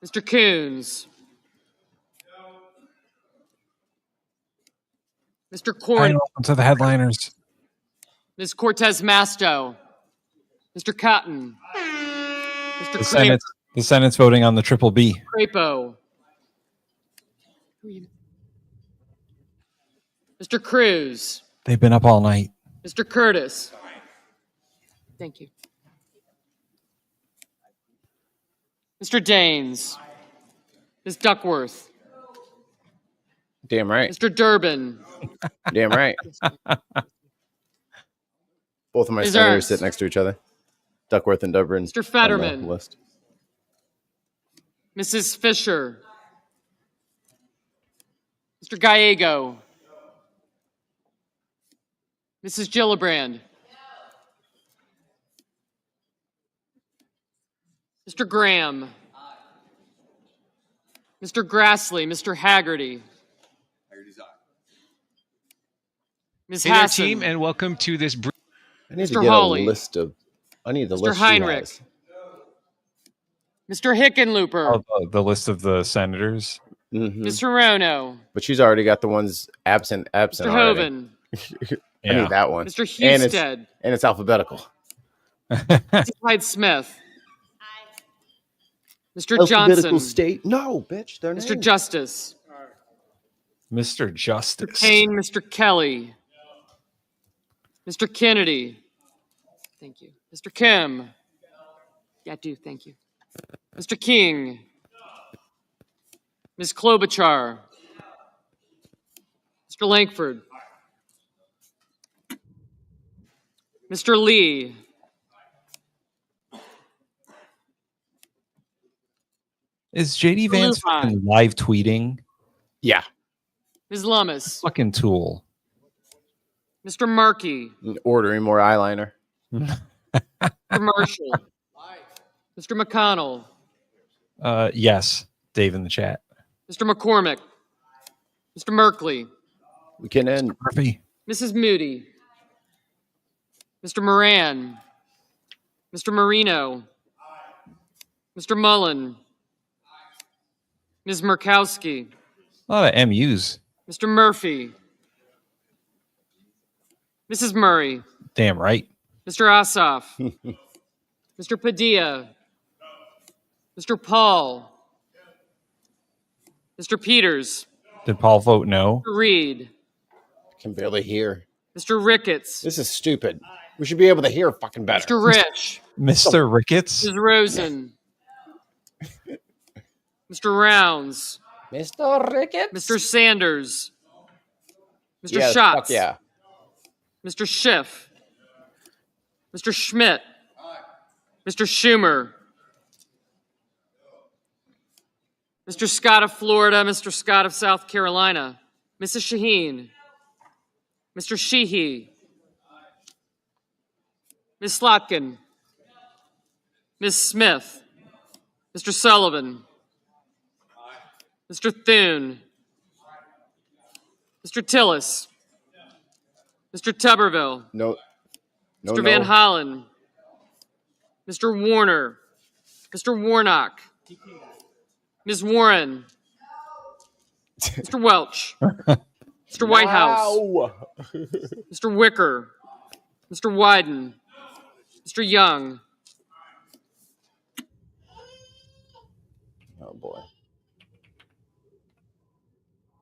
Mr. Coons. Mr. Corn. Welcome to the headliners. Ms. Cortez Masto. Mr. Cotton. Mr. The Senate's voting on the triple B. Crapo. Mr. Cruz. They've been up all night. Mr. Curtis. Thank you. Mr. Daines. Ms. Duckworth. Damn right. Mr. Durbin. Damn right. Both of my Ms. senators Ernst. sit next to each other. Duckworth and Durbin. Mr. Fetterman. On the list. Mrs. Fisher. Mr. Gallego. Mrs. Gillibrand. Mr. Graham. Mr. Grassley. Mr. Haggerty. Ms. Hey there, Hassan. team, and welcome to this. I need Mr. to get Hawley. a list of. I need the Mr. list. she Heinrich. has. Mr. Hickenlooper. The list of the senators. Mhm. Ms. Hirono. But she's already got the ones absent. Mr. Already. Hoven. I need that one. Mr. And Husted. it's alphabetical. Mrs. Hyde Smith. Mr. Alphabetical Johnson. state? No, bitch. They're Mr. names. Justice. Mr. Justice. Kane. Mr. Kelly. Mr. Kennedy. Thank you. Mr. Kim. Yeah, I do. Thank you. Mr. King. Ms. Klobuchar. Mr. Langford. Mr. Lee. Is JD Vance Lujan. fucking live tweeting? Yeah. Ms. Lummis. Fucking tool. Mr. Markey. Ordering more eyeliner. Mr. Marshall. Mr. McConnell. Yes, Dave in the chat. Mr. McCormick. Mr. Merkley. We can end. Murphy. Mrs. Moody. Mr. Moran. Mr. Marino. Mr. Mullen. Ms. Murkowski. A lot of MUs. Mr. Murphy. Mrs. Murray. Damn right. Mr. Ossoff. Mr. Padilla. Mr. Paul. Mr. Peters. Did Paul vote no? Mr. Reed. I can barely hear. Mr. Ricketts. This is stupid. We should be able to hear fucking better. Mr. Rich. Mr. Ricketts? Ms. Rosen. Mr. Rounds. Mr. Ricketts? Mr. Sanders. Mr. Yes, Schatz. fuck yeah. Mr. Schiff. Mr. Schmidt. Mr. Schumer. Mr. Scott of Florida. Mr. Scott of South Carolina. Mrs. Shaheen. Mr. Sheehy. Ms. Slotkin. Ms. Smith. Mr. Sullivan. Mr. Thune. Mr. Tillis. Mr. Tuberville. No. No. Mr. Van Hollen. Mr. Warner. Mr. Warnock. Ms. Warren. Mr. Welch. Mr. Whitehouse. Wow. Mr. Wicker. Mr. Wyden. Mr. Young. Oh boy.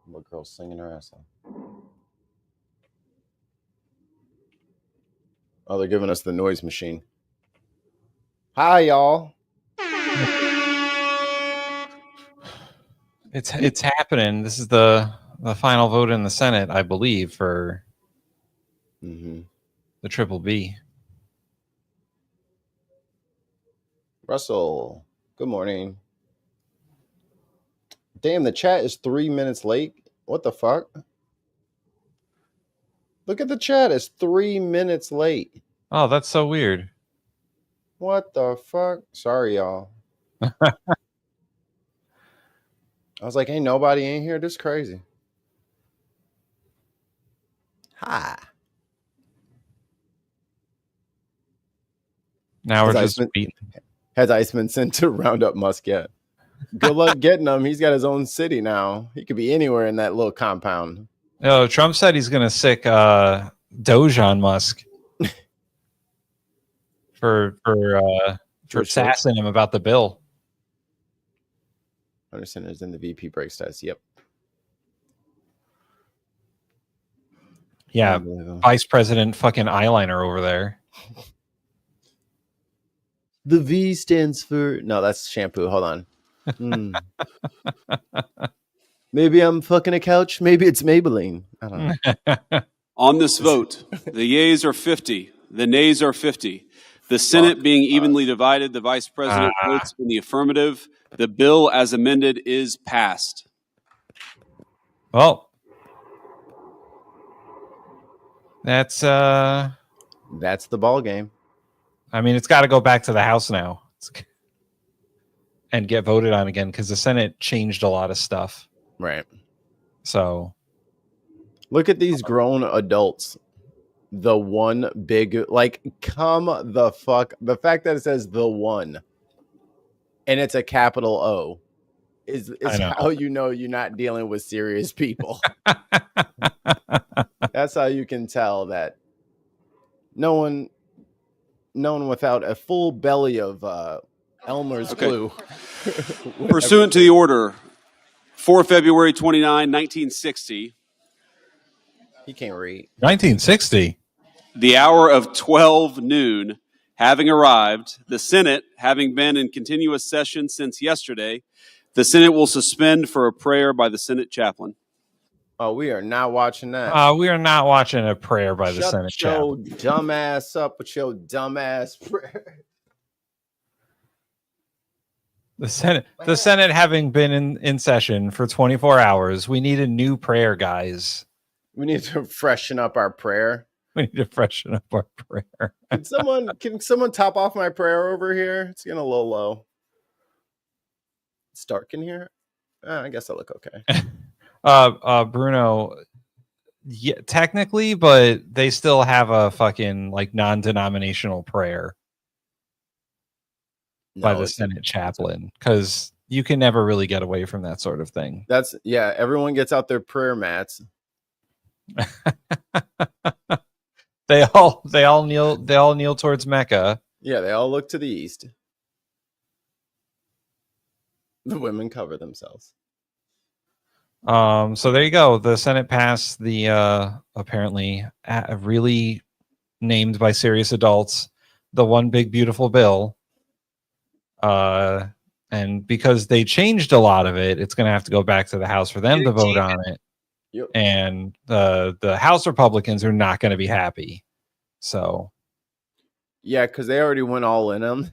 What girl's singing her ass off? Oh, they're giving us the noise machine. Hi, y'all. It's happening. This is the final vote in the Senate, I believe, for Mm-hmm. the triple B. Russell, good morning. Damn, the chat is 3 minutes late. What the fuck? Look at the chat. It's 3 minutes late. Oh, that's so weird. What the fuck? Sorry, y'all. I was like, ain't nobody in here. This is crazy. Hi. Now we're Has just Iceman- beating. Has Iceman sent to round up Musk yet? Good luck getting him. He's got his own city now. He could be anywhere in that little compound. No, Trump said he's going to sick Doge on Musk for sassing him about the bill. 100% is in the VP breaks test. Yep. Yeah, Vice President fucking eyeliner over there. The V stands for... No, that's shampoo. Hold on. Maybe I'm fucking a couch. Maybe it's Maybelline. I don't know. On this vote, the yeas are 50. The nays are 50. The Senate being evenly divided, the Vice President votes in the affirmative. The bill as amended is passed. Well, that's the ball game. I mean, it's got to go back to the House now and get voted on again because the Senate changed a lot of stuff. Right. So look at these grown adults. The one big, like, come the fuck. The fact that it says the one and it's a capital O is how you know you're not dealing with serious people. That's how you can tell that no one without a full belly of Elmer's glue. Pursuant to the order, 4 February 29, 1960. He can't read. 1960. The hour of 12 noon having arrived, the Senate having been in continuous session since yesterday, the Senate will suspend for a prayer by the Senate chaplain. Oh, we are not watching that. We are not watching a prayer by the Senate chaplain. Shut your dumb ass up with your dumb ass prayer. The Senate having been in session for 24 hours, we need a new prayer, guys. We need to freshen up our prayer. We need to freshen up our prayer. Can someone top off my prayer over here? It's getting a little low. It's dark in here. I guess I look okay. Bruno, yeah, technically, but they still have a fucking like non-denominational prayer by the Senate chaplain because you can never really get away from that sort of thing. Everyone gets out their prayer mats. They all kneel towards Mecca. Yeah, they all look to the east. The women cover themselves. So there you go. The Senate passed the apparently really named by serious adults the one big beautiful bill. And because they changed a lot of it, it's going to have to go back to the House for them to vote on it. Yep. And the House Republicans are not going to be happy. So, yeah, because they already went all in them.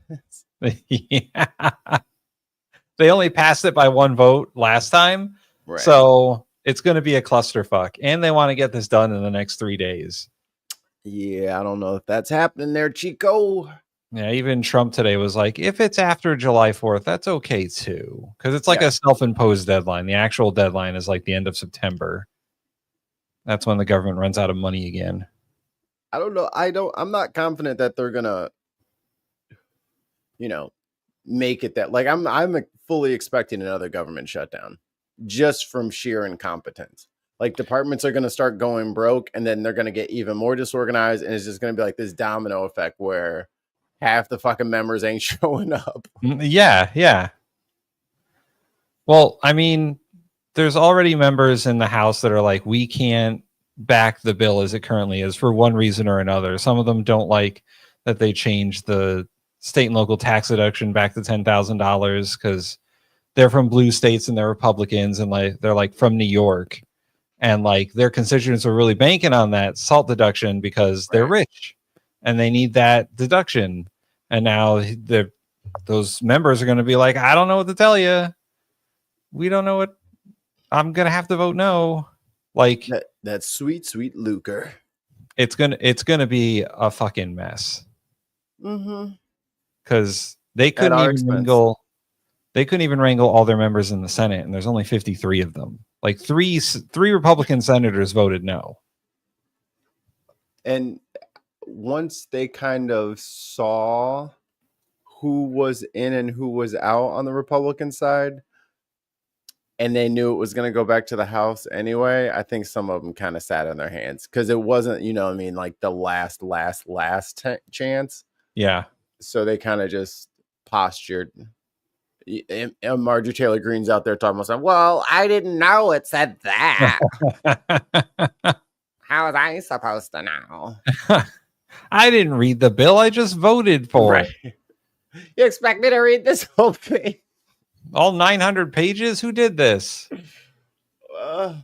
Yeah. They only passed it by one vote last time. Right. So it's going to be a clusterfuck. And they want to get this done in the next 3 days. Yeah, I don't know if that's happening there, Chico. Yeah, even Trump today was like, if it's after July 4th, that's okay too. Because it's like a self-imposed deadline. The actual deadline is like the end of September. That's when the government runs out of money again. I don't know. I'm not confident that they're gonna, make it that. Like I'm fully expecting another government shutdown just from sheer incompetence. Like departments are gonna start going broke, and then they're gonna get even more disorganized, and it's just gonna be like this domino effect where half the fucking members ain't showing up. Yeah. Well, I mean, there's already members in the House that are like, we can't back the bill as it currently is for one reason or another. Some of them don't like that they changed the state and local tax deduction back to $10,000 because they're from blue states and they're Republicans and they're like from New York, and like their constituents are really banking on that SALT deduction because they're rich and they need that deduction. And now those members are going to be like, I don't know what to tell you. We don't know what. I'm going to have to vote no. Like that sweet lucre. It's gonna be a fucking mess. Mm-hmm. Because they couldn't even wrangle. They couldn't even wrangle all their members in the Senate, and there's only 53 of them. Like three Republican senators voted no. And once they kind of saw who was in and who was out on the Republican side, and they knew it was going to go back to the House anyway, I think some of them kind of sat on their hands because it wasn't, you know what I mean, like the last chance. Yeah. So they kind of just postured. And Marjorie Taylor Greene's out there talking about something. Well, I didn't know it said that. How was I supposed to know? I didn't read the bill. I just voted for it. You expect me to read this whole thing? All 900 pages? Who did this? I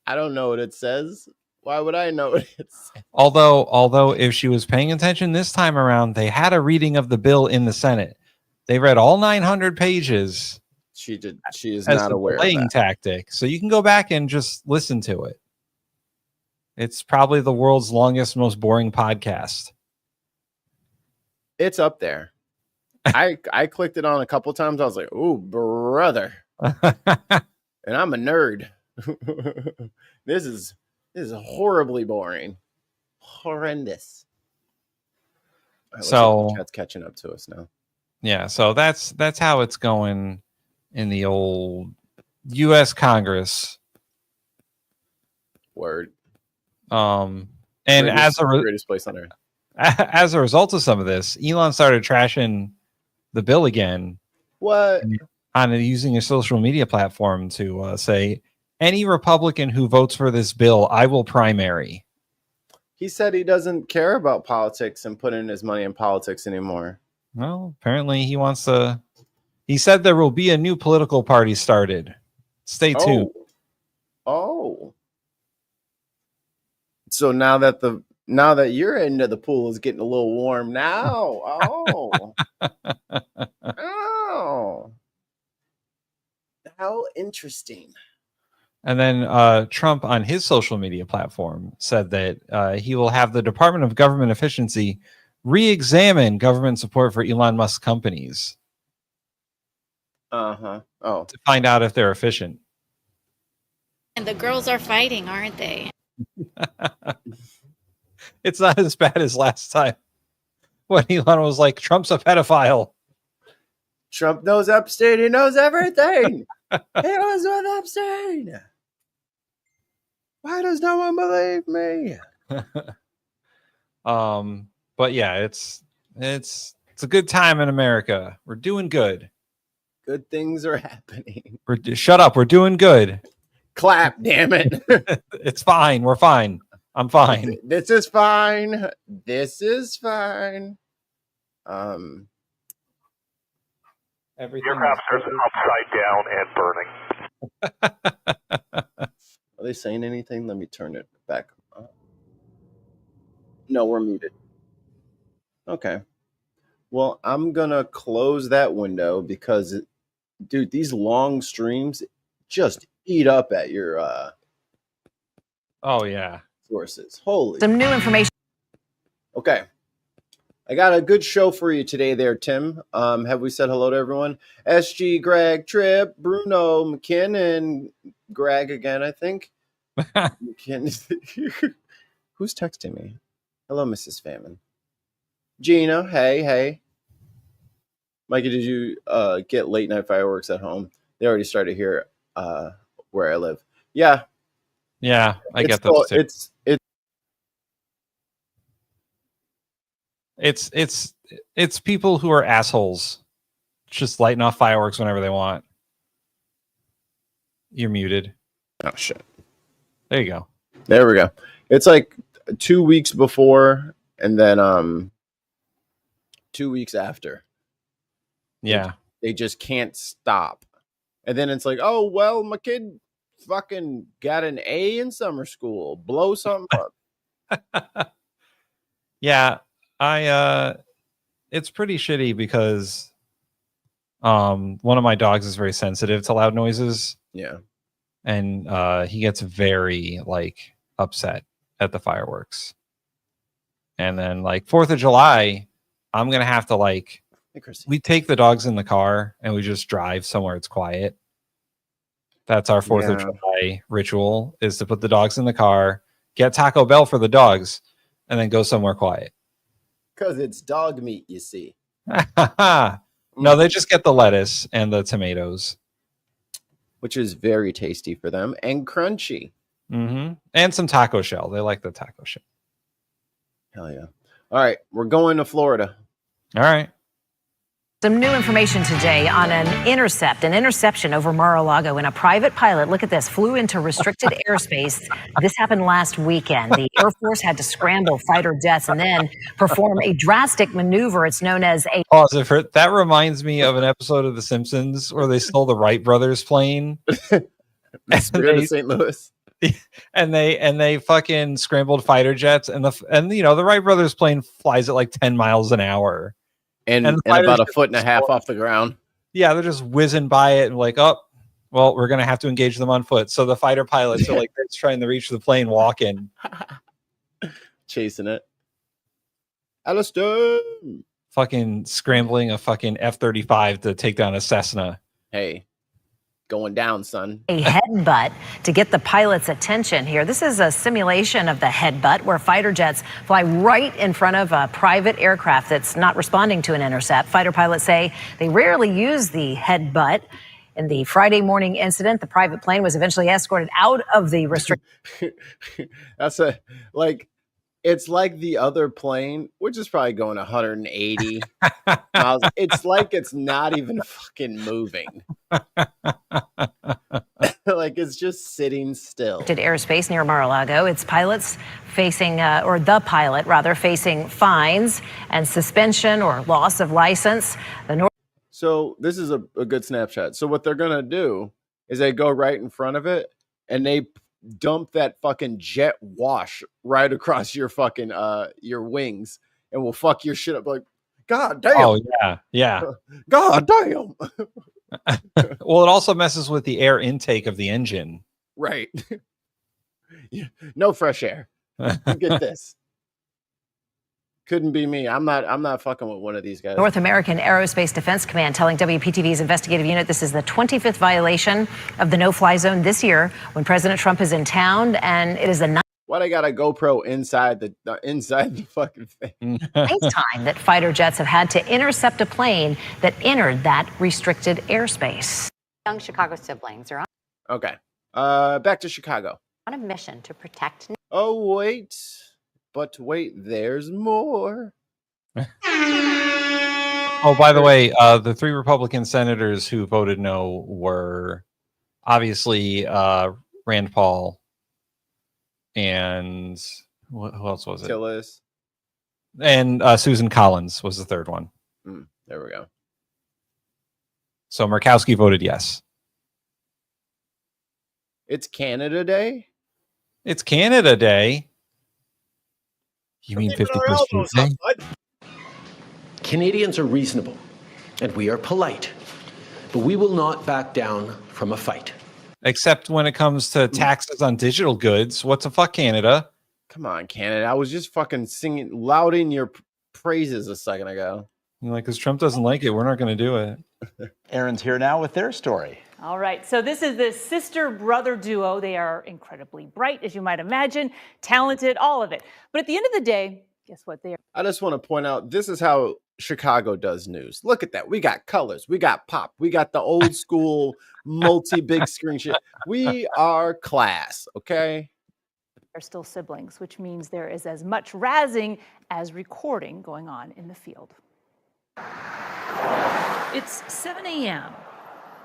don't know what it says. Why would I know what it says? Although if she was paying attention this time around, they had a reading of the bill in the Senate. They read all 900 pages. She did. She is as not a aware of delaying that. tactic. So you can go back and just listen to it. It's probably the world's longest, most boring podcast. It's up there. I clicked it on a couple times. I was like, "Ooh, brother," and I'm a nerd. This is horribly boring, horrendous. All right, So chat's catching up to us now. Yeah, so that's how it's going in the old U.S. Congress. Word. And Greatest place on earth. As a result of some of this, Elon started trashing the bill again. What? On using a social media platform to say, any Republican who votes for this bill, I will primary. He said he doesn't care about politics and putting his money in politics anymore. Well, apparently he wants to. He said there will be a new political party started. Stay tuned. Oh. So now that your end of the pool is getting a little warm now. Oh. Oh. How interesting. And then Trump on his social media platform said that he will have the Department of Government Efficiency re-examine government support for Elon Musk companies. Oh. To find out if they're efficient. And the girls are fighting, aren't they? It's not as bad as last time when Elon was like, Trump's a pedophile. Trump knows Epstein. He knows everything. He was with Epstein. Why does no one believe me? But yeah, it's a good time in America. We're doing good. Good things are happening. Shut up. We're doing good. Clap, damn it. It's fine. We're fine. I'm fine. This is fine. This is fine. Everything Your house is upside down and burning. Are they saying anything? Let me turn it back on. No, we're muted. Okay. Well, I'm going to close that window because, dude, these long streams just eat up at your oh, yeah. sources. Holy. Some new information. Okay. I got a good show for you today there, Tim. Have we said hello to everyone? SG, Greg, Trip, Bruno, McKinnon, Greg again, I think. McKinnon. Who's texting me? Hello, Mrs. Famine. Gina, hey. Mikey, did you get late night fireworks at home? They already started here where I live. Yeah. Yeah, I get those too. It's people who are assholes just lighting off fireworks whenever they want. You're muted. Oh shit. There you go. There we go. It's like 2 weeks before and then 2 weeks after. Yeah. They just can't stop. And then it's like, oh well, my kid fucking got an A in summer school. Blow something up. Yeah. It's pretty shitty because one of my dogs is very sensitive to loud noises. Yeah. And he gets very upset at the fireworks. And then 4th of July, I'm gonna have to we take the dogs in the car and we just drive somewhere it's quiet. That's our 4th of July ritual, is to put the dogs in the car, get Taco Bell for the dogs, and then go somewhere quiet. Because it's dog meat, you see. No, they just get the lettuce and the tomatoes. Which is very tasty for them and crunchy. Mm-hmm. And some taco shell. They like the taco shell. Hell yeah. All right, we're going to Florida. All right. Some new information today on an interception over Mar-a-Lago, and a private pilot, look at this, flew into restricted airspace. This happened last weekend. The Air Force had to scramble fighter jets and then perform a drastic maneuver. It's known as a... Pause it for that. Reminds me of an episode of The Simpsons where they stole the Wright brothers plane. The Spirit of St. Louis. And they fucking scrambled fighter jets, and the Wright brothers plane flies at like 10 miles an hour. And about a foot and a half off the ground. Yeah, they're just whizzing by it and like, oh, well, we're going to have to engage them on foot. So the fighter pilots are like trying to reach the plane walking. Chasing it. Alistair! Fucking scrambling a fucking F-35 to take down a Cessna. Hey, going down, son. A headbutt to get the pilot's attention here. This is a simulation of the headbutt where fighter jets fly right in front of a private aircraft that's not responding to an intercept. Fighter pilots say they rarely use the headbutt. In the Friday morning incident, the private plane was eventually escorted out of the restricted... It's like the other plane, which is probably going 180 miles. It's like it's not even fucking moving. Like it's just sitting still. Airspace near Mar-a-Lago. Its pilots facing, or the pilot rather, facing fines and suspension or loss of license. So this is a good snapshot. So what they're going to do is they go right in front of it and they dump that fucking jet wash right across your fucking your wings and will fuck your shit up. Like, god damn. Oh yeah God damn. Well, it also messes with the air intake of the engine, right? No fresh air. You get this. Couldn't be me. I'm not fucking with one of these guys. North American Aerospace Defense Command telling WPTV's investigative unit this is the 25th violation of the no-fly zone this year when President Trump is in town, and it is the why they got a GoPro inside the fucking thing? ninth time that fighter jets have had to intercept a plane that entered that restricted airspace. Young Chicago siblings are Okay. Back to Chicago. on a mission to protect. Oh, wait. But wait, there's more. Oh, by the way, the 3 Republican senators who voted no were obviously Rand Paul and who else was it? Tillis. And Susan Collins was the third one. There we go. So Murkowski voted yes. It's Canada Day? It's Canada Day. You mean 51st Street Day? Canadians are reasonable, and we are polite, but we will not back down from a fight. Except when it comes to taxes on digital goods. What the fuck, Canada? Come on, Canada. I was just fucking singing, lauding your praises a second ago. Like, because Trump doesn't like it, we're not going to do it. Aaron's here now with their story. All right, so this is the sister-brother duo. They are incredibly bright, as you might imagine, talented, all of it. But at the end of the day, guess what they are? I just want to point out, this is how Chicago does news. Look at that. We got colors. We got pop. We got the old school multi-big screen shit. We are class, okay? They're still siblings, which means there is as much razzing as recording going on in the field. It's 7 a.m.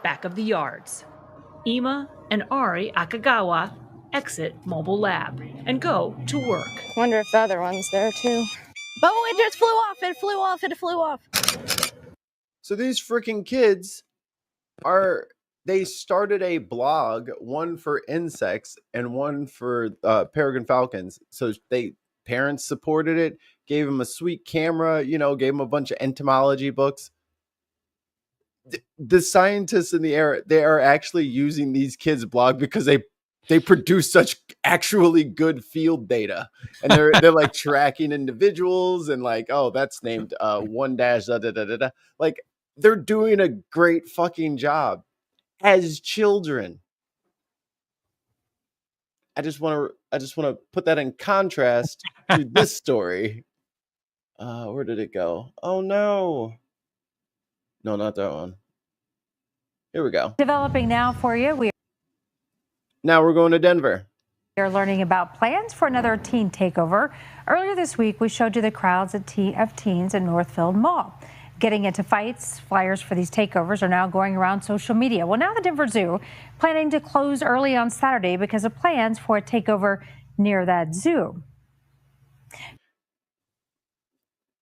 Back of the yards. Ima and Ari Akagawa exit Mobile Lab and go to work. Wonder if the other one's there too. Oh, it just flew off. It flew off. It flew off. So these freaking kids they started a blog, one for insects and one for peregrine falcons. So parents supported it, gave them a sweet camera, gave them a bunch of entomology books. The scientists in the air, they are actually using these kids' blog because they produce such actually good field data, and they're like tracking individuals and like, oh, that's named 1 dash da da da da da. Like, they're doing a great fucking job as children. I just want to put that in contrast to this story. Where did it go? Oh no. No, not that one. Here we go. Developing now for you. Now we're going to Denver. We are learning about plans for another teen takeover. Earlier this week, we showed you the crowds of teens in Northfield Mall getting into fights. Flyers for these takeovers are now going around social media. Well, now the Denver Zoo planning to close early on Saturday because of plans for a takeover near that zoo.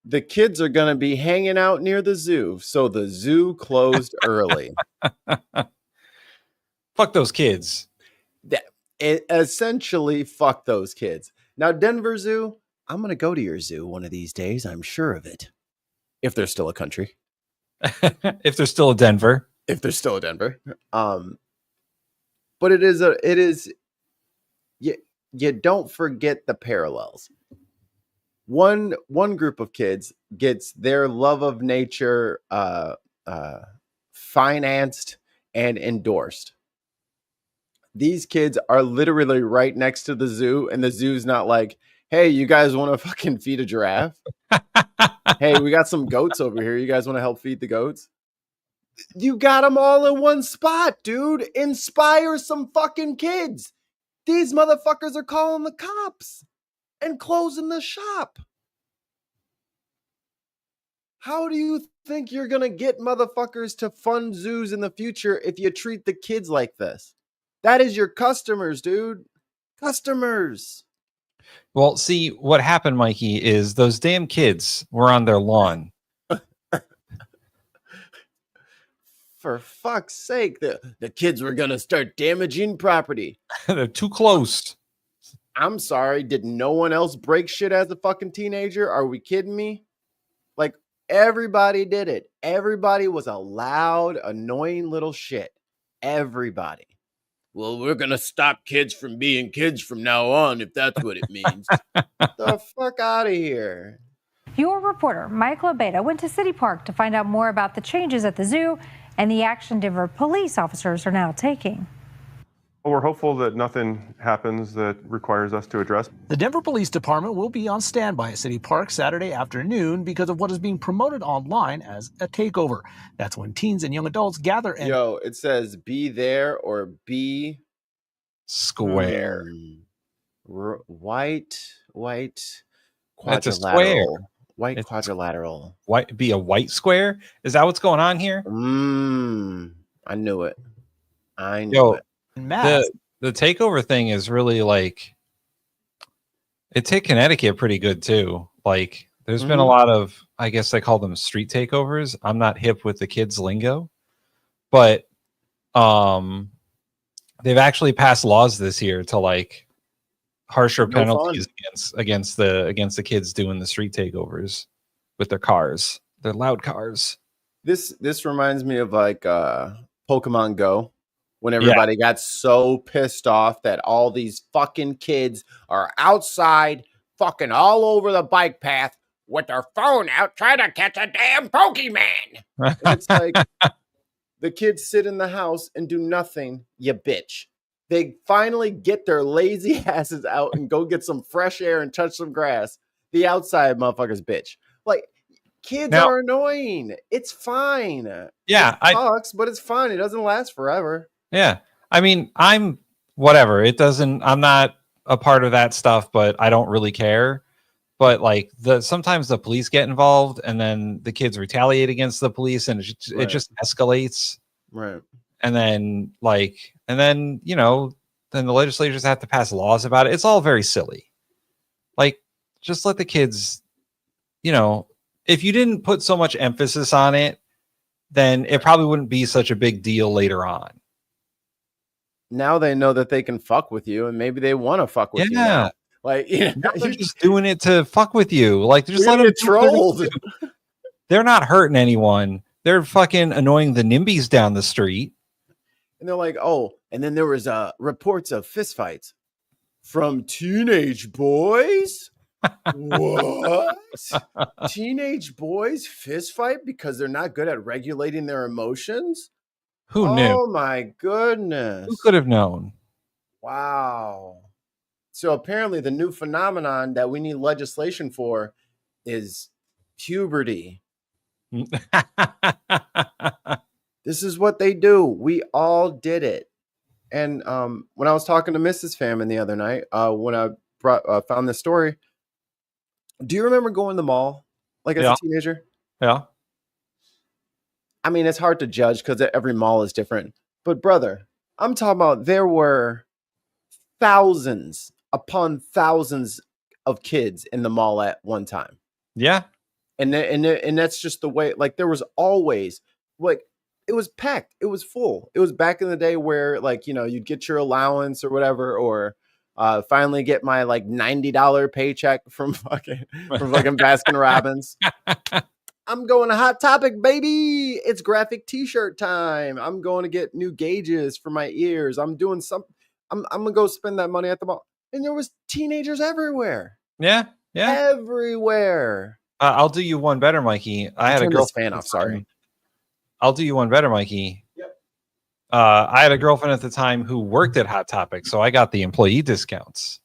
The kids are going to be hanging out near the zoo, so the zoo closed early. Fuck those kids. Essentially, fuck those kids. Now, Denver Zoo, I'm going to go to your zoo one of these days. I'm sure of it. If there's still a country. If there's still a Denver. If there's still a Denver. But it is, you don't forget the parallels. One group of kids gets their love of nature financed and endorsed. These kids are literally right next to the zoo, and the zoo's not like, hey, you guys want to fucking feed a giraffe? Hey, we got some goats over here. You guys want to help feed the goats? You got them all in one spot, dude. Inspire some fucking kids. These motherfuckers are calling the cops and closing the shop. How do you think you're going to get motherfuckers to fund zoos in the future if you treat the kids like this? That is your customers, dude. Customers. Well, see, what happened, Mikey, is those damn kids were on their lawn. For fuck's sake, the kids were going to start damaging property. They're too close. I'm sorry. Did no one else break shit as a fucking teenager? Are we kidding me? Like, everybody did it. Everybody was a loud, annoying little shit. Everybody. Well, we're going to stop kids from being kids from now on, if that's what it means. The fuck out of here. Your reporter, Mike LaBeta, went to City Park to find out more about the changes at the zoo and the action Denver police officers are now taking. Well, we're hopeful that nothing happens that requires us to address. The Denver Police Department will be on standby at City Park Saturday afternoon because of what is being promoted online as a takeover. That's when teens and young adults gather and... Yo, it says be there or be... square. White quadrilateral. That's a square. White quadrilateral. White, be a white square? Is that what's going on here? I knew it. I knew it. The takeover thing is really like, it's hit Connecticut pretty good too. Like, there's been a lot of, I guess they call them street takeovers. I'm not hip with the kids lingo, but they've actually passed laws this year to like harsher penalties against the kids doing the street takeovers with their cars, their loud cars. This reminds me of like Pokemon Go. When everybody got so pissed off that all these fucking kids are outside fucking all over the bike path with their phone out trying to catch a damn Pokemon. It's like the kids sit in the house and do nothing, you bitch. They finally get their lazy asses out and go get some fresh air and touch some grass. The outside motherfuckers bitch. Like, kids are annoying. It's fine. Yeah. It sucks, but it's fine. It doesn't last forever. Yeah. I mean, I'm not a part of that stuff, but I don't really care. But like sometimes the police get involved and then the kids retaliate against the police and it just escalates. Right. And then then the legislatures have to pass laws about it. It's all very silly. Like, just let the kids, if you didn't put so much emphasis on it, then it probably wouldn't be such a big deal later on. Now they know that they can fuck with you, and maybe they want to fuck with you now. Like, now they're just doing it to fuck with you. Like, just let them get trolled. They're not hurting anyone. They're fucking annoying the NIMBYs down the street. And they're like, oh, and then there was reports of fistfights from teenage boys. What? Teenage boys fistfight because they're not good at regulating their emotions? Who knew? Oh my goodness. Who could have known? Wow. So apparently the new phenomenon that we need legislation for is puberty. This is what they do. We all did it. And when I was talking to Mrs. Famine the other night, when I found this story, do you remember going to the mall like as a teenager? Yeah. I mean, it's hard to judge because every mall is different. But brother, I'm talking about there were thousands upon thousands of kids in the mall at one time. Yeah. And that's just the way, like there was always like, it was packed. It was full. It was back in the day where like, you know, you'd get your allowance or whatever, or finally get my like $90 paycheck from fucking Baskin Robbins. I'm going to Hot Topic, baby. It's graphic t-shirt time. I'm going to get new gauges for my ears. I'm doing something. I'm going to go spend that money at the mall. And there was teenagers everywhere. Yeah. Yeah. Everywhere. I'll do you one better, Mikey. I had a girlfriend. Fan off. Sorry. I'll do you one better, Mikey. Yep. I had a girlfriend at the time who worked at Hot Topic, so I got the employee discounts.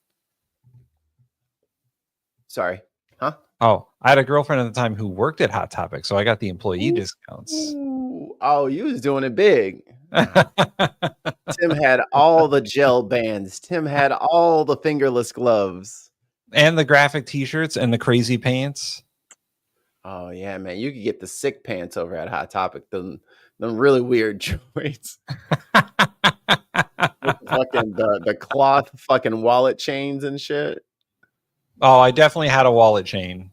Sorry. Huh? Oh, I had a girlfriend at the time who worked at Hot Topic, so I got the employee discounts. Ooh. Oh, you was doing it big. Tim had all the gel bands. Tim had all the fingerless gloves. And the graphic t-shirts and the crazy pants. Oh, yeah, man. You could get the sick pants over at Hot Topic. The really weird joints. the cloth fucking wallet chains and shit. Oh, I definitely had a wallet chain.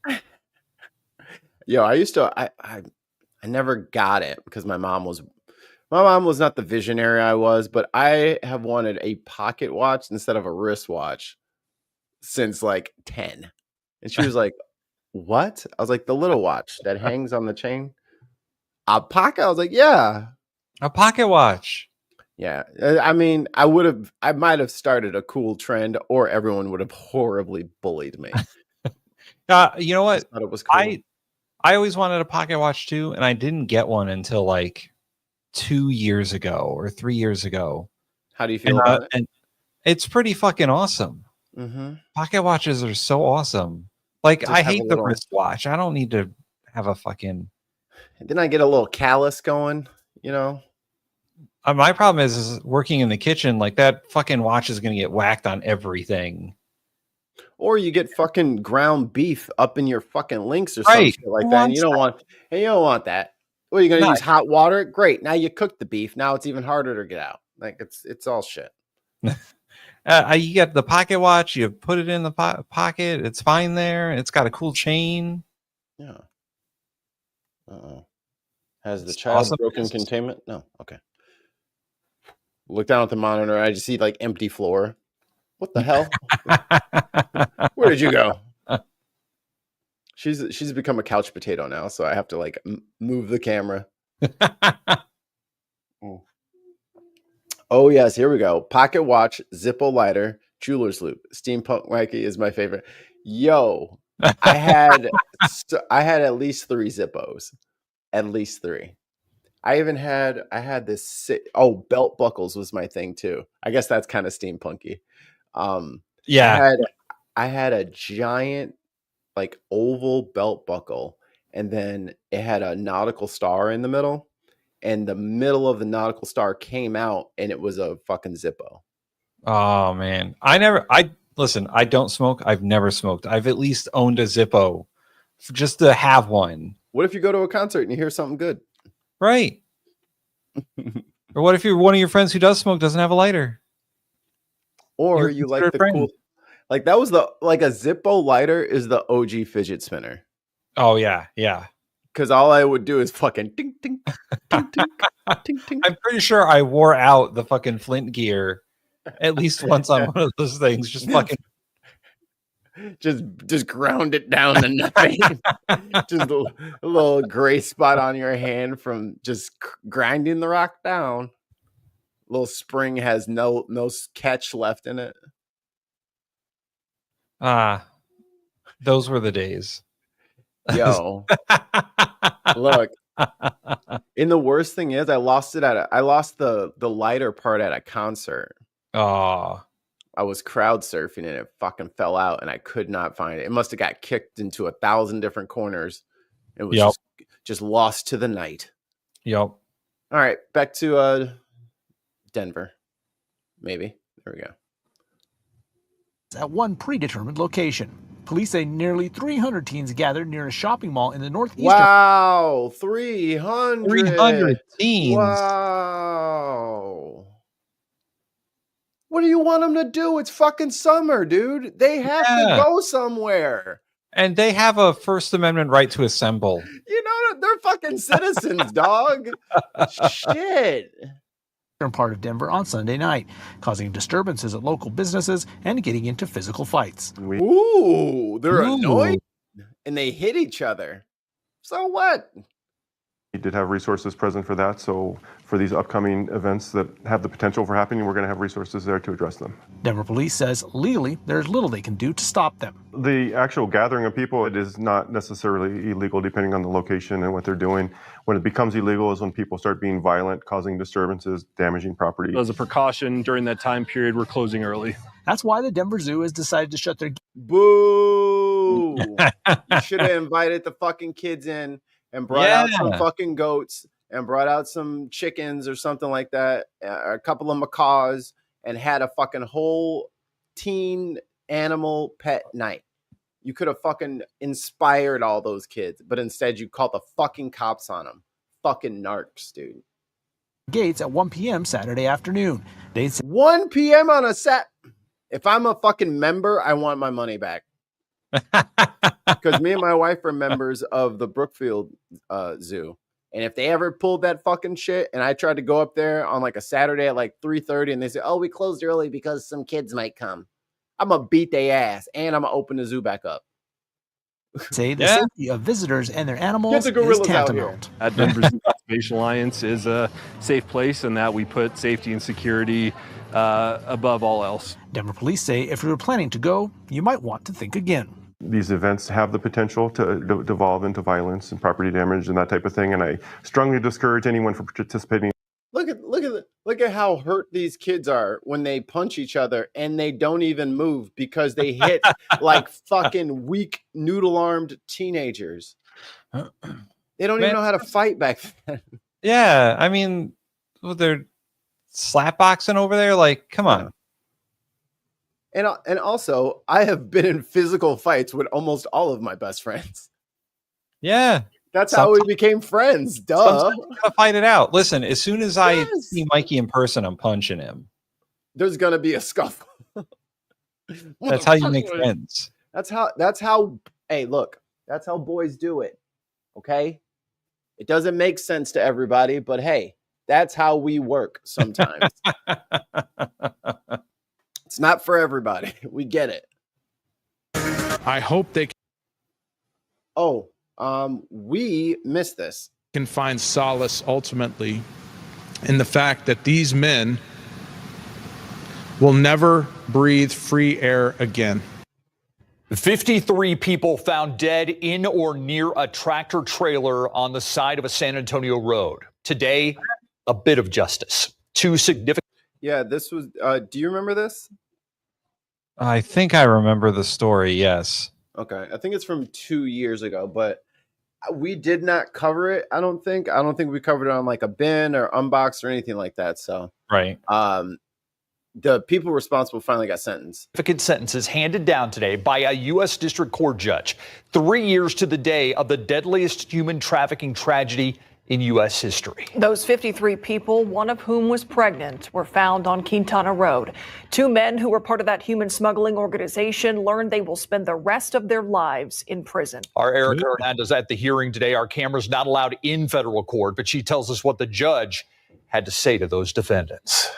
Yo, I used to I never got it because my mom was not the visionary I was, but I have wanted a pocket watch instead of a wristwatch since like 10. And she was like, "What?" I was like, "The little watch that hangs on the chain." A pocket? I was like, "Yeah. A pocket watch." Yeah. I mean, I might have started a cool trend, or everyone would have horribly bullied me. You know what? I thought it was cool. I always wanted a pocket watch too, and I didn't get one until like 2 years ago or 3 years ago. How do you feel about it? And it's pretty fucking awesome. Mm-hmm. Pocket watches are so awesome. Like, Just I have hate a the little- wristwatch. I don't need to have a fucking. Didn't I get a little callus going? You know. My problem is working in the kitchen. Like, that fucking watch is going to get whacked on everything. Or you get fucking ground beef up in your fucking links or some shit like that. And you don't want that. What are you going to use? Hot water? Great. Now you cook the beef. Now it's even harder to get out. Like it's all shit. You get the pocket watch. You put it in the pocket. It's fine there. It's got a cool chain. Yeah. Has the child broken containment? No. Okay. Look down at the monitor. I just see like empty floor. What the hell? Where did you go? She's become a couch potato now, so I have to like move the camera. Oh yes, here we go. Pocket watch, Zippo lighter, jeweler's loop. Steampunk Mikey is my favorite. Yo, I had at least 3 Zippos, at least 3. I had this. Belt buckles was my thing too. I guess that's kind of steampunky. Yeah, I had a giant like oval belt buckle, and then it had a nautical star in the middle, and the middle of the nautical star came out, and it was a fucking Zippo. Oh man, listen. I don't smoke. I've never smoked. I've at least owned a Zippo just to have one. What if you go to a concert and you hear something good? Right. Or what if you're one of your friends who does smoke doesn't have a lighter? Or you like the cool, like that was a Zippo lighter is the OG fidget spinner. Oh yeah, yeah. Because all I would do is fucking ting ting ting ting ting ting. I'm pretty sure I wore out the fucking Flint gear at least once on one of those things. Just fucking, just ground it down to nothing. Just a little gray spot on your hand from just grinding the rock down. Little spring has no catch left in it. Those were the days. Yo, look. And the worst thing is, I lost the lighter part at a concert. Oh, I was crowd surfing and it fucking fell out, and I could not find it. It must have got kicked into 1,000 different corners. It was just lost to the night. Yep. All right, back to Denver. Maybe. There we go. At one predetermined location. Police say nearly 300 teens gathered near a shopping mall in the northeastern. Wow, 300. 300 teens. Wow. What do you want them to do? It's fucking summer, dude. They have to go somewhere. And they have a First Amendment right to assemble. You know, they're fucking citizens, dog. Shit. Part of Denver on Sunday night, causing disturbances at local businesses and getting into physical fights. Ooh, they're annoyed and they hit each other. So what? We did have resources present for that. So for these upcoming events that have the potential for happening, we're going to have resources there to address them. Denver police says legally there's little they can do to stop them. The actual gathering of people, it is not necessarily illegal depending on the location and what they're doing. When it becomes illegal is when people start being violent, causing disturbances, damaging property. As a precaution during that time period, we're closing early. That's why the Denver Zoo has decided to shut their... Boo! You should have invited the fucking kids in and brought out some fucking goats and brought out some chickens or something like that, a couple of macaws, and had a fucking whole teen animal pet night. You could have fucking inspired all those kids, but instead you called the fucking cops on them. Fucking narcs, dude. Gates at 1 p.m. Saturday afternoon. They say 1 p.m. on a If I'm a fucking member, I want my money back. Because me and my wife are members of the Brookfield Zoo. And if they ever pulled that fucking shit and I tried to go up there on like a Saturday at like 3:30 and they say, oh, we closed early because some kids might come, I'm going to beat their ass and I'm going to open the zoo back up. Say the safety of visitors and their animals Get the gorillas is tantamount. At Denver Zoo Conservation Alliance is a safe place in that we put safety and security above all else. Denver police say if you're planning to go, you might want to think again. These events have the potential to devolve into violence and property damage and that type of thing. And I strongly discourage anyone from participating. Look at how hurt these kids are when they punch each other and they don't even move because they hit like fucking weak noodle-armed teenagers. They don't even know how to fight back then. Yeah, I mean, they're slapboxing over there. Like, come on. And also, I have been in physical fights with almost all of my best friends. Yeah. That's how we became friends. Duh. Sometimes you gotta fight it out. Listen, as soon as I see Mikey in person, I'm punching him. There's gonna be a scuffle. That's how you make friends. That's how hey, look, that's how boys do it. Okay? It doesn't make sense to everybody, but hey, that's how we work sometimes. It's not for everybody. We get it. I hope they we missed this. Can find solace ultimately in the fact that these men will never breathe free air again. 53 people found dead in or near a tractor trailer on the side of a San Antonio road. Today, a bit of justice. Two significant. Yeah, this was, do you remember this? I think I remember the story, yes. Okay, I think it's from 2 years ago, but we did not cover it, I don't think. I don't think we covered it on like a bin or unboxed or anything like that, so. Right. The people responsible finally got sentenced. Significant sentences handed down today by a U.S. District Court judge. 3 years to the day of the deadliest human trafficking tragedy in U.S. history. Those 53 people, one of whom was pregnant, were found on Quintana Road. Two men who were part of that human smuggling organization learned they will spend the rest of their lives in prison. Our Erica Hernandez at the hearing today. Our camera's not allowed in federal court, but she tells us what the judge had to say to those defendants.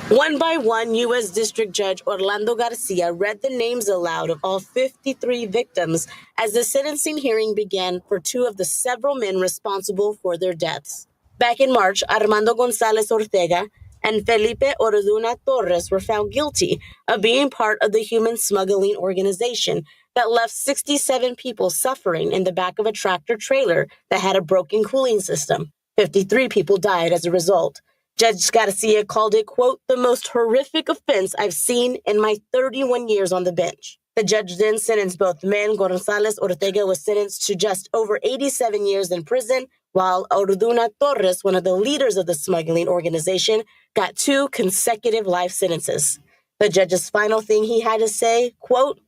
One by one, U.S. District Judge Orlando Garcia read the names aloud of all 53 victims as the sentencing hearing began for two of the several men responsible for their deaths. Back in March, Armando Gonzalez Ortega and Felipe Orduna Torres were found guilty of being part of the human smuggling organization that left 67 people suffering in the back of a tractor trailer that had a broken cooling system. 53 people died as a result. Judge Garcia called it, quote, the most horrific offense I've seen in my 31 years on the bench. The judge then sentenced both men. Gonzalez Ortega was sentenced to just over 87 years in prison, while Orduna Torres, one of the leaders of the smuggling organization, got 2 consecutive life sentences. The judge's final thing he had to say, quote,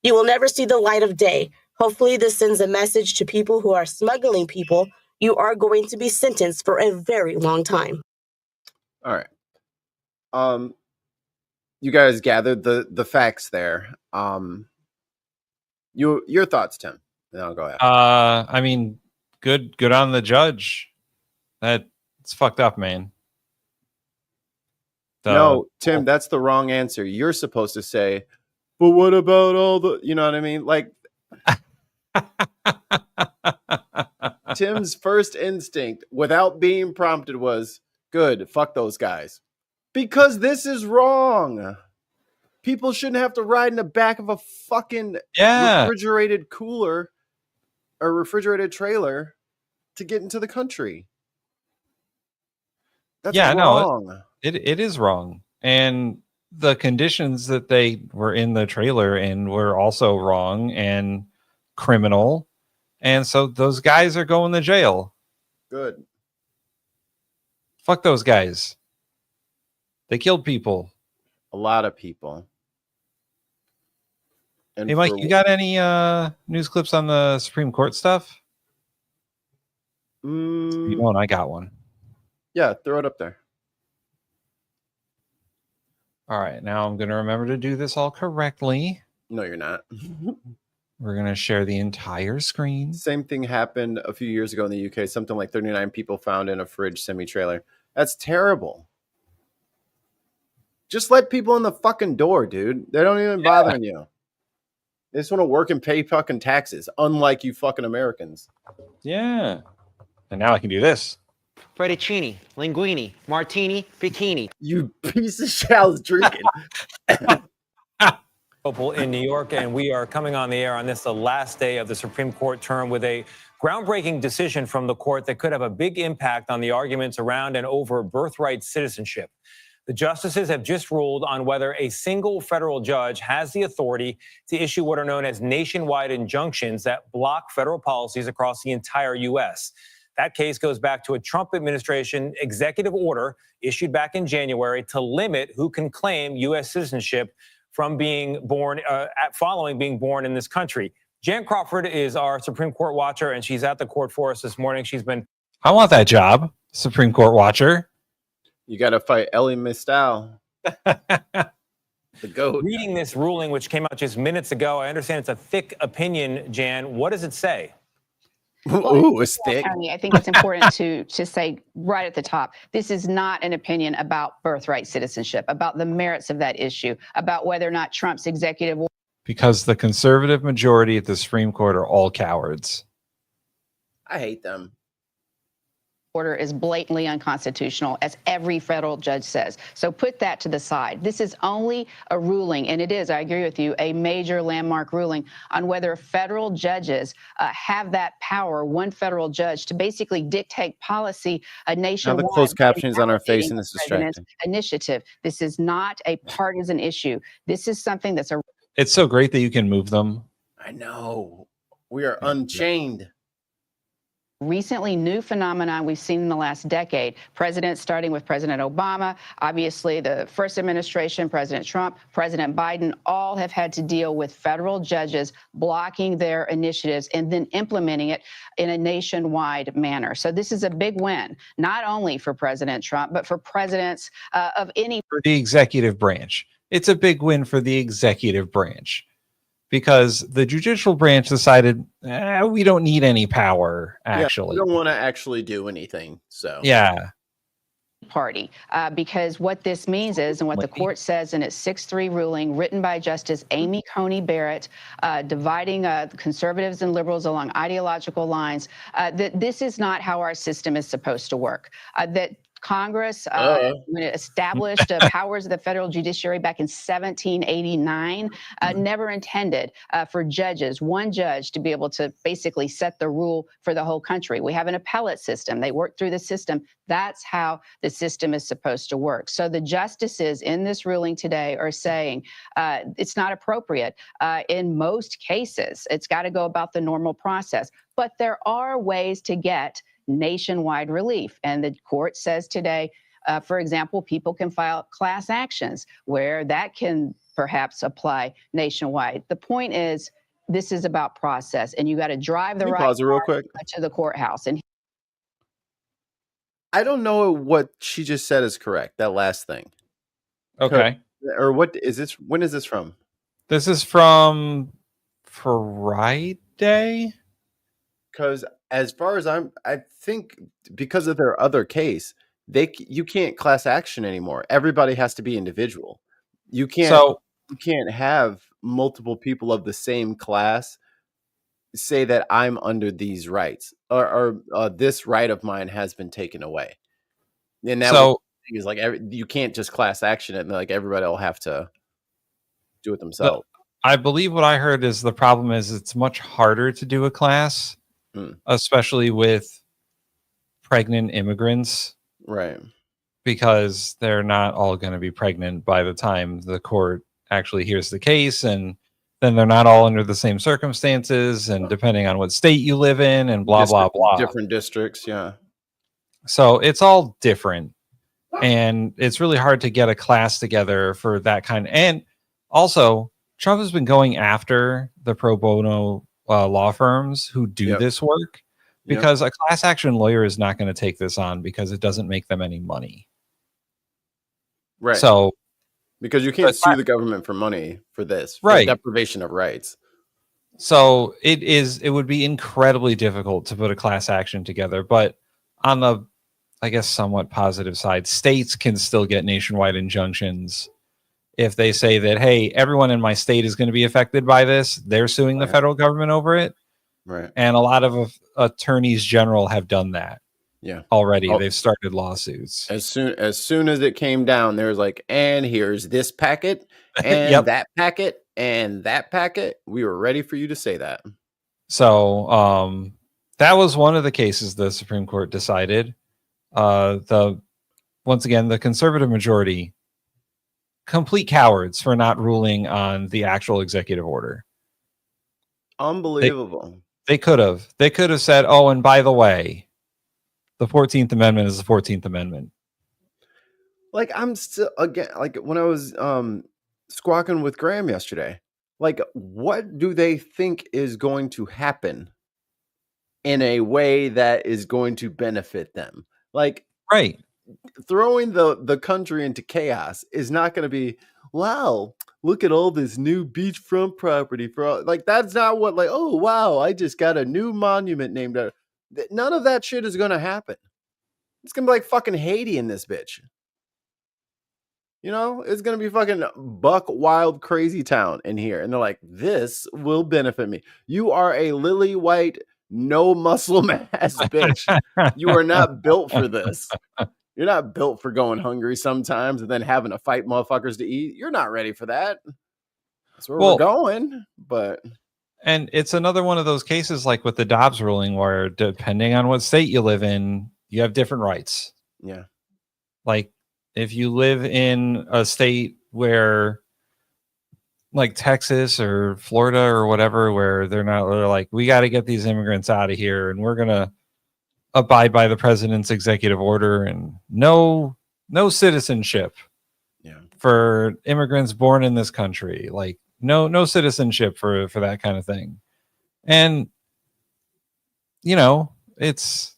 "You will never see the light of day. Hopefully this sends a message to people who are smuggling people. You are going to be sentenced for a very long time." All right. You guys gathered the facts there. Your thoughts, Tim. Then I'll go ahead. I mean, good on the judge. It's fucked up, man. No, Tim, that's the wrong answer. You're supposed to say, but what about all the, you know what I mean? Like, Tim's first instinct without being prompted was, good, fuck those guys. Because this is wrong. People shouldn't have to ride in the back of a fucking refrigerated cooler or refrigerated trailer to get into the country. That's wrong. No, it is wrong. And the conditions that they were in the trailer in were also wrong and criminal. And so those guys are going to jail. Good. Fuck those guys. They killed people. A lot of people. And hey, Mike, you got any news clips on the Supreme Court stuff? You don't, I got one. Yeah, throw it up there. All right, now I'm going to remember to do this all correctly. No, you're not. We're going to share the entire screen. Same thing happened a few years ago in the UK. Something like 39 people found in a fridge semi-trailer. That's terrible. Just let people in the fucking door, dude. They don't even bother you. They just want to work and pay fucking taxes, unlike you fucking Americans. Yeah. And now I can do this. Fettuccine, linguine, martini, bikini. You piece of shit, I was drinking. In New York, and we are coming on the air on this, the last day of the Supreme Court term, with a groundbreaking decision from the court that could have a big impact on the arguments around and over birthright citizenship. The justices have just ruled on whether a single federal judge has the authority to issue what are known as nationwide injunctions that block federal policies across the entire U.S. That case goes back to a Trump administration executive order issued back in January to limit who can claim U.S. citizenship from being born, following being born in this country. Jan Crawford is our Supreme Court watcher, and she's at the court for us this morning. She's been... I want that job, Supreme Court watcher. You got to fight Ellie Mistal. The goat. Reading this ruling, which came out just minutes ago, I understand it's a thick opinion, Jan. What does it say? Ooh, it's thick. I think it's important to say right at the top, this is not an opinion about birthright citizenship, about the merits of that issue, about whether or not Trump's executive... Because the conservative majority at the Supreme Court are all cowards. I hate them. Order is blatantly unconstitutional, as every federal judge says. So put that to the side. This is only a ruling, and it is, I agree with you, a major landmark ruling on whether federal judges have that power, one federal judge, to basically dictate policy nationwide. Now the closed captions on our face and it's distracting. Initiative. This is not a partisan issue. This is something that's a... It's so great that you can move them. I know. We are unchained. Recently new phenomenon we've seen in the last decade. Presidents, starting with President Obama, obviously the first administration, President Trump, President Biden, all have had to deal with federal judges blocking their initiatives and then implementing it in a nationwide manner. So this is a big win, not only for President Trump, but for presidents of any... For the executive branch. It's a big win for the executive branch. Because the judicial branch decided we don't need any power, actually. Yeah, we don't want to actually do anything. So yeah. Party, because what this means is, and what the court says in its 6-3 ruling written by Justice Amy Coney Barrett, dividing conservatives and liberals along ideological lines, that this is not how our system is supposed to work. That Congress, when it established powers of the federal judiciary back in 1789, never intended for judges, one judge, to be able to basically set the rule for the whole country. We have an appellate system. They work through the system. That's how the system is supposed to work. So the justices in this ruling today are saying it's not appropriate in most cases. It's got to go about the normal process. But there are ways to get nationwide relief. And the court says today, for example, people can file class actions where that can perhaps apply nationwide. The point is, this is about process, and you got to drive the right pause it real quick to the courthouse. And I don't know what she just said is correct. That last thing. Okay. Or what is this? When is this from? This is from Friday. Because as far as I think because of their other case, you can't class action anymore. Everybody has to be individual. You can't have multiple people of the same class say that I'm under these rights or this right of mine has been taken away. And that is like you can't just class action it and like everybody will have to do it themselves. I believe what I heard is the problem is it's much harder to do a class. Especially with pregnant immigrants. Right. Because they're not all going to be pregnant by the time the court actually hears the case. And then they're not all under the same circumstances. And depending on what state you live in and blah, blah, blah. Different districts. Yeah. So it's all different. And it's really hard to get a class together for that kind. And also, Trump has been going after the pro bono law firms who do this work because a class action lawyer is not going to take this on because it doesn't make them any money. Right. So because you can't sue the government for money for this, for right? Deprivation of rights. So it would be incredibly difficult to put a class action together. But on the, I guess, somewhat positive side, states can still get nationwide injunctions. If they say that, hey, everyone in my state is going to be affected by this, they're suing the federal government over it. Right. And a lot of attorneys general have done that. Yeah. Already. They've started lawsuits. As soon as it came down, there was like, and here's this packet and that packet and that packet. We were ready for you to say that. So that was one of the cases the Supreme Court decided. Once again, the conservative majority, complete cowards for not ruling on the actual executive order. Unbelievable. They could have said, oh, and by the way, the 14th Amendment is the 14th Amendment. Like I'm still again, like when I was squawking with Graham yesterday, like what do they think is going to happen in a way that is going to benefit them? Like, right. Throwing the country into chaos is not going to be, wow, look at all this new beachfront property for like that's not what like, oh wow, I just got a new monument named after. None of that shit is going to happen. It's going to be like fucking Haiti in this bitch. You know, it's going to be fucking buck wild crazy town in here. And they're like, this will benefit me. You are a lily white, no muscle mass bitch. You are not built for this. You're not built for going hungry sometimes and then having to fight motherfuckers to eat. You're not ready for that. That's where we're going. And it's another one of those cases like with the Dobbs ruling where depending on what state you live in, you have different rights. Yeah. Like if you live in a state where like Texas or Florida or whatever, where they're like, we got to get these immigrants out of here and we're going to abide by the president's executive order and no citizenship for immigrants born in this country. Like no citizenship for that kind of thing. And you know, it's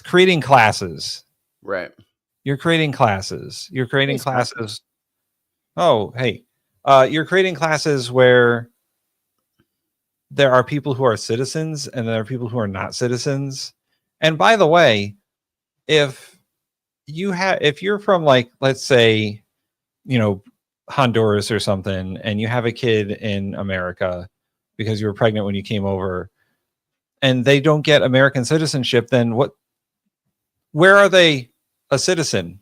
creating classes. Right. You're creating classes. You're creating classes. Oh, hey. You're creating classes where there are people who are citizens and there are people who are not citizens. And by the way, if you're from like, let's say, you know, Honduras or something, and you have a kid in America because you were pregnant when you came over and they don't get American citizenship, then where are they a citizen?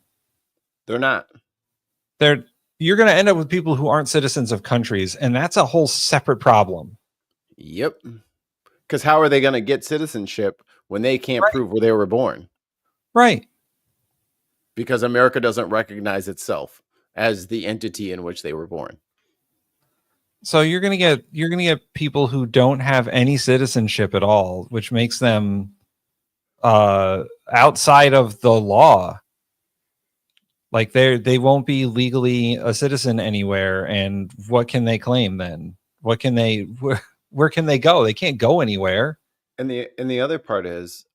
They're not. You're going to end up with people who aren't citizens of countries, and that's a whole separate problem. Yep. Because how are they going to get citizenship when they can't prove where they were born? Right. Because America doesn't recognize itself as the entity in which they were born. So you're going to get people who don't have any citizenship at all, which makes them outside of the law. Like they won't be legally a citizen anywhere, and what can they claim then? What can they where can they go? They can't go anywhere. And the other part is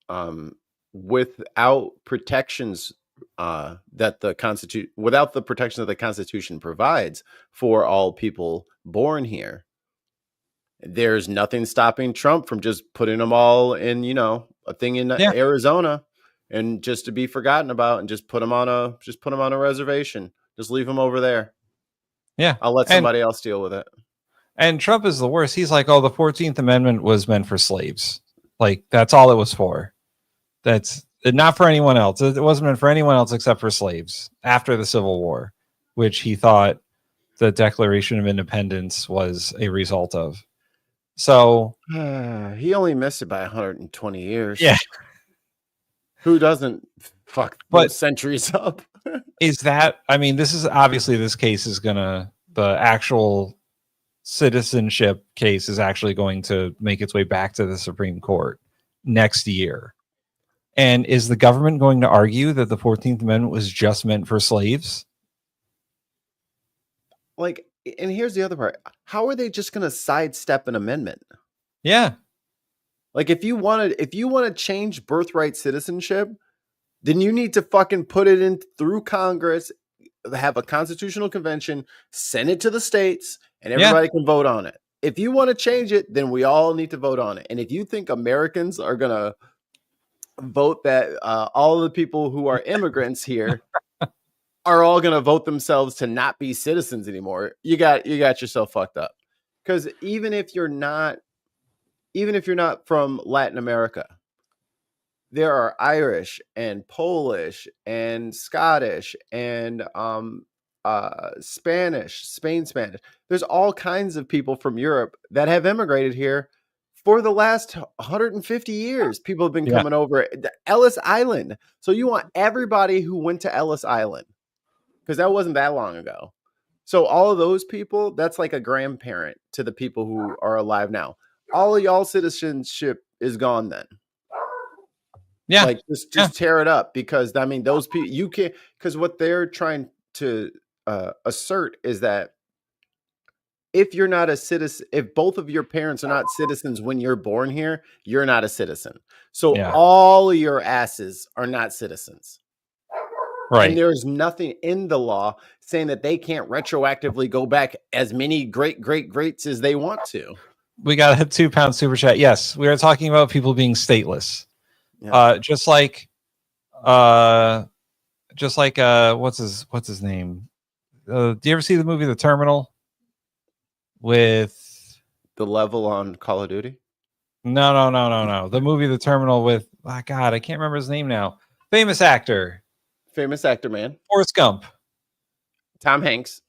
without protections that the without the protection that the Constitution provides for all people born here, there's nothing stopping Trump from just putting them all in, a thing in Arizona, and just to be forgotten about, and just put them on a reservation. Just leave them over there. Yeah, I'll let somebody else deal with it. And Trump is the worst. He's like, oh, the 14th Amendment was meant for slaves. Like, that's all it was for. That's not for anyone else. It wasn't meant for anyone else except for slaves after the Civil War, which he thought the Declaration of Independence was a result of. So he only missed it by 120 years. Yeah. Who doesn't fuck those centuries up? Is that, I mean, this is obviously, this case is the actual citizenship case is actually going to make its way back to the Supreme Court next year. And is the government going to argue that the 14th Amendment was just meant for slaves? Like, and here's the other part. How are they just going to sidestep an amendment? Yeah. Like, if you want to change birthright citizenship, then you need to fucking put it in through Congress, have a constitutional convention, send it to the states, and everybody can vote on it. If you want to change it, then we all need to vote on it. And if you think Americans are going to vote that all of the people who are immigrants here are all going to vote themselves to not be citizens anymore, you got yourself fucked up. Because even if you're not from Latin America, there are Irish and Polish and Scottish and Spanish. There's all kinds of people from Europe that have immigrated here for the last 150 years. People have been coming over Ellis Island. So you want everybody who went to Ellis Island, because that wasn't that long ago. So all of those people, that's like a grandparent to the people who are alive now. All of y'all citizenship is gone then. Yeah. Like just tear it up, because I mean, those people, you can't, because what they're trying to assert is that if you're not a citizen, if both of your parents are not citizens when you're born here, you're not a citizen. So all of your asses are not citizens. Right. And there's nothing in the law saying that they can't retroactively go back as many greats as they want to. We got a £2 super chat. Yes, we are talking about people being stateless. Yeah. Just like what's his name? Do you ever see the movie The Terminal with the level on Call of Duty? No. The movie The Terminal with God, I can't remember his name now. Famous actor, man. Forrest Gump. Tom Hanks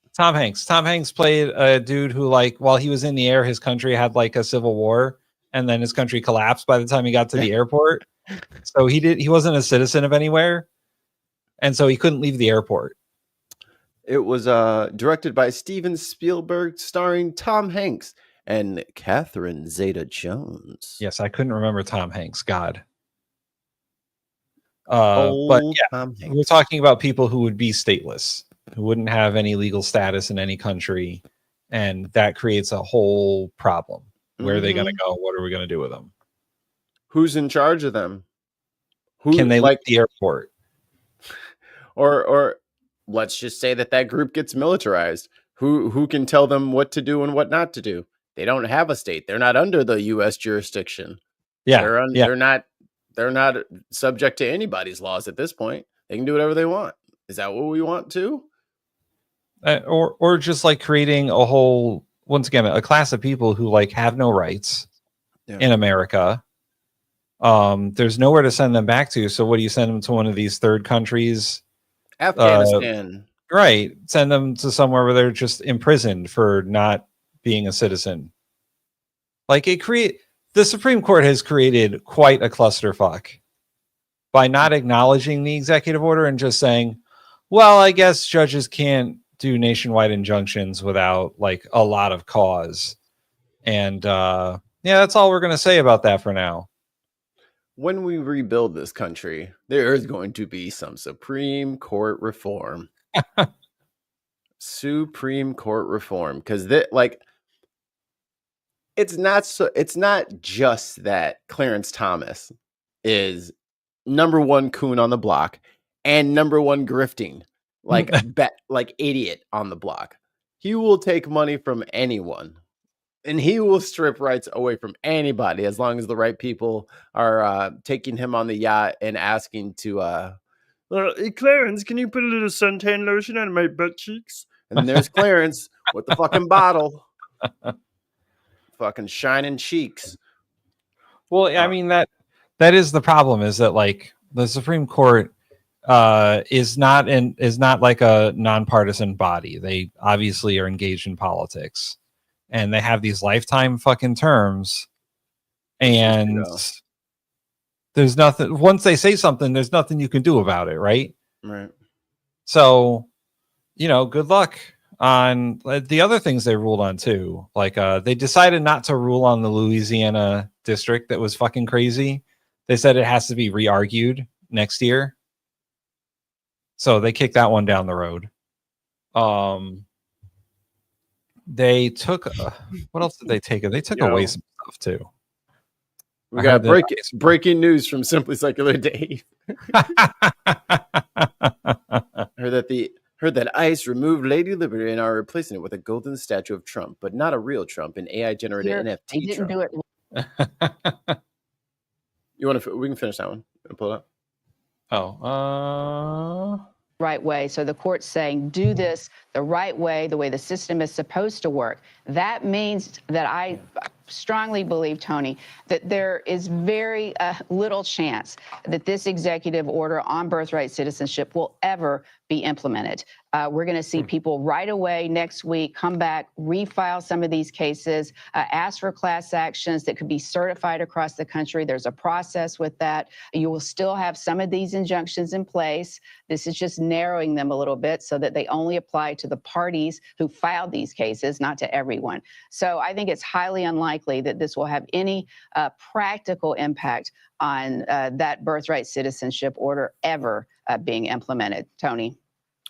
played a dude who, like, while he was in the air, his country had like a civil war, and then his country collapsed by the time he got to the airport. So he wasn't a citizen of anywhere, and so he couldn't leave the airport. It was directed by Steven Spielberg, starring Tom Hanks and Catherine Zeta-Jones. Yes, I couldn't remember Tom Hanks. God. But yeah, we're talking about people who would be stateless, who wouldn't have any legal status in any country, and that creates a whole problem. Where are they going to go? What are we going to do with them? Who's in charge of them? Can they leave the airport? Or let's just say that group gets militarized. Who can tell them what to do and what not to do? They don't have a state. They're not under the U.S. jurisdiction. Yeah, They're not subject to anybody's laws at this point. They can do whatever they want. Is that what we want to? Or just like creating a whole, once again, a class of people who like have no rights in America, There's nowhere to send them back to. So what do you send them to? One of these third countries? Afghanistan. Right. Send them to somewhere where they're just imprisoned for not being a citizen. Like the Supreme Court has created quite a clusterfuck by not acknowledging the executive order and just saying, well, I guess judges can't do nationwide injunctions without like a lot of cause. And yeah, that's all we're going to say about that for now. When we rebuild this country, there is going to be some Supreme Court reform. Supreme Court reform, because it's not just that Clarence Thomas is number one coon on the block and number one grifting like idiot on the block. He will take money from anyone and he will strip rights away from anybody as long as the right people are taking him on the yacht and asking to hey, Clarence, can you put a little suntan lotion on my butt cheeks? And then there's Clarence with the fucking bottle. Fucking shining cheeks. Well, I mean that is the problem, is that like the Supreme Court is not like a nonpartisan body. They obviously are engaged in politics, and they have these lifetime fucking terms. And there's nothing. Once they say something, there's nothing you can do about it, right? Right. So, good luck on the other things they ruled on too. Like they decided not to rule on the Louisiana district that was fucking crazy. They said it has to be re-argued next year. So they kicked that one down the road. They took what else did they take? They took away some stuff too. We got breaking news from Simply Secular Dave. Heard that ICE removed Lady Liberty and are replacing it with a golden statue of Trump, but not a real Trump, an AI-generated NFT didn't Trump. do it. You want to? We can finish that one. Pull it up. Right way. So the court's saying, do this the right way, the way the system is supposed to work. That means that I strongly believe, Tony, that there is very little chance that this executive order on birthright citizenship will ever be implemented. We're going to see people right away next week come back, refile some of these cases, ask for class actions that could be certified across the country. There's a process with that. You will still have some of these injunctions in place. This is just narrowing them a little bit so that they only apply to the parties who filed these cases, not to everyone. So I think it's highly unlikely that this will have any practical impact on that birthright citizenship order ever being implemented. Tony.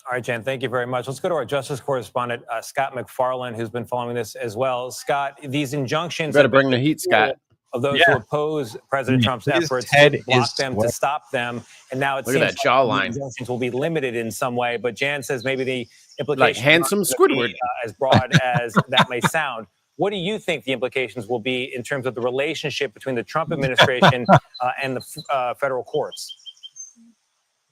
All right, Jen, thank you very much. Let's go to our justice correspondent, Scott McFarland, who's been following this as well. Scott, these injunctions... You better bring the heat, Scott. ...of those who oppose President Trump's efforts to block them, to stop them. And now it seems that jawline. The injunctions will be limited in some way. But Jan says maybe the implications... Like handsome Squidward. As broad as that may sound. What do you think the implications will be in terms of the relationship between the Trump administration and the federal courts?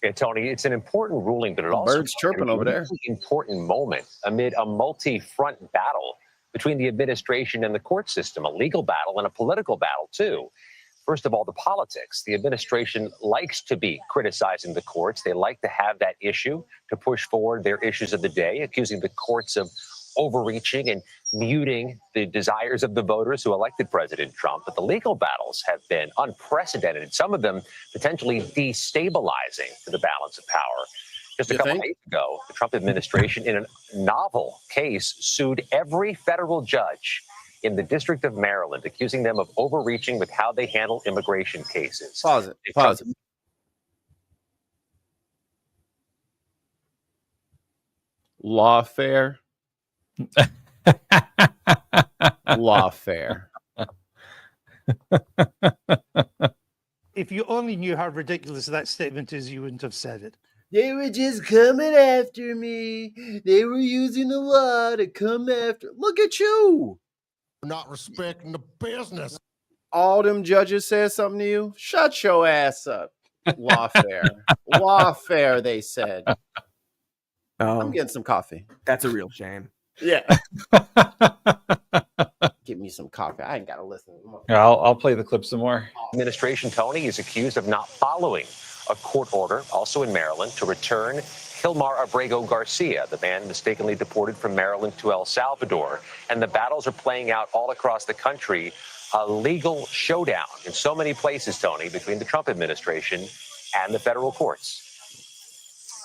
Okay, Tony, it's an important ruling, but it also birds chirping over there. Important moment amid a multi-front battle between the administration and the court system, a legal battle and a political battle, too. First of all, the politics. The administration likes to be criticizing the courts. They like to have that issue to push forward their issues of the day, accusing the courts of overreaching and muting the desires of the voters who elected President Trump. But the legal battles have been unprecedented, some of them potentially destabilizing to the balance of power. Just a couple days ago, the Trump administration, in a novel case, sued every federal judge in the District of Maryland, accusing them of overreaching with how they handle immigration cases. Pause it. Lawfare. Lawfare. If you only knew how ridiculous that statement is, you wouldn't have said it. They were just coming after me. They were using the law to come after. Look at you. Not respecting the business. All them judges said something to you? Shut your ass up. Lawfare. Lawfare, they said. I'm getting some coffee. That's a real shame. Yeah. get me some coffee. I ain't gotta listen. Yeah, I'll play the clip some more. Administration, Tony, is accused of not following a court order, also in Maryland, to return Hilmar Abrego Garcia, the man mistakenly deported from Maryland to El Salvador. And the battles are playing out all across the country. A legal showdown in so many places, Tony, between the Trump administration and the federal courts.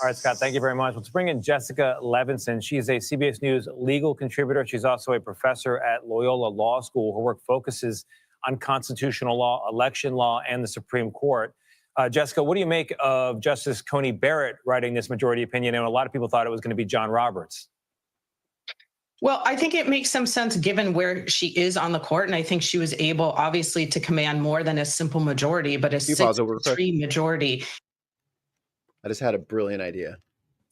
All right, Scott, thank you very much. Let's bring in Jessica Levinson. She's a CBS News legal contributor. She's also a professor at Loyola Law School. Her work focuses on constitutional law, election law, and the Supreme Court. Jessica, what do you make of Justice Coney Barrett writing this majority opinion? And a lot of people thought it was going to be John Roberts. Well, I think it makes some sense given where she is on the court. And I think she was able, obviously, to command more than a simple majority, but a 6-3 majority. I just had a brilliant idea.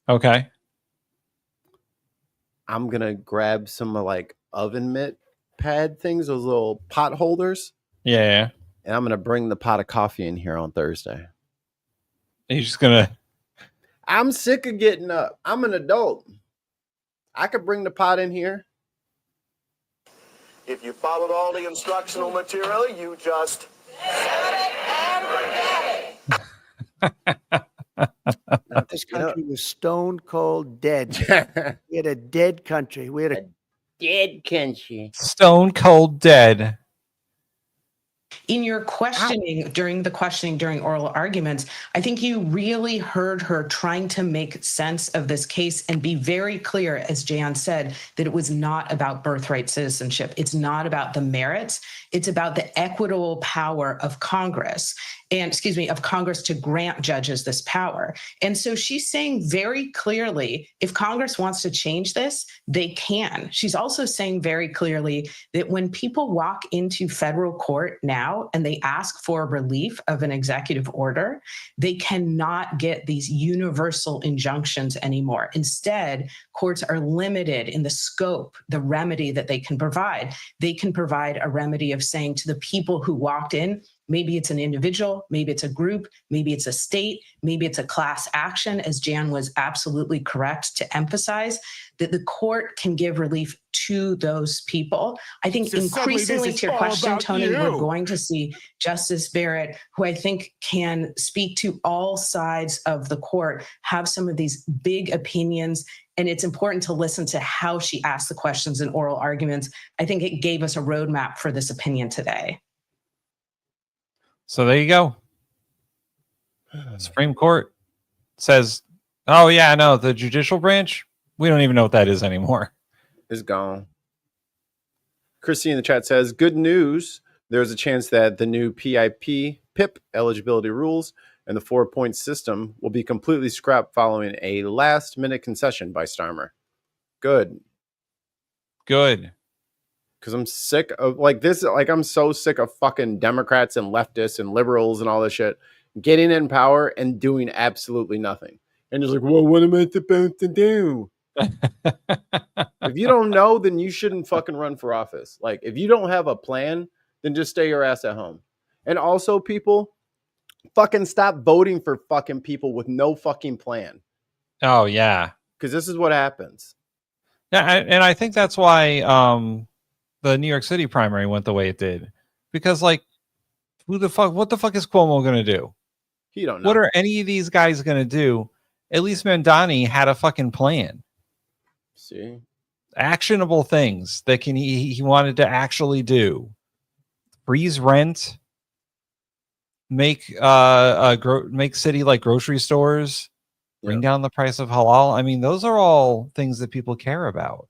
Okay. I'm going to grab some like oven mitt pad things, those little pot holders. Yeah. And I'm going to bring the pot of coffee in here on Thursday. You're just going to... I'm sick of getting up. I'm an adult. I could bring the pot in here. If you followed all the instructional material, you just set it and forget it. This country was stone cold dead. We had a dead country. We had a dead country. Stone cold dead. In your questioning, during oral arguments, I think you really heard her trying to make sense of this case and be very clear, as Jan said, that it was not about birthright citizenship. It's not about the merits. It's about the equitable power of Congress of Congress to grant judges this power. And so she's saying very clearly, if Congress wants to change this, they can. She's also saying very clearly that when people walk into federal court now and they ask for relief of an executive order, they cannot get these universal injunctions anymore. Instead, courts are limited in the scope, the remedy that they can provide. They can provide a remedy of saying to the people who walked in, maybe it's an individual, maybe it's a group, maybe it's a state, maybe it's a class action, as Jan was absolutely correct to emphasize, that the court can give relief to those people. I think increasingly to your question, Tony, we're going to see Justice Barrett, who I think can speak to all sides of the court, have some of these big opinions. And it's important to listen to how she asked the questions in oral arguments. I think it gave us a roadmap for this opinion today. So there you go. Supreme Court says, oh, yeah, no, the judicial branch, we don't even know what that is anymore. It's gone. Christy in the chat says, good news. There's a chance that the new PIP eligibility rules and the 4-point system will be completely scrapped following a last-minute concession by Starmer. Good. Because I'm sick of this. I'm so sick of fucking Democrats and leftists and liberals and all this shit getting in power and doing absolutely nothing. And just like, well, what am I supposed to do? If you don't know, then you shouldn't fucking run for office. Like, if you don't have a plan, then just stay your ass at home. And also, people, fucking stop voting for fucking people with no fucking plan. Oh, yeah. Because this is what happens. Yeah, and I think that's why the New York City primary went the way it did. Because, what the fuck is Cuomo going to do? He don't know. What are any of these guys going to do? At least Mandani had a fucking plan. See? Actionable things that he wanted to actually do. Freeze rent. Make city like grocery stores. Bring down the price of halal. I mean, those are all things that people care about.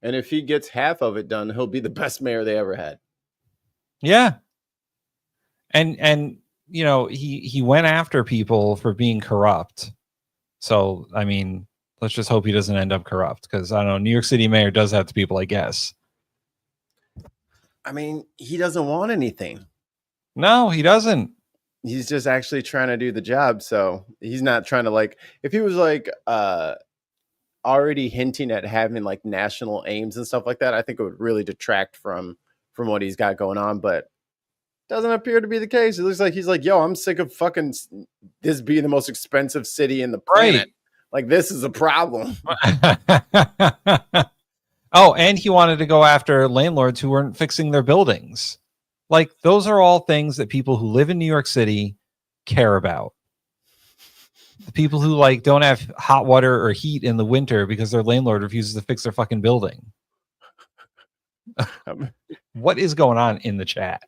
And if he gets half of it done, he'll be the best mayor they ever had. Yeah. And you know, he went after people for being corrupt. So, I mean, let's just hope he doesn't end up corrupt, because I don't know, New York City mayor does have people, I guess. I mean, he doesn't want anything. No, he doesn't. He's just actually trying to do the job. So he's not trying to if he was already hinting at having national aims and stuff like that, I think it would really detract from what he's got going on. But doesn't appear to be the case. It looks like he's yo, I'm sick of fucking this being the most expensive city in the planet. Right. This is a problem. Oh, and he wanted to go after landlords who weren't fixing their buildings. Like, those are all things that people who live in New York City care about. The people who like don't have hot water or heat in the winter because their landlord refuses to fix their fucking building. What is going on in the chat?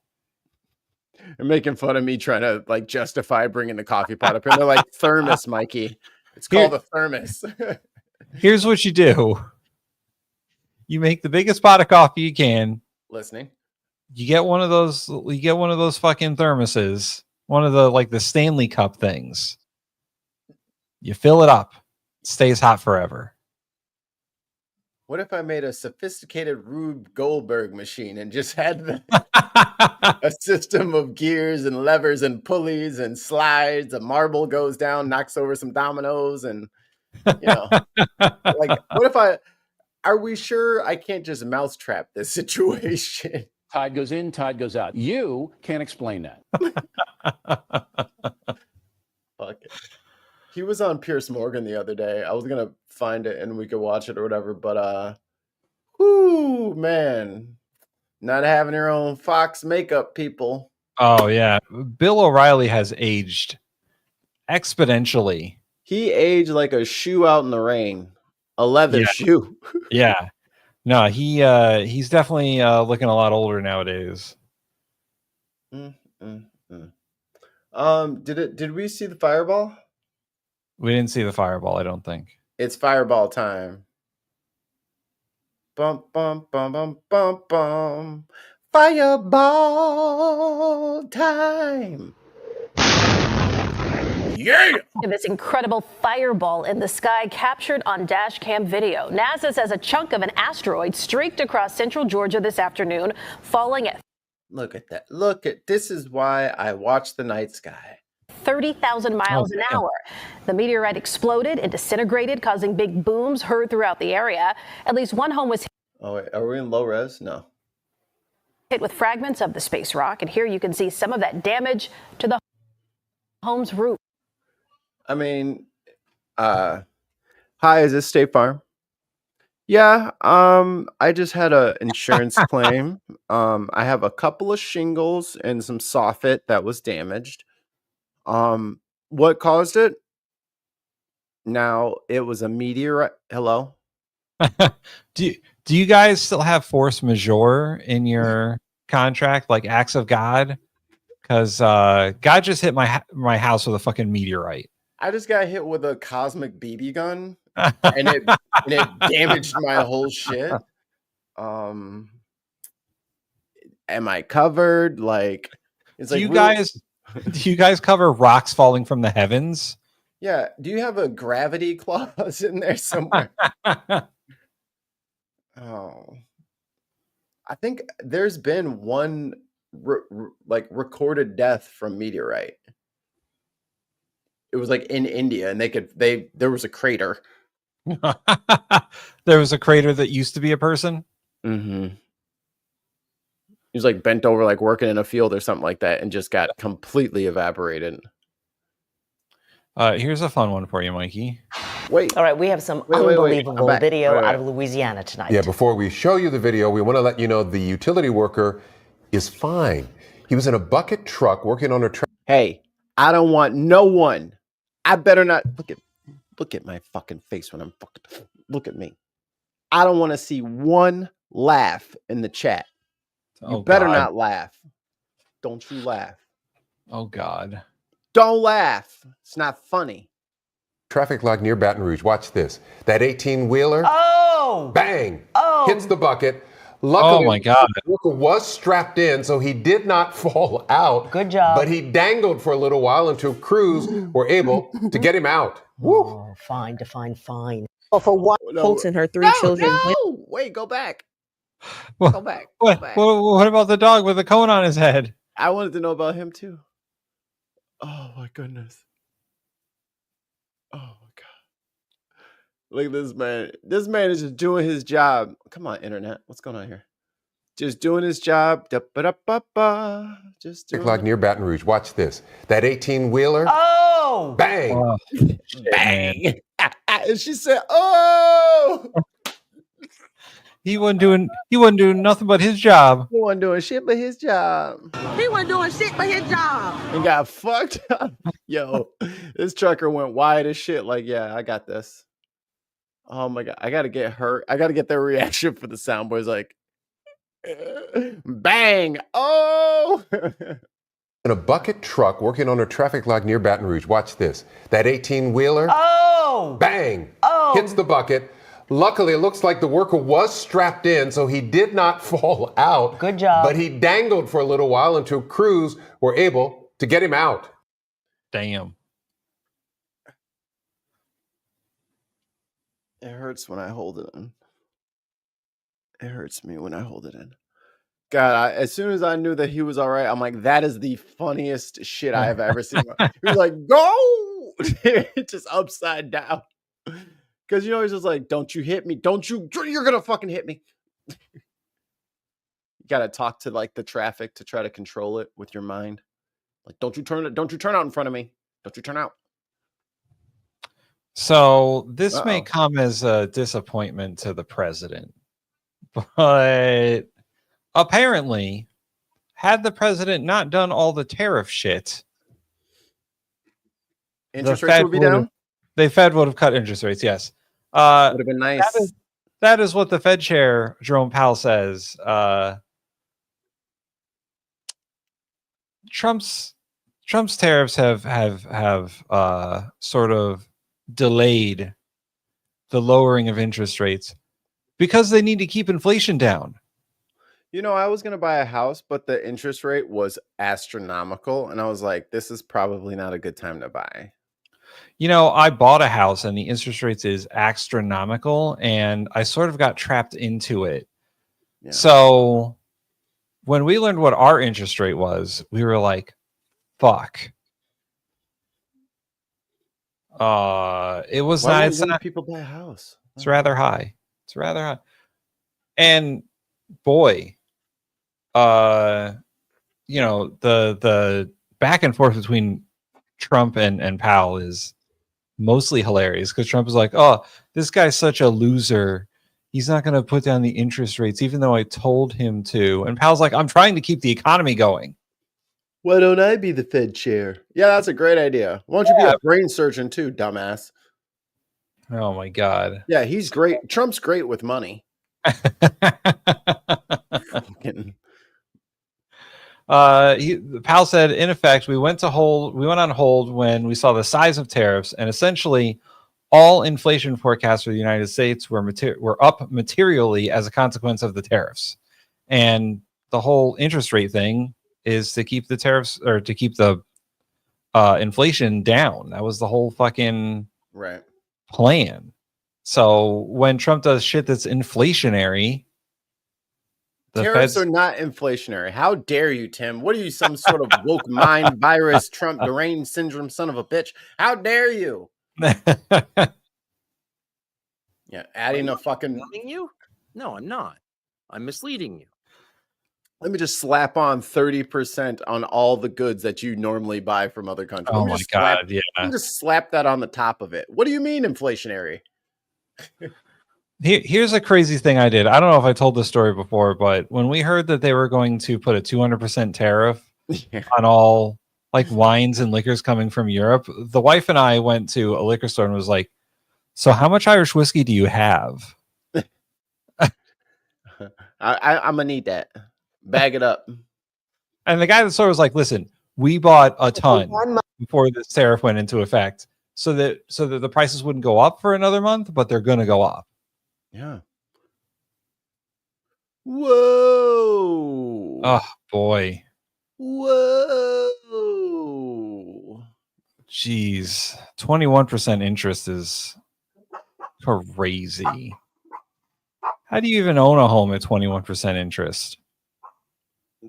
They're making fun of me trying to like justify bringing the coffee pot up here. They're like, thermos, Mikey. It's called a thermos. Here's what you do. You make the biggest pot of coffee you can. Listening. You get one of those fucking thermoses, one of the Stanley Cup things. You fill it up. It stays hot forever. What if I made a sophisticated Rube Goldberg machine and just had a system of gears and levers and pulleys and slides? A marble goes down, knocks over some dominoes, and like, are we sure I can't just mousetrap this situation? Tide goes in, tide goes out. You can't explain that. Fuck it. He was on Piers Morgan the other day. I was gonna find it and we could watch it or whatever, but whoo, man, not having your own Fox makeup, people. Oh yeah, Bill O'Reilly has aged exponentially. He aged like a shoe out in the rain, a leather shoe. Yeah, no, he's definitely looking a lot older nowadays. Did we see the fireball? We didn't see the fireball, I don't think. It's fireball time. Bum, bum, bum, bum, bum, bum. Fireball time. Yeah! This incredible fireball in the sky captured on dash cam video. NASA says a chunk of an asteroid streaked across central Georgia this afternoon, falling at Look at that. This is why I watch the night sky. 30,000 miles an hour. The meteorite exploded and disintegrated, causing big booms heard throughout the area. At least one home was Oh, wait, are we in low res? No. hit with fragments of the space rock. And here you can see some of that damage to the home's roof. I mean, hi, is this State Farm? Yeah, I just had a insurance claim. I have a couple of shingles and some soffit that was damaged. What caused it? Now, it was a meteorite. Hello? Do you guys still have force majeure in your contract, like acts of God? Because God just hit my house with a fucking meteorite. I just got hit with a cosmic BB gun, and it damaged my whole shit. Am I covered? Like, it's Do like you guys cover rocks falling from the heavens? Yeah. Do you have a gravity clause in there somewhere? Oh, I think there's been one recorded death from meteorite. It was like in India, and there was a crater. There was a crater that used to be a person. Mm-hmm. He was like bent over, like working in a field or something like that, and just got completely evaporated. Here's a fun one for you, Mikey. Wait. All right, we have some unbelievable video out of Louisiana tonight. Yeah, before we show you the video, we want to let you know the utility worker is fine. He was in a bucket truck working on a truck. Hey, I don't want no one. I better not look at my fucking face when I'm fucking. Look at me. I don't want to see one laugh in the chat. You better not laugh. Don't you laugh. Oh God. Don't laugh. It's not funny. Traffic light near Baton Rouge. Watch this. That 18-wheeler. Oh! Bang! Oh! Hits the bucket. Luckily, oh my God. the worker was strapped in, so he did not fall out. Good job. But he dangled for a little while until crews were able to get him out. Woo! Oh, fine, define fine. Well, for one, Holt and her three children. No! Wait, go back. What, Go back. What, Go back. what about the dog with the cone on his head? I wanted to know about him too. Oh my goodness. Oh my God. Look at this man. This man is just doing his job. Come on, internet. What's going on here? Just doing his job. Da-ba-da-ba-ba. Just doing Traffic light near Baton Rouge. Watch this. That 18-wheeler. Oh! Bang! Oh, bang. And she said, oh! He wasn't doing nothing but his job. He wasn't doing shit but his job. He wasn't doing shit but his job. And got fucked up. Yo, this trucker went wide as shit. Like, yeah, I got this. Oh my god, I gotta get her. I gotta get their reaction for the sound boys. Like, bang! Oh, In a bucket truck working on a traffic light near Baton Rouge. Watch this. That 18-wheeler. Oh! Bang! Oh! Hits the bucket. Luckily, it looks like the worker was strapped in, so he did not fall out. Good job. But he dangled for a little while until crews were able to get him out. Damn. it hurts when I hold it in. It hurts me when I hold it in. God, as soon as I knew that he was all right, I'm like, that is the funniest shit I have ever seen. He was like, go! Just upside down. Because, he's just like, don't you hit me. You're going to fucking hit me. You got to talk to, like, the traffic to try to control it with your mind. Like, don't you turn out in front of me. Don't you turn out. So this may come as a disappointment to the president, but apparently, had the president not done all the tariff shit, interest rates would be down? The Fed would have cut interest rates, yes. Would have been nice. That is what the Fed chair, Jerome Powell, says. Trump's tariffs have sort of delayed the lowering of interest rates because they need to keep inflation down. I was going to buy a house, but the interest rate was astronomical. And I was like, this is probably not a good time to buy. I bought a house and the interest rates is astronomical and I sort of got trapped into it. Yeah. So when we learned what our interest rate was, we were like, fuck. It was Why not. would people buy a house? It's rather high. It's rather high. And boy, the back and forth between Trump and Powell is mostly hilarious because Trump is like, oh, this guy's such a loser. He's not going to put down the interest rates, even though I told him to. And Powell's like, I'm trying to keep the economy going. Why don't I be the Fed chair? Yeah, that's a great idea. Why don't you be a brain surgeon too, dumbass? Oh my God. Yeah, he's great. Trump's great with money. Powell said, in effect, we went on hold when we saw the size of tariffs, and essentially all inflation forecasts for the United States were up materially as a consequence of the tariffs. And the whole interest rate thing is to keep the tariffs or to keep the inflation down. That was the whole fucking plan. So when Trump does shit that's inflationary, tariffs are not inflationary. How dare you, Tim? What are you, some sort of woke mind virus, Trump deranged syndrome son of a bitch? How dare you? Yeah, adding a fucking... you? No, I'm not. I'm misleading you. Let me just slap on 30% on all the goods that you normally buy from other countries. Oh my God, yeah. Let me just slap that on the top of it. What do you mean inflationary? Here's a crazy thing I did. I don't know if I told this story before, but when we heard that they were going to put a 200% tariff on all like wines and liquors coming from Europe, the wife and I went to a liquor store and was like, so how much Irish whiskey do you have? I'm gonna need that. Bag it up. And the guy at the store was like, listen, we bought a ton before this tariff went into effect so that the prices wouldn't go up for another month, but they're going to go up. Yeah. Whoa. Oh, boy. Whoa. Jeez. 21% interest is crazy. How do you even own a home at 21% interest?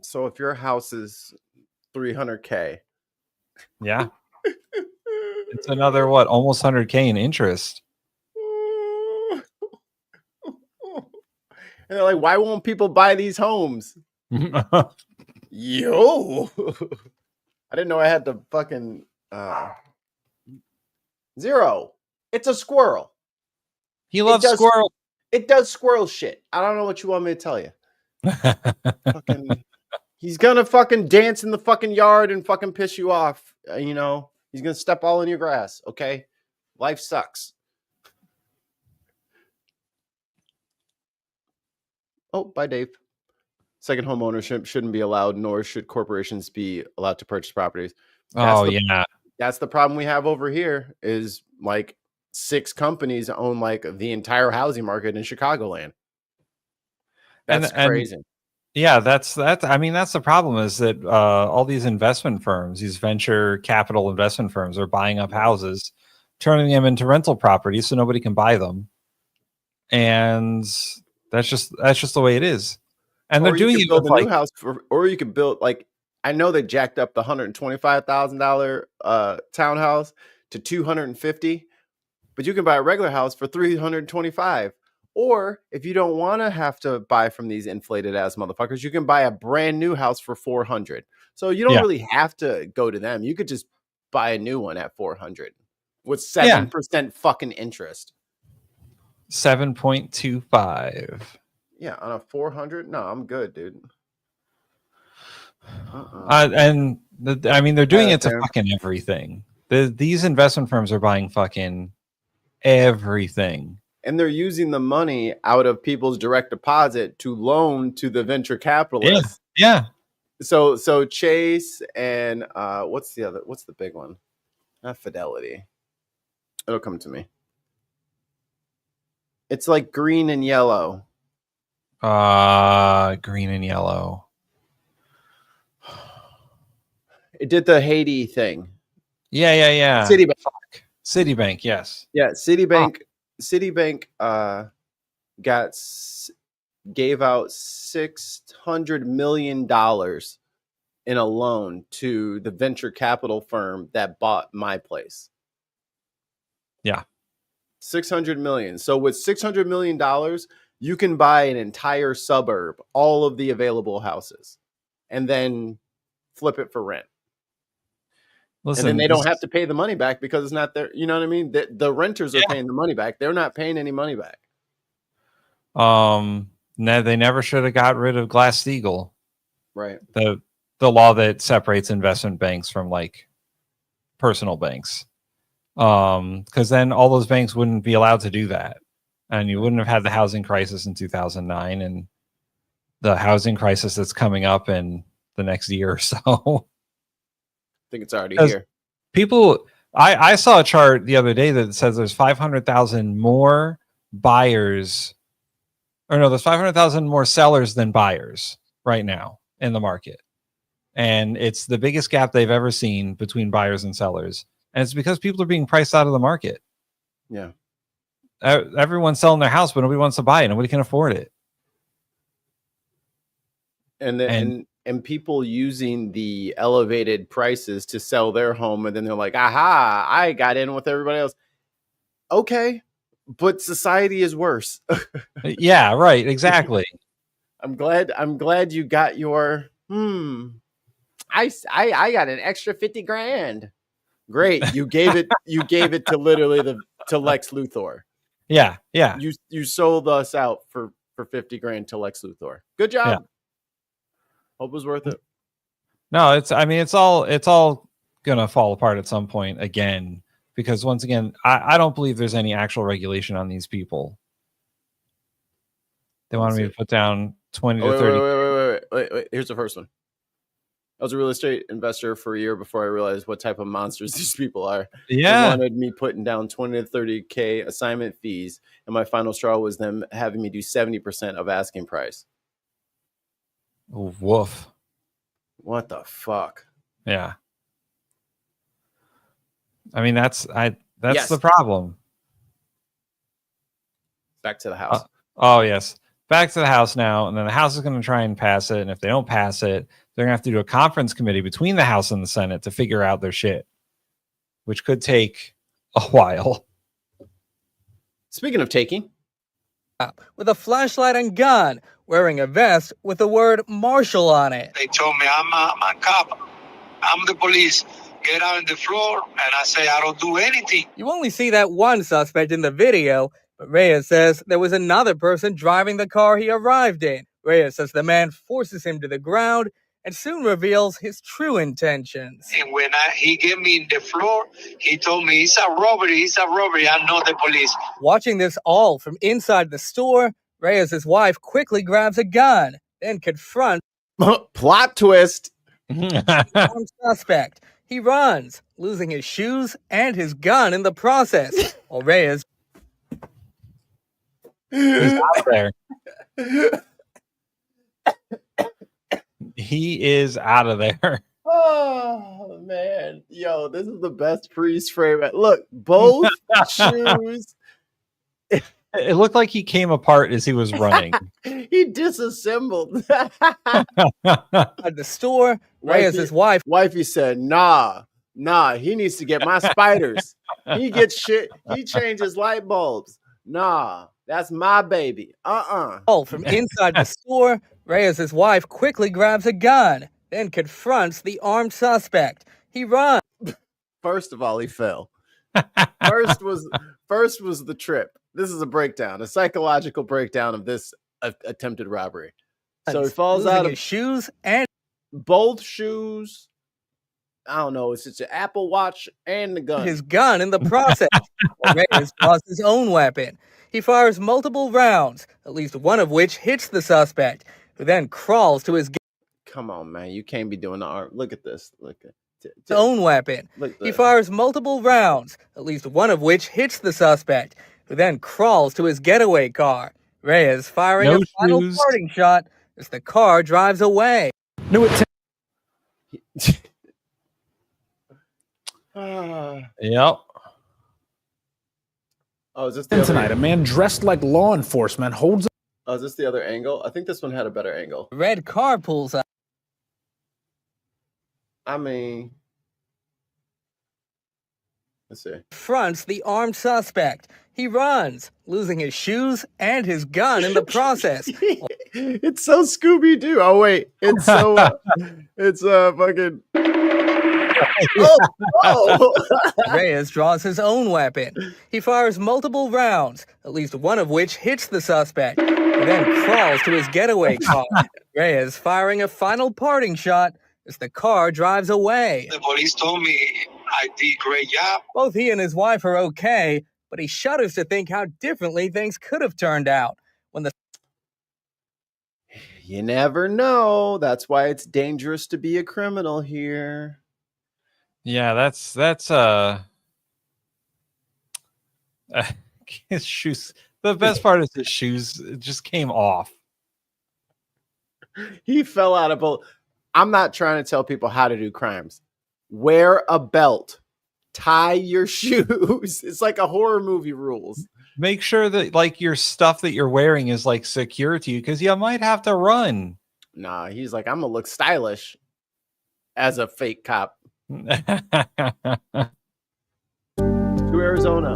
So if your house is $300K. Yeah. It's another, what, almost 100K in interest. And they're like, why won't people buy these homes? Yo. I didn't know I had to fucking zero. It's a squirrel. He loves squirrels. It does squirrel shit. I don't know what you want me to tell you. Fucking, he's gonna fucking dance in the fucking yard and fucking piss you off. You know, he's gonna step all in your grass. Okay, life sucks. Oh, bye, Dave. Second home ownership shouldn't be allowed, nor should corporations be allowed to purchase properties. That's the problem we have over here. Is like 6 companies own like the entire housing market in Chicagoland. That's crazy. Yeah, that's I mean, that's the problem, is that all these investment firms, these venture capital investment firms, are buying up houses, turning them into rental properties so nobody can buy them. And that's just the way it is. And they're doing it build with a new house or you could build, like, I know they jacked up the $125,000 townhouse to $250,000, but you can buy a regular house for $325,000. Or if you don't want to have to buy from these inflated ass motherfuckers, you can buy a brand new house for $400,000. So you don't really have to go to them. You could just buy a new one at $400,000 with 7% fucking interest. 7.25. Yeah, on a 400. No, I'm good, dude. I mean, they're doing it to fucking everything. These investment firms are buying fucking everything. And they're using the money out of people's direct deposit to loan to the venture capitalists. Yeah. So Chase and what's the big one? Not Fidelity. It'll come to me. It's like green and yellow. Green and yellow. It did the Haiti thing. Yeah. Citibank, yes. Yeah, Citibank gave out $600 million in a loan to the venture capital firm that bought my place. Yeah. $600 million. So with $600 million, you can buy an entire suburb, all of the available houses, and then flip it for rent. Listen, and then they don't have to pay the money back because it's not their, you know what I mean? The renters are paying the money back. They're not paying any money back. No, they never should have got rid of Glass-Steagall. Right. The law that separates investment banks from like personal banks. Because then all those banks wouldn't be allowed to do that. And you wouldn't have had the housing crisis in 2009 and the housing crisis that's coming up in the next year or so. I think it's already here. People, I saw a chart the other day that says there's 500,000 more buyers, or no, there's 500,000 more sellers than buyers right now in the market. And it's the biggest gap they've ever seen between buyers and sellers. And it's because people are being priced out of the market. Yeah. Everyone's selling their house, but nobody wants to buy it. Nobody can afford it. And people using the elevated prices to sell their home, and then they're like, aha, I got in with everybody else. Okay, but society is worse. Yeah, right, exactly. I'm glad you got your I got an extra 50 grand. Great. You gave it to literally to Lex Luthor. Yeah. You sold us out for 50 grand to Lex Luthor. Good job. Yeah. Hope it was worth it. No, it's all gonna fall apart at some point again, because once again, I don't believe there's any actual regulation on these people. They wanted me to put down 20 to 30. Wait. Here's the first one. I was a real estate investor for a year before I realized what type of monsters these people are. Yeah. They wanted me putting down 20 to 30K assignment fees, and my final straw was them having me do 70% of asking price. Woof. What the fuck? Yeah. I mean, that's the problem. Back to the house. Oh, yes. Back to the House now, and then the House is going to try and pass it, and if they don't pass it, they're going to have to do a conference committee between the House and the Senate to figure out their shit, which could take a while. Speaking of taking. With a flashlight and gun, wearing a vest with the word Marshall on it. They told me, I'm a cop. I'm the police. Get out on the floor, and I say, I don't do anything. You only see that one suspect in the video. But Reyes says there was another person driving the car he arrived in. Reyes says the man forces him to the ground and soon reveals his true intentions. And when he gave me the floor, he told me, it's a robbery, I'm not the police. Watching this all from inside the store, Reyes' wife quickly grabs a gun, then confronts plot twist. the suspect. He runs, losing his shoes and his gun in the process. While Reyes He's out there. He is out of there. Oh man, yo, this is the best freeze frame. Look, both shoes. It looked like he came apart as he was running. He disassembled. at the store, Reyes' wifey said, nah, he needs to get my spiders. He gets shit. He changes light bulbs. Nah, that's my baby. All from inside the store, Reyes' wife quickly grabs a gun, then confronts the armed suspect. He runs. First of all, he fell. First was the trip. This is a breakdown, a psychological breakdown of this attempted robbery. So he falls out of his shoes and both shoes. I don't know. It's just an Apple Watch and the gun. His gun in the process. Reyes draws his own weapon. He fires multiple rounds, at least one of which hits the suspect, who then crawls to his Come on, man. You can't be doing the arm. Look at this. Look at his own weapon. He fires multiple rounds, at least one of which hits the suspect, who then crawls to his getaway car. Reyes firing a final parting shot as the car drives away. Yep. Oh, is this the Tonight, a man dressed like law enforcement holds. Oh, is this the other angle? I think this one had a better angle. Red car pulls up. I mean, let's see. Fronts the armed suspect. He runs, losing his shoes and his gun in the process. It's so Scooby-Doo. Oh wait, it's so it's fucking. Reyes draws his own weapon. He fires multiple rounds, at least one of which hits the suspect, who then crawls to his getaway car. Reyes firing a final parting shot as the car drives away. The police told me I did a great job. Both he and his wife are okay, but he shudders to think how differently things could have turned out when the. You never know. That's why it's dangerous to be a criminal here. Yeah, that's his shoes. The best part is his shoes just came off. He fell out of both. I'm not trying to tell people how to do crimes. Wear a belt. Tie your shoes. It's like a horror movie rules. Make sure that like your stuff that you're wearing is like secure to you because you might have to run. Nah, he's like, I'm gonna look stylish as a fake cop. To Arizona.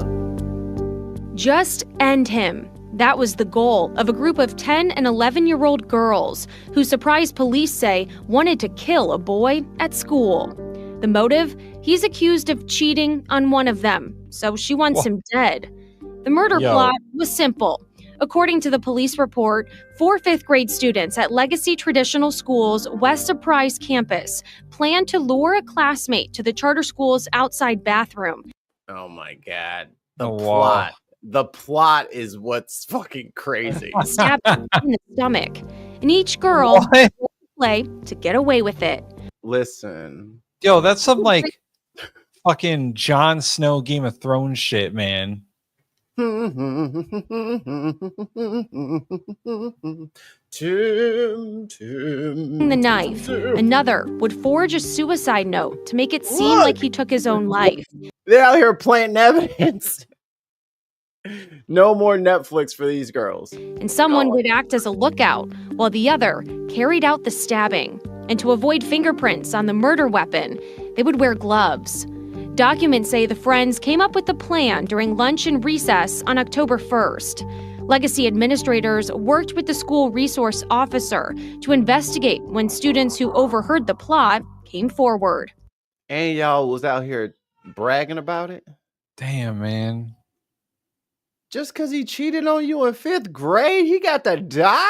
Just end him. That was the goal of a group of 10 and 11-year-old girls who surprise police say wanted to kill a boy at school. The motive? He's accused of cheating on one of them, so she wants him dead. The murder plot was simple. According to the police report, 4 fifth-grade students at Legacy Traditional School's West Surprise campus planned to lure a classmate to the charter school's outside bathroom. Oh my God. The plot is what's fucking crazy. Stabbed him in the stomach. And each girl play to get away with it. Listen. Yo, that's some like fucking Jon Snow Game of Thrones shit, man. The knife. Another would forge a suicide note to make it seem like he took his own life. They're out here planting evidence. No more Netflix for these girls. And someone would act as a lookout while the other carried out the stabbing. And to avoid fingerprints on the murder weapon, they would wear gloves. Documents say the friends came up with the plan during lunch and recess on October 1st. Legacy administrators worked with the school resource officer to investigate when students who overheard the plot came forward. And y'all was out here bragging about it? Damn, man. Just because he cheated on you in 5th grade, he got to die?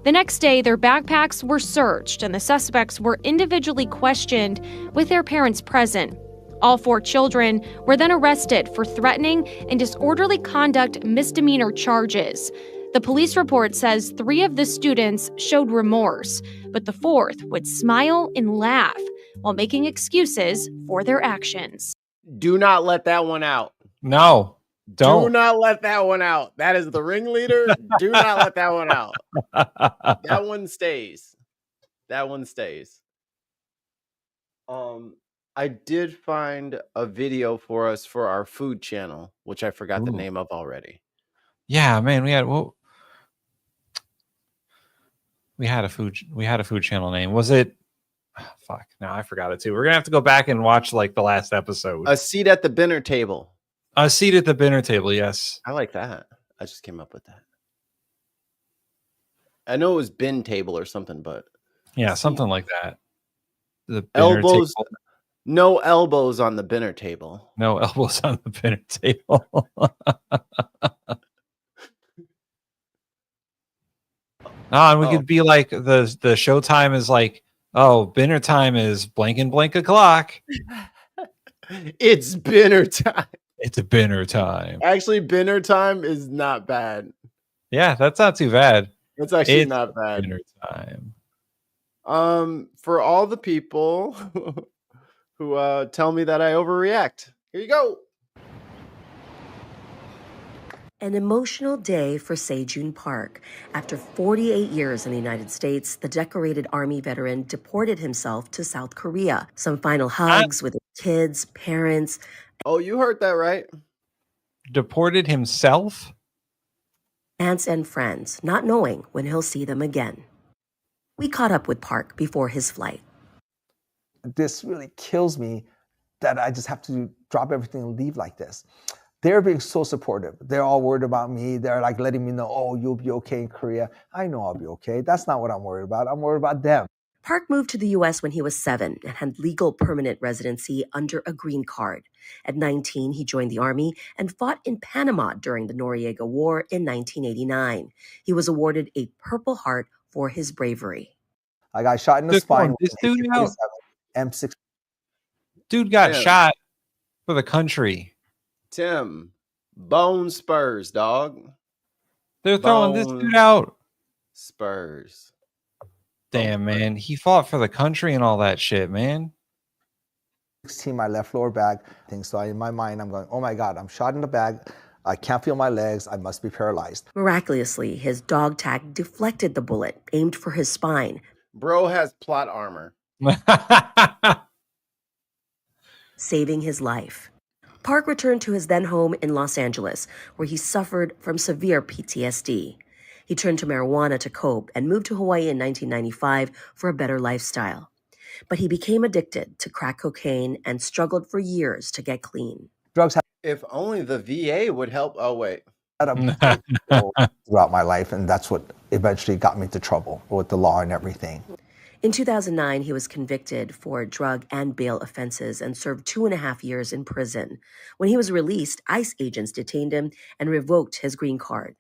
The next day, their backpacks were searched and the suspects were individually questioned with their parents present. All 4 children were then arrested for threatening and disorderly conduct misdemeanor charges. The police report says 3 of the students showed remorse, but the 4th would smile and laugh while making excuses for their actions. Do not let that one out. No, don't. Do not let that one out. That is the ringleader. Do not let that one out. That one stays. That one stays. I did find a video for us for our food channel, which I forgot the name of already. Yeah, man, we had a food channel name. Was it? Oh, fuck, no, I forgot it too. We're gonna have to go back and watch like the last episode. A seat at the dinner table. A seat at the dinner table. Yes, I like that. I just came up with that. I know it was bin table or something, but yeah, something like that. The elbows. Table. No elbows on the dinner table. No elbows on the dinner table. And we could be like the showtime is like, oh, dinner time is blank and blank o'clock. It's dinner time. It's a dinner time. Actually, dinner time is not bad. Yeah, that's not too bad. It's actually not bad. Dinner time. For all the people who tell me that I overreact, here you go. An emotional day for Sejun Park. After 48 years in the United States, the decorated Army veteran deported himself to South Korea. Some final hugs with his kids, parents. Oh, you heard that right. Deported himself? Aunts and friends, not knowing when he'll see them again. We caught up with Park before his flight. This really kills me that I just have to drop everything and leave like this. They're being so supportive. They're all worried about me. They're like letting me know, oh, you'll be okay in Korea. I know I'll be okay. That's not what I'm worried about. I'm worried about them. Park moved to the U.S. when he was 7 and had legal permanent residency under a green card. At 19, he joined the Army and fought in Panama during the Noriega War in 1989. He was awarded a Purple Heart for his bravery. I got shot in the spine. This dude M6. Dude got shot for the country. Tim, bone spurs, dog. They're throwing this dude out. Spurs. Damn, man. He fought for the country and all that shit, man. 16, my left lower back thing. So in my mind, I'm going, oh my God, I'm shot in the back. I can't feel my legs. I must be paralyzed. Miraculously, his dog tag deflected the bullet, aimed for his spine. Bro has plot armor. Saving his life. Park returned to his then home in Los Angeles, where he suffered from severe PTSD. He turned to marijuana to cope and moved to Hawaii in 1995 for a better lifestyle. But he became addicted to crack cocaine and struggled for years to get clean. Drugs if only the VA would help. Oh, wait. Throughout my life, and that's what eventually got me into trouble with the law and everything. In 2009, he was convicted for drug and bail offenses and served 2.5 years in prison. When he was released, ICE agents detained him and revoked his green card.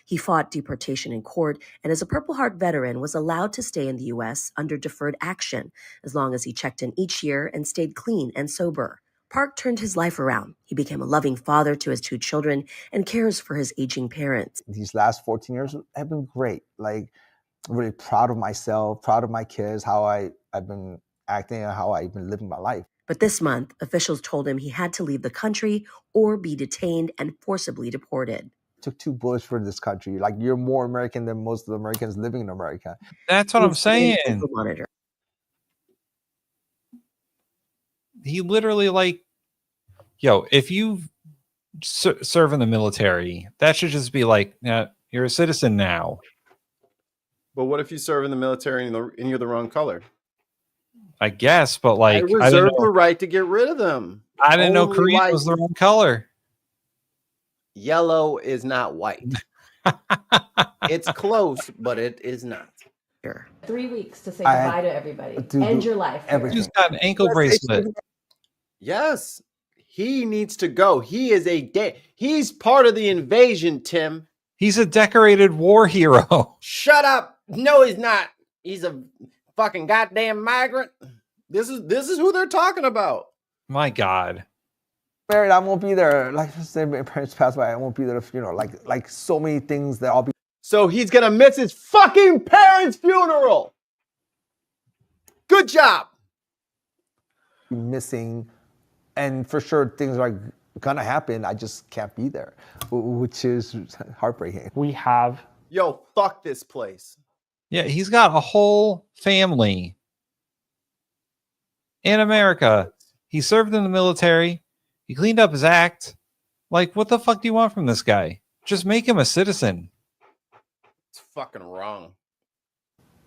He fought deportation in court and as a Purple Heart veteran was allowed to stay in the U.S. under deferred action as long as he checked in each year and stayed clean and sober. Park turned his life around. He became a loving father to his 2 children and cares for his aging parents. These last 14 years have been great. Like, really proud of myself, proud of my kids, how I've been acting and how I've been living my life. But this month, officials told him he had to leave the country or be detained and forcibly deported. Took 2 bullets for this country. Like, you're more American than most of the Americans living in America. That's what I'm saying. He literally, like, yo, if you serve in the military, that should just be like, you're a citizen now. But what if you serve in the military and you're the wrong color? I guess, but like, I reserve the right to get rid of them. I didn't know Korean was the wrong color. Yellow is not white. It's close, but it is not. 3 weeks to say goodbye to everybody. End your life. You just got an ankle bracelet. Yes. He needs to go. He is he's part of the invasion, Tim. He's a decorated war hero. Shut up. No, he's not. He's a fucking goddamn migrant. This is who they're talking about. My God. Married, I won't be there. Like say my parents passed away, I won't be there. Like so many things that I'll be. So he's gonna miss his fucking parents' funeral. Good job. Missing, and for sure things are gonna happen. I just can't be there, which is heartbreaking. We have. Yo, fuck this place. Yeah, he's got a whole family in America. He served in the military. He cleaned up his act. Like, what the fuck do you want from this guy? Just make him a citizen. It's fucking wrong.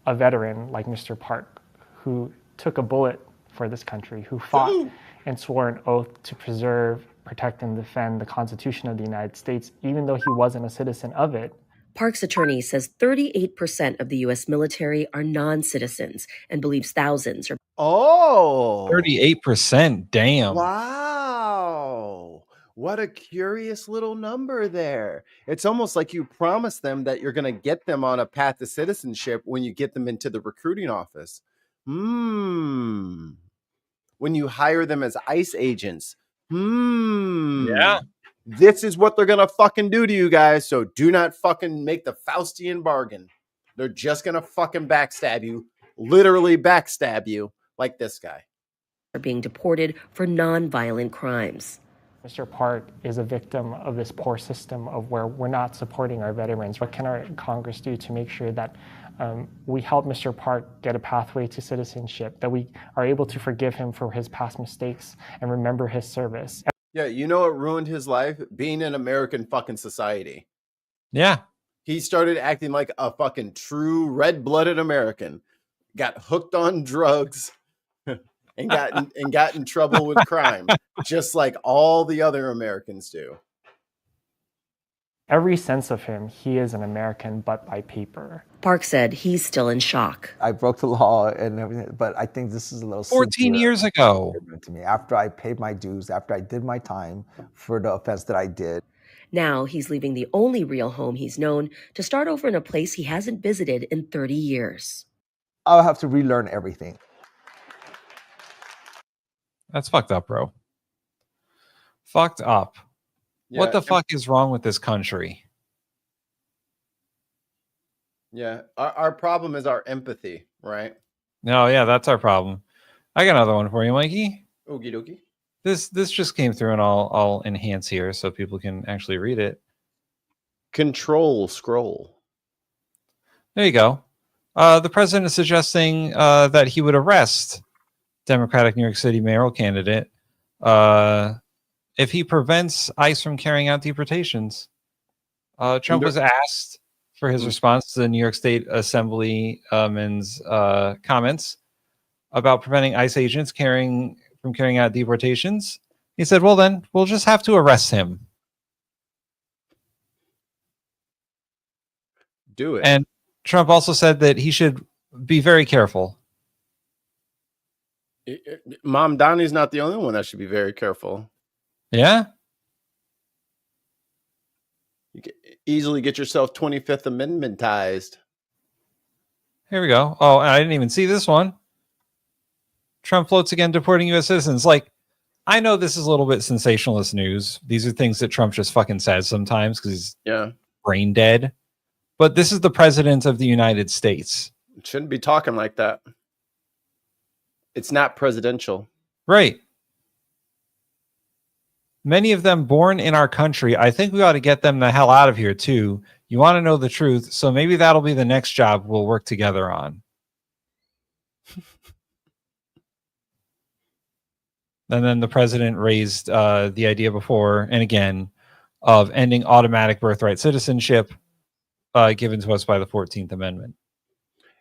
A veteran like Mr. Park, who took a bullet for this country, who fought and swore an oath to preserve, protect, and defend the Constitution of the United States, even though he wasn't a citizen of it. Park's attorney says 38% of the U.S. military are non-citizens and believes thousands are. 38%. Damn. Wow. What a curious little number there. It's almost like you promised them that you're going to get them on a path to citizenship when you get them into the recruiting office. When you hire them as ICE agents. Yeah. This is what they're going to fucking do to you guys. So do not fucking make the Faustian bargain. They're just going to fucking backstab you. Literally backstab you like this guy. Are being deported for non-violent crimes. Mr. Park is a victim of this poor system of where we're not supporting our veterans. What can our Congress do to make sure that we help Mr. Park get a pathway to citizenship, that we are able to forgive him for his past mistakes and remember his service? Yeah, you know what ruined his life? Being in American fucking society. Yeah. He started acting like a fucking true red-blooded American. Got hooked on drugs and got in trouble with crime, just like all the other Americans do. Every sense of him, he is an American, but by paper. Park said he's still in shock. I broke the law and everything, but I think this is a little 14 years ago. To me, after I paid my dues, after I did my time for the offense that I did. Now he's leaving the only real home he's known to start over in a place he hasn't visited in 30 years. I'll have to relearn everything. That's fucked up, bro. Fucked up. Yeah, what the fuck is wrong with this country? Yeah, our problem is our empathy, right? No, yeah, that's our problem. I got another one for you, Mikey. Okie dokie. This just came through, and I'll enhance here so people can actually read it. Control scroll. There you go. The president is suggesting that he would arrest Democratic New York City mayoral candidate if he prevents ICE from carrying out deportations. Trump was asked for his response to the New York State Assemblyman's comments about preventing ICE agents from carrying out deportations. He said, well, then we'll just have to arrest him. Do it. And Trump also said that he should be very careful. Mom Donnie's not the only one that should be very careful. Yeah? You can easily get yourself 25th Amendmentized. Here we go. Oh, and I didn't even see this one. Trump floats again deporting U.S. citizens. Like, I know this is a little bit sensationalist news. These are things that Trump just fucking says sometimes because he's brain dead. But this is the president of the United States. Shouldn't be talking like that. It's not presidential. Right. Many of them born in our country. I think we ought to get them the hell out of here, too. You want to know the truth, so maybe that'll be the next job we'll work together on. And then the president raised the idea before and again of ending automatic birthright citizenship given to us by the 14th Amendment.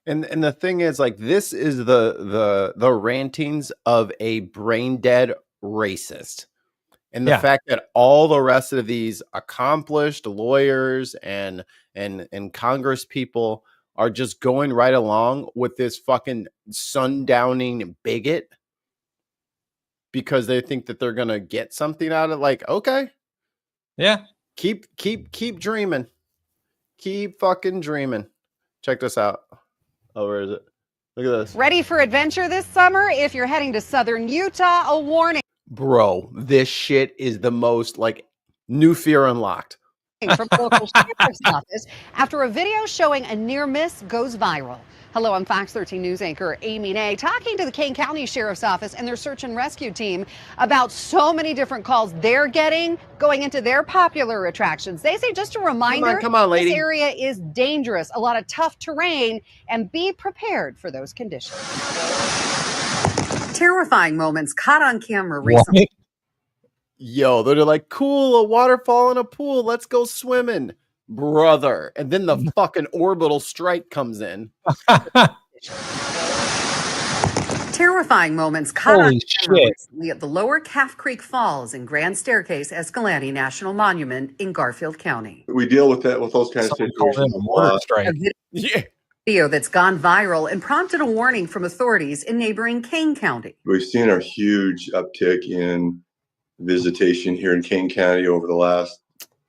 And the thing is, like, this is the rantings of a brain dead racist. And the fact that all the rest of these accomplished lawyers and Congress people are just going right along with this fucking sundowning bigot because they think that they're gonna get something out of. Like, okay, yeah, keep dreaming, keep fucking dreaming. Check this out. Oh, where is it? Look at this. Ready for adventure this summer? If you're heading to southern Utah, a warning. Bro, this shit is the most like new fear unlocked. From the local sheriff's office after a video showing a near miss goes viral. Hello, I'm Fox 13 News anchor Amy Nay talking to the Kane County Sheriff's Office and their search and rescue team about so many different calls they're getting going into their popular attractions. They say, just a reminder, come on, lady. This area is dangerous, a lot of tough terrain, and be prepared for those conditions. Terrifying moments caught on camera recently. Yo, they're like, cool, a waterfall and a pool. Let's go swimming, brother. And then the fucking orbital strike comes in. Terrifying moments caught on Holy camera shit. recently at the Lower Calf Creek Falls and Grand Staircase Escalante National Monument in Garfield County. We deal with that, with those kind of Someone called situations. in a mortar strike. Yeah. Video that's gone viral and prompted a warning from authorities in neighboring Kane County. We've seen a huge uptick in visitation here in Kane County over the last.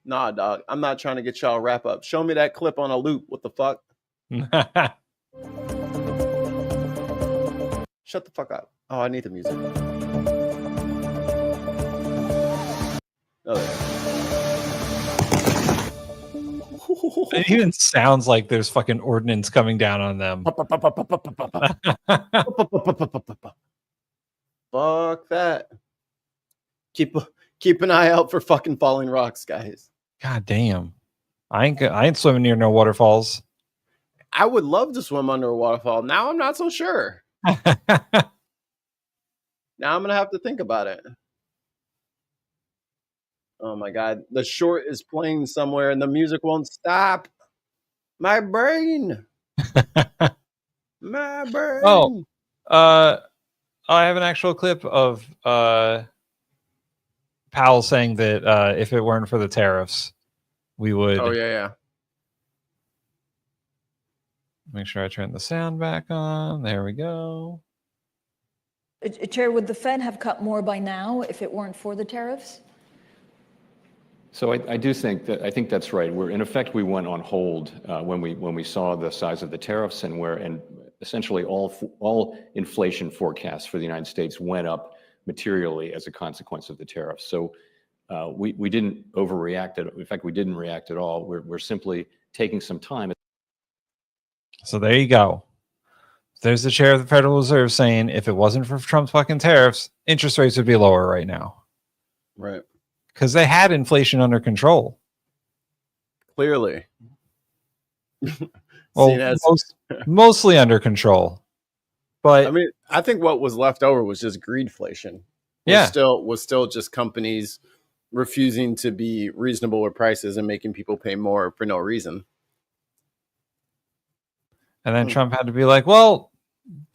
Nah, dog. I'm not trying to get y'all wrap up. Show me that clip on a loop. What the fuck? Shut the fuck up. Oh, I need the music. Oh, It even sounds like there's fucking ordnance coming down on them. fuck that. Keep an eye out for fucking falling rocks, guys. God damn. I ain't swimming near no waterfalls. I would love to swim under a waterfall. Now I'm not so sure. Now I'm gonna have to think about it. Oh my god, the short is playing somewhere and the music won't stop. My brain. My brain. Oh, I have an actual clip of Powell saying that if it weren't for the tariffs, we would. Oh yeah. Make sure I turn the sound back on. There we go. Chair, would the Fed have cut more by now if it weren't for the tariffs? So I think that's right. In effect, we went on hold when we saw the size of the tariffs and essentially all inflation forecasts for the United States went up materially as a consequence of the tariffs. So we didn't overreact. In fact, we didn't react at all. We're simply taking some time. So there you go. There's the chair of the Federal Reserve saying if it wasn't for Trump's fucking tariffs, interest rates would be lower right now. Right. Because they had inflation under control. Clearly. Well, mostly under control. But I mean, I think what was left over was just greedflation. Was still just companies refusing to be reasonable with prices and making people pay more for no reason. And then Trump had to be like, well,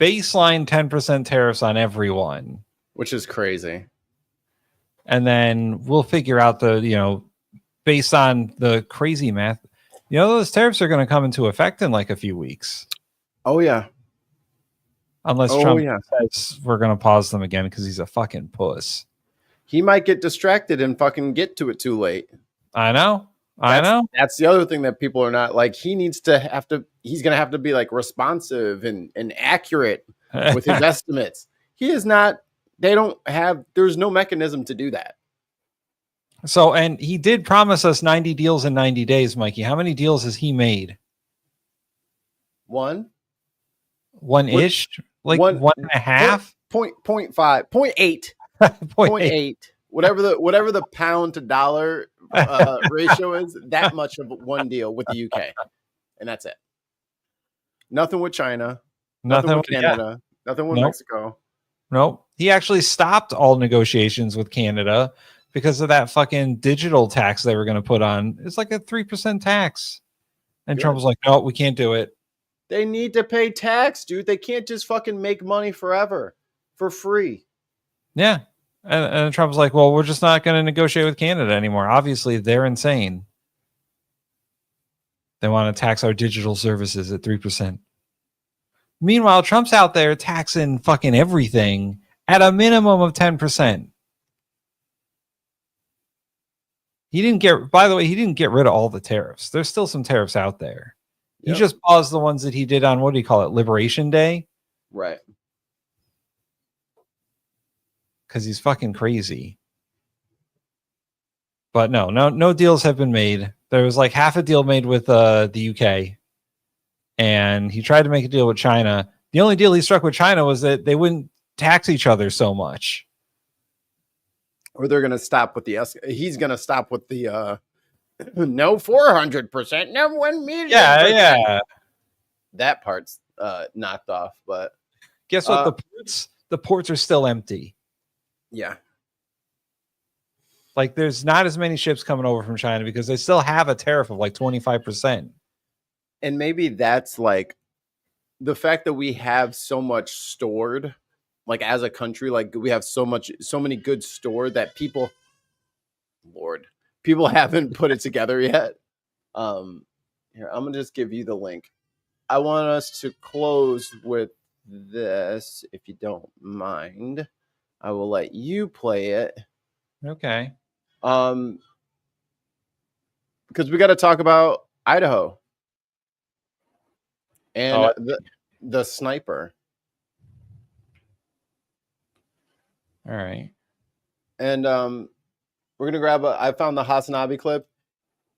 baseline 10% tariffs on everyone. Which is crazy. And then we'll figure out based on the crazy math, those tariffs are going to come into effect in like a few weeks. Oh, yeah. Unless Trump says we're going to pause them again because he's a fucking puss. He might get distracted and fucking get to it too late. I know. That's the other thing that people are not like. He's going to have to be like responsive and accurate with his estimates. He is not. There's no mechanism to do that. So, and he did promise us 90 deals in 90 days, Mikey. How many deals has he made? One-ish? Like 1.5? 0.5, 0.8. 0.8. Whatever the pound to dollar ratio is, that much of one deal with the UK. And that's it. Nothing with China. Nothing with Canada. Nothing with Mexico. Nope. He actually stopped all negotiations with Canada because of that fucking digital tax they were going to put on. It's like a 3% tax. And Trump was like, no, we can't do it. They need to pay tax, dude. They can't just fucking make money forever for free. Yeah. And Trump was like, well, we're just not going to negotiate with Canada anymore. Obviously, they're insane. They want to tax our digital services at 3%. Meanwhile, Trump's out there taxing fucking everything at a minimum of 10%. He didn't get, by the way, he didn't get rid of all the tariffs. There's still some tariffs out there. He just paused the ones that he did on, what do you call it, Liberation Day? Right. Because he's fucking crazy. But no deals have been made. There was like half a deal made with the UK. And he tried to make a deal with China. The only deal he struck with China was that they wouldn't tax each other so much. Or they're going to stop with he's going to stop with the no 400%, no 1 million. Yeah. That part's knocked off, but guess what? The ports are still empty. Yeah. Like there's not as many ships coming over from China because they still have a tariff of like 25%. And maybe that's like the fact that we have so much stored, like as a country, like we have so many goods stored that people haven't put it together yet. Here, I'm gonna just give you the link. I want us to close with this, if you don't mind. I will let you play it. Okay. Because we got to talk about Idaho and the sniper. All right. And we're gonna grab I found the Hasanabi clip.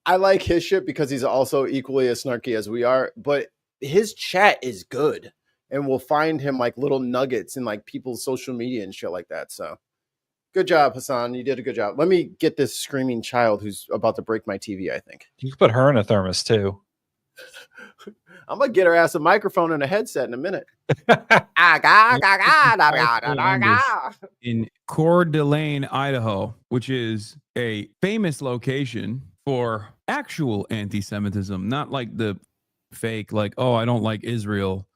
I like his shit because he's also equally as snarky as we are, but his chat is good. And we'll find him like little nuggets in like people's social media and shit like that. So good job, Hassan. You did a good job. Let me get this screaming child who's about to break my TV, I think. You can put her in a thermos too. I'm going to get her ass a microphone and a headset in a minute. In Coeur d'Alene, Idaho, which is a famous location for actual anti-Semitism, not like the fake, like, oh, I don't like Israel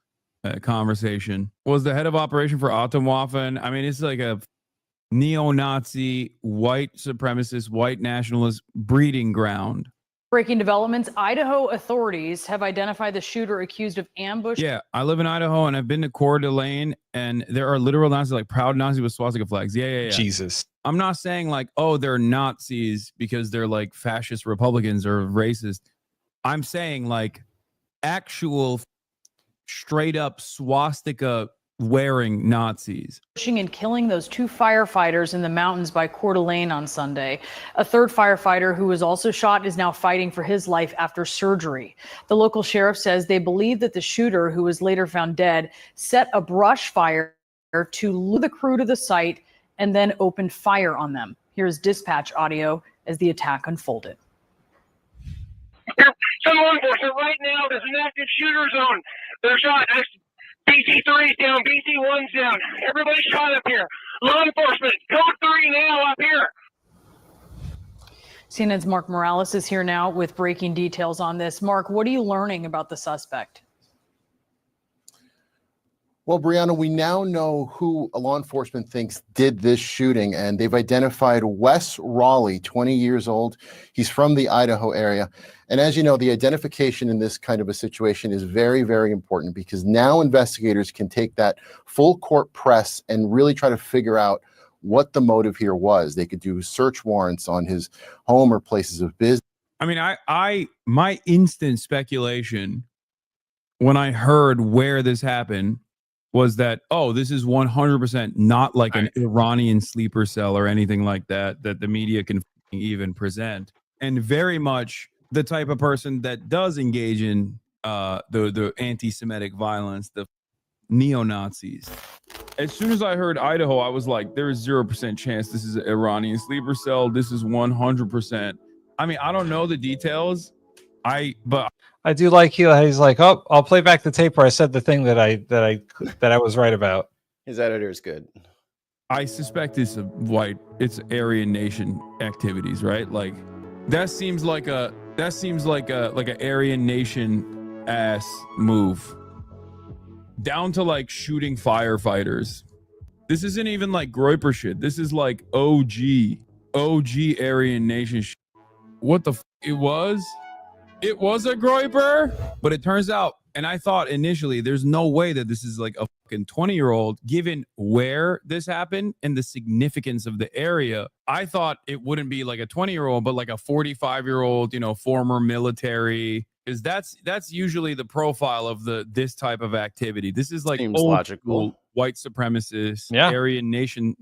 conversation, was the head of operation for Atomwaffen. I mean, it's like a neo-Nazi, white supremacist, white nationalist breeding ground. Breaking developments, Idaho authorities have identified the shooter accused of ambush. Yeah, I live in Idaho and I've been to Coeur d'Alene and there are literal Nazis, like proud Nazis with swastika flags. Yeah. Jesus. I'm not saying like, oh, they're Nazis because they're like fascist Republicans or racist. I'm saying like actual straight up swastika wearing Nazis. And killing those 2 firefighters in the mountains by Coeur d'Alene on Sunday. A third firefighter who was also shot is now fighting for his life after surgery. The local sheriff says they believe that the shooter, who was later found dead, set a brush fire to lure the crew to the site and then opened fire on them. Here's dispatch audio as the attack unfolded. Some law enforcement right now, there's an active shooter zone. They're shot. BC3's down, BC1's down. Everybody's shot up here. Law enforcement, code 3 now up here. CNN's Mark Morales is here now with breaking details on this. Mark, what are you learning about the suspect? Well, Brianna, we now know who law enforcement thinks did this shooting, and they've identified Wes Raleigh, 20 years old. He's from the Idaho area. And as you know, the identification in this kind of a situation is very, very important because now investigators can take that full court press and really try to figure out what the motive here was. They could do search warrants on his home or places of business. I mean, my instant speculation when I heard where this happened was that, oh, this is 100% not like an Iranian sleeper cell or anything like that the media can even present, and very much the type of person that does engage in the anti-Semitic violence, the neo-Nazis. As soon as I heard Idaho, I was like, there is 0% chance this is an Iranian sleeper cell. This is 100%. I mean, I don't know the details. But I do like he's like, oh, I'll play back the tape where I said the thing that I was right about. His editor is good. I suspect it's it's Aryan Nation activities, right? Like that seems like a Aryan Nation ass move. Down to like shooting firefighters. This isn't even like Groyper shit. This is like OG Aryan Nation shit. What the it was a Groyper, but it turns out, and I thought initially there's no way that this is like a 20-year-old, given where this happened and the significance of the area, I thought it wouldn't be like a 20-year-old, but like a 45-year-old, former military. Because that's usually the profile of this type of activity. This is like Seems old logical. school white supremacist, Aryan nation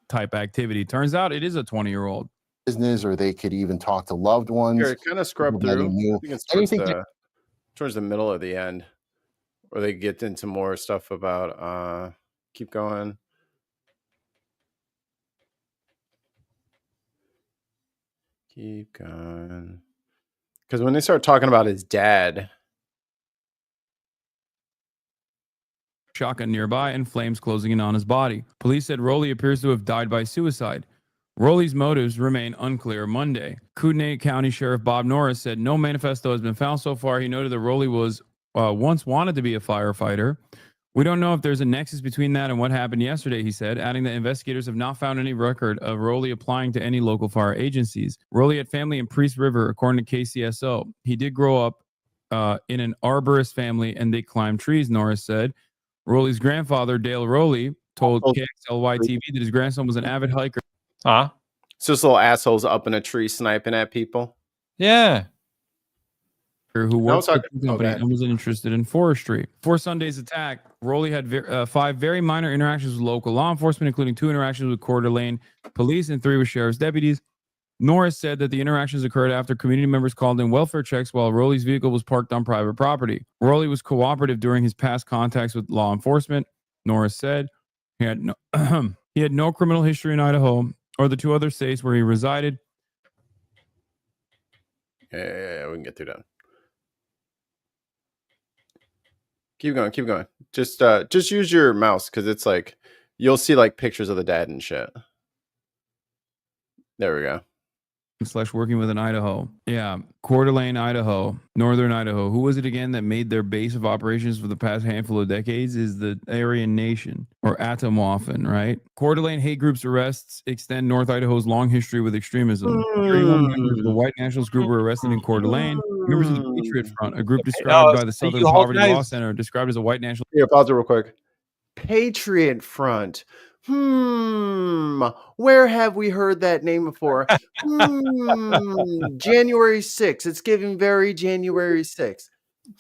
type activity. Turns out it is a 20-year-old. Business, or they could even talk to loved ones. Here, kind of scrub people that through. he knew. I think it's Anything towards the middle of the end, or they get into more stuff about. Keep going. Keep going. Because when they start talking about his dad, Shotgun nearby and flames closing in on his body. Police said Rowley appears to have died by suicide. Rowley's motives remain unclear Monday. Kootenai County Sheriff Bob Norris said no manifesto has been found so far. He noted that Rowley was once wanted to be a firefighter. We don't know if there's a nexus between that and what happened yesterday, he said, adding that investigators have not found any record of Rowley applying to any local fire agencies. Rowley had family in Priest River, according to KCSO. He did grow up in an arborist family and they climbed trees, Norris said. Rowley's grandfather, Dale Rowley, told KXLY-TV that his grandson was an avid hiker. Huh? It's just little assholes up in a tree sniping at people. Yeah. Who worked for the company and was interested in forestry. For Sunday's attack, Rowley had 5 very minor interactions with local law enforcement, including 2 interactions with Coeur d'Alene police and 3 with sheriff's deputies. Norris said that the interactions occurred after community members called in welfare checks while Rowley's vehicle was parked on private property. Rowley was cooperative during his past contacts with law enforcement. Norris said he had no criminal history in Idaho or the 2 other states where he resided. Yeah, we can get through that. Keep going. Just use your mouse because it's like you'll see like pictures of the dad and shit. There we go. / working with in Idaho. Yeah. Coeur d'Alene, Idaho, Northern Idaho. Who was it again that made their base of operations for the past handful of decades? Is the Aryan Nation or Atomwaffen, right? Coeur d'Alene hate groups arrests extend North Idaho's long history with extremism. 31 members of the white nationalist group were arrested in Coeur d'Alene. Members of the Patriot Front, a group described by the Southern Poverty Law Center, described as a white national. Here, pause it real quick. Patriot Front. Where have we heard that name before? January 6th. It's giving very January 6th.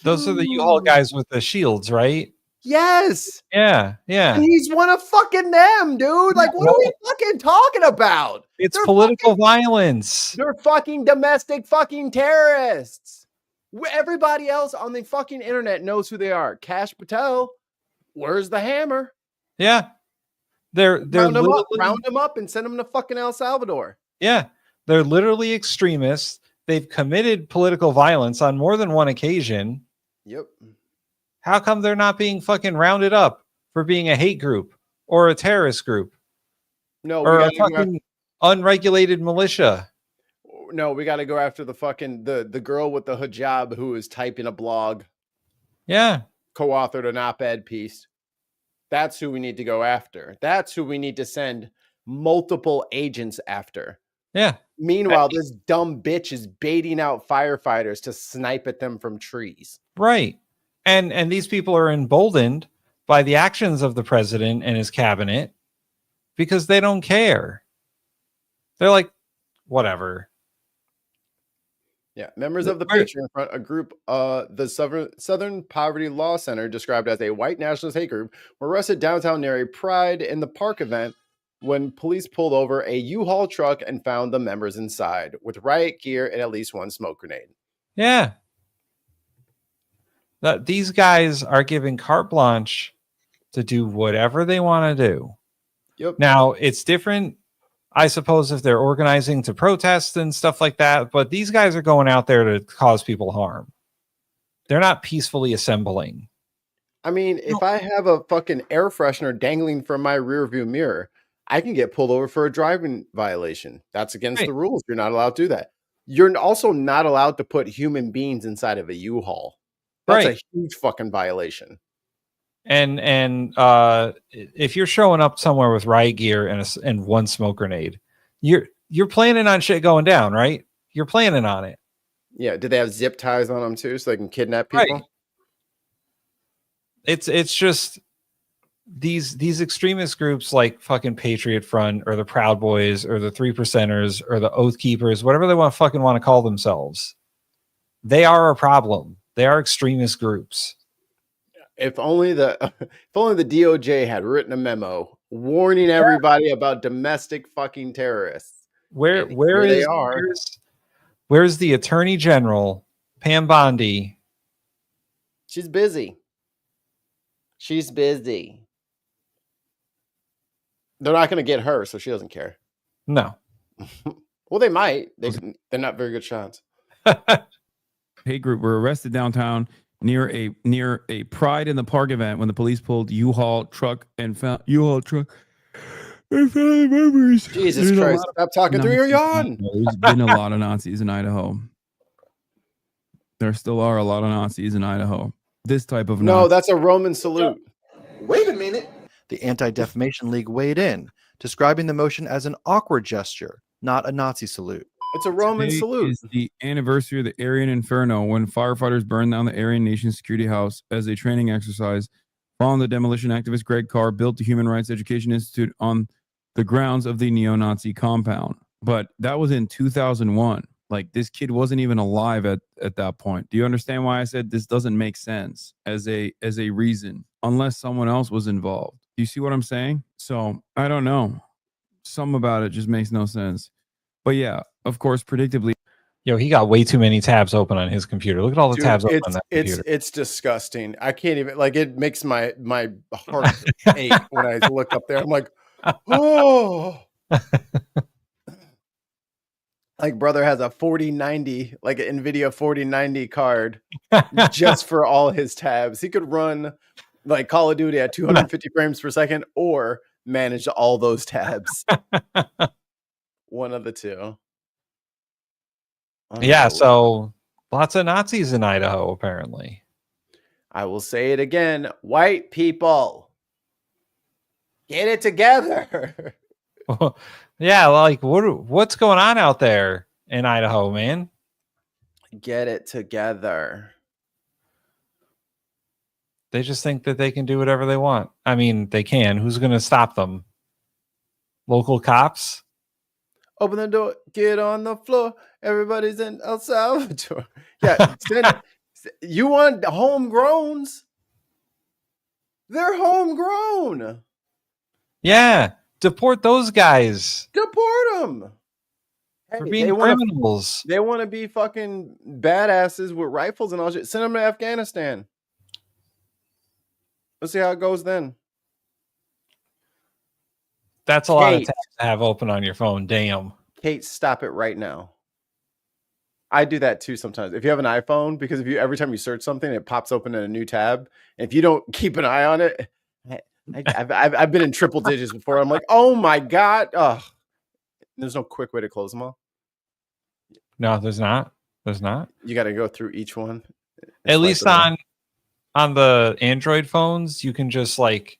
Those are the U-Haul guys with the shields, right? Yes. Yeah. And he's one of fucking them, dude. Like, what are we fucking talking about? It's political violence. They're fucking domestic fucking terrorists. Everybody else on the fucking internet knows who they are. Cash Patel. Where's the hammer? Yeah. They're round them up and send them to fucking El Salvador. Yeah. They're literally extremists. They've committed political violence on more than one occasion. Yep. How come they're not being fucking rounded up for being a hate group or a terrorist group? No, or a fucking unregulated militia. No, we got to go after the fucking the girl with the hijab who is typing a blog. Yeah. Co-authored an op-ed piece. That's who we need to go after. That's who we need to send multiple agents after. Yeah. Meanwhile, this dumb bitch is baiting out firefighters to snipe at them from trees. Right. And these people are emboldened by the actions of the president and his cabinet because they don't care. They're like, whatever. Yeah, members of the Patriot Front, a group, the Southern Poverty Law Center, described as a white nationalist hate group, were arrested downtown near a Pride in the Park event when police pulled over a U-Haul truck and found the members inside with riot gear and at least 1 smoke grenade. Yeah. These guys are given carte blanche to do whatever they want to do. Yep. Now, it's different, I suppose, if they're organizing to protest and stuff like that, but these guys are going out there to cause people harm. They're not peacefully assembling. I mean, if I have a fucking air freshener dangling from my rear view mirror, I can get pulled over for a driving violation. That's against the rules. You're not allowed to do that. You're also not allowed to put human beings inside of a U-Haul. That's a huge fucking violation. And if you're showing up somewhere with riot gear and 1 smoke grenade, you're planning on shit going down, right? You're planning on it. Yeah. Did they have zip ties on them too, so they can kidnap people? Right. It's just these extremist groups like fucking Patriot Front or the Proud Boys or the 3%ers or the Oath Keepers, whatever they want to call themselves, they are a problem. They are extremist groups. If only the DOJ had written a memo warning everybody about domestic fucking terrorists. Where's the Attorney General, Pam Bondi? She's busy. She's busy. They're not going to get her, so she doesn't care. No. Well, they might. They're not very good shots. Hate group were arrested downtown near a Pride in the Park event when the police pulled U-Haul truck and found members. Jesus Christ! Stop talking through your yawn. There's been a lot of Nazis in Idaho. There still are a lot of Nazis in Idaho. This type of no, that's a Roman salute. Wait a minute. The Anti-Defamation League weighed in, describing the motion as an awkward gesture, not a Nazi salute. It's a Roman salute. Is the anniversary of the Aryan Inferno when firefighters burned down the Aryan Nation Security House as a training exercise following the demolition activist Greg Carr built the Human Rights Education Institute on the grounds of the neo-Nazi compound. But that was in 2001. Like, this kid wasn't even alive at that point. Do you understand why I said this doesn't make sense as a reason unless someone else was involved? Do you see what I'm saying? So I don't know. Something about it just makes no sense. But yeah, of course, predictably. Yo, he got way too many tabs open on his computer. Look at all the tabs open on that computer. It's disgusting. I can't even, like, it makes my heart ache when I look up there. I'm like, oh. Like, brother has a 4090, like an NVIDIA 4090 card just for all his tabs. He could run like Call of Duty at 250 frames per second or manage all those tabs. One of the two. Yeah, so lots of Nazis in Idaho, apparently. I will say it again. White people, get it together. Yeah, like what's going on out there in Idaho, man? Get it together. They just think that they can do whatever they want. I mean, they can. Who's going to stop them? Local cops? Open the door, get on the floor. Everybody's in El Salvador. Yeah, you want homegrowns? They're homegrown. Yeah, deport those guys. Deport them. For being criminals. They want to be fucking badasses with rifles and all shit. Send them to Afghanistan. Let's see how it goes then. That's a lot of tabs to have open on your phone. Damn. Kate, stop it right now. I do that too sometimes. If you have an iPhone, because if you every time you search something, it pops open in a new tab. And if you don't keep an eye on it, I've been in triple digits before. I'm like, oh my God. Oh, there's no quick way to close them all. No, there's not. There's not. You got to go through each one. At least on the Android phones, you can just like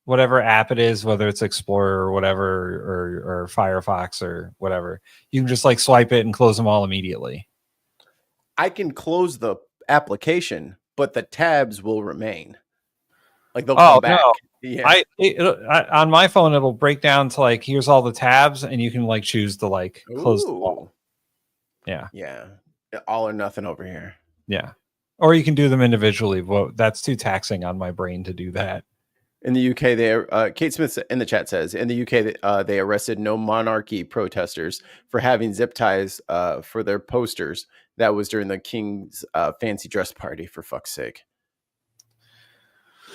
whatever app it is, whether it's Explorer or whatever, or Firefox or whatever, you can just like swipe it and close them all immediately. I can close the application, but the tabs will remain. Like they'll come back. No. Yeah. On my phone, it'll break down to like, here's all the tabs, and you can like choose to like close them all. Yeah. Yeah. All or nothing over here. Yeah. Or you can do them individually, but that's too taxing on my brain to do that. In the UK, Kate Smith in the chat says, in the UK, they arrested no monarchy protesters for having zip ties for their posters. That was during the King's fancy dress party, for fuck's sake.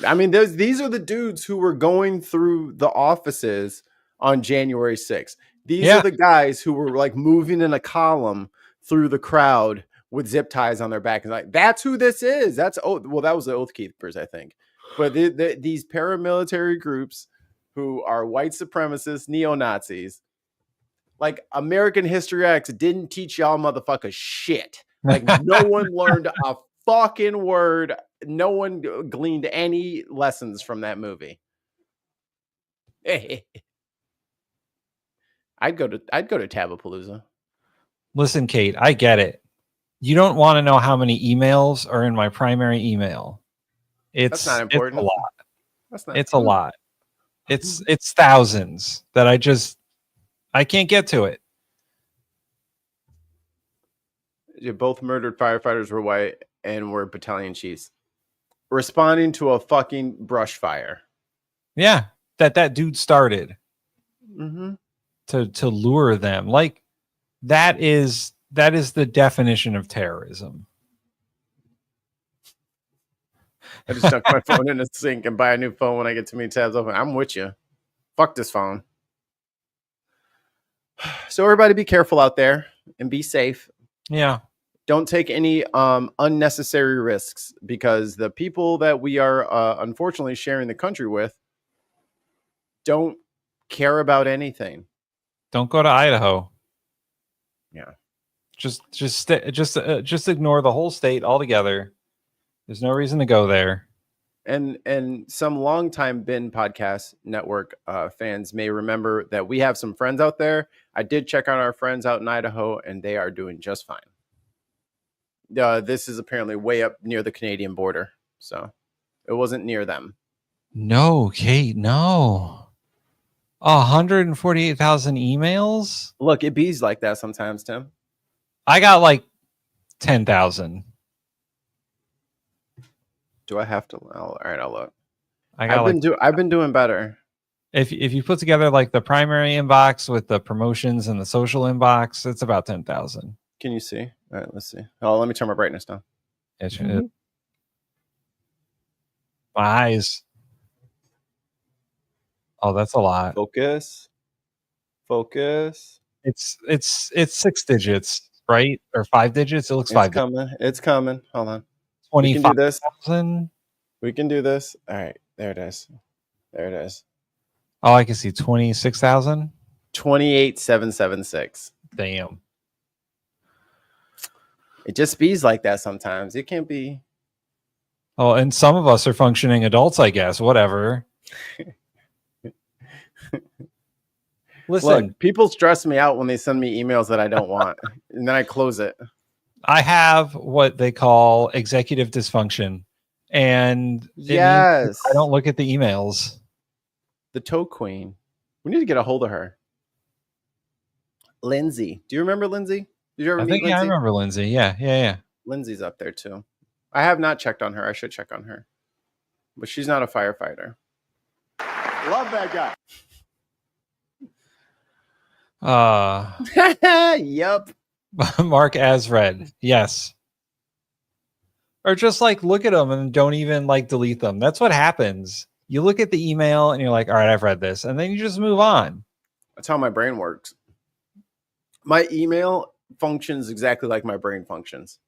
I mean, these are the dudes who were going through the offices on January 6th. These are the guys who were like moving in a column through the crowd with zip ties on their back. And like, that's who this is. That was the Oath Keepers, I think. But these paramilitary groups who are white supremacists, neo-Nazis, like American History X didn't teach y'all motherfuckers shit. Like no one learned a fucking word. No one gleaned any lessons from that movie. I'd go to Tabapalooza. Listen, Kate, I get it. You don't want to know how many emails are in my primary email. That's not important. It's a lot. That's not It's true. a lot. It's thousands that I can't get to it. Both murdered firefighters were white and were battalion chiefs responding to a fucking brush fire. Yeah, that dude started Mm-hmm. to lure them. Like that is the definition of terrorism. I just stuck my phone in the sink and buy a new phone when I get too many tabs open. I'm with you. Fuck this phone. So everybody be careful out there and be safe. Yeah. Don't take any unnecessary risks, because the people that we are unfortunately sharing the country with don't care about anything. Don't go to Idaho. Yeah. Just ignore the whole state altogether. There's no reason to go there. And some longtime Bin Podcast Network fans may remember that we have some friends out there. I did check on our friends out in Idaho, and they are doing just fine. This is apparently way up near the Canadian border, so it wasn't near them. No, Kate, no. 148,000 emails? Look, it bees like that sometimes, Tim. I got like 10,000. Do I have to? All right, I'll look. I've been doing better. If you put together like the primary inbox with the promotions and the social inbox, it's about 10,000. Can you see? All right, let's see. Oh, let me turn my brightness down. My eyes. Oh, that's a lot. Focus. It's 6 digits, right? Or 5 digits? It looks It's 5 coming. It's coming. Hold on. 25,000. We can do this. All right, there it is. Oh, I can see 26,000. 28,776. Damn. It just bees like that sometimes. It can't be. Oh, and some of us are functioning adults, I guess. Whatever. Listen, Look, people stress me out when they send me emails that I don't want, and then I close it. I have what they call executive dysfunction, and yes, I don't look at the emails. The toe queen. We need to get a hold of her. Lindsay. Do you remember Lindsay? Did you ever meet Lindsay? I remember Lindsay. Yeah. Lindsay's up there too. I have not checked on her. I should check on her. But she's not a firefighter. Love that guy. Yep. Mark as read. Yes. Or just like look at them and don't even like delete them. That's what happens. You look at the email and you're like, all right, I've read this. And then you just move on. That's how my brain works. My email functions exactly like my brain functions.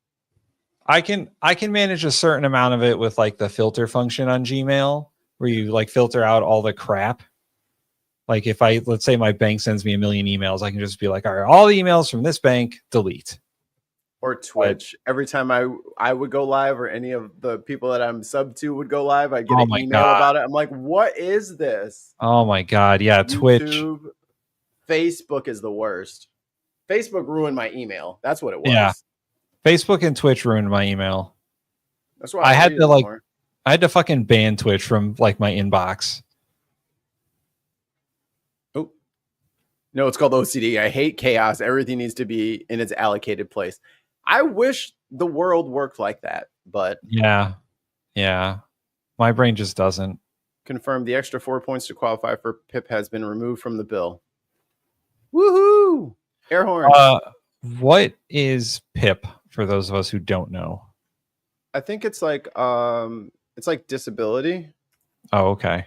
I can manage a certain amount of it with like the filter function on Gmail, where you like filter out all the crap. Like if let's say my bank sends me 1 million emails, I can just be like, all right, all the emails from this bank, delete. Or Twitch. Every time I would go live, or any of the people that I'm sub to would go live, I'd get an email about it. I'm like, what is this? Oh my God. Yeah. YouTube, Twitch. Facebook is the worst. Facebook ruined my email. That's what it was. Yeah. Facebook and Twitch ruined my email. That's why I had to fucking ban Twitch from like my inbox. Oh, no, it's called OCD. I hate chaos. Everything needs to be in its allocated place. I wish the world worked like that, but yeah. My brain just doesn't. Confirm the extra 4 points to qualify for PIP has been removed from the bill. Woohoo! Air horn. What is PIP for those of us who don't know? I think it's like disability. Oh, okay.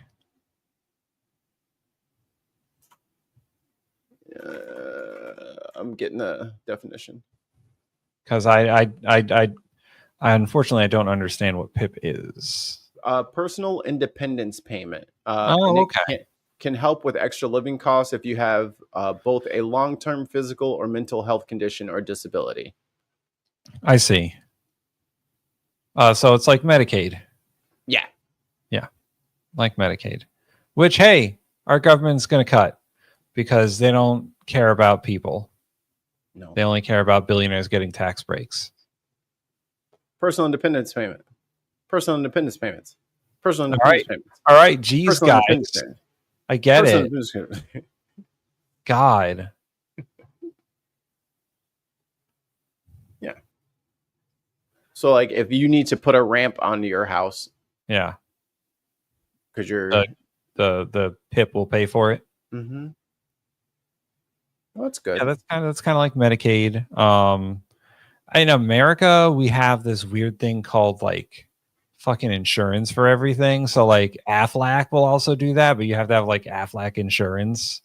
I'm getting a definition. Because I unfortunately I don't understand what PIP is. Personal independence payment. Okay. Can help with extra living costs if you have both a long-term physical or mental health condition or disability. I see. So it's like Medicaid. Yeah. Like Medicaid. Which, hey, our government's going to cut because they don't care about people. No. They only care about billionaires getting tax breaks. Personal independence payment. Personal independence payments. Personal All right. payments. All right. Geez, Personal guys. payments. I get Personal it. payments. God. Yeah. So like if you need to put a ramp onto your house. Yeah. Because you're the PIP will pay for it. Mm-hmm. Well, that's good. Yeah, that's kind of like Medicaid. In America, we have this weird thing called like fucking insurance for everything. So like Aflac will also do that, but you have to have like Aflac insurance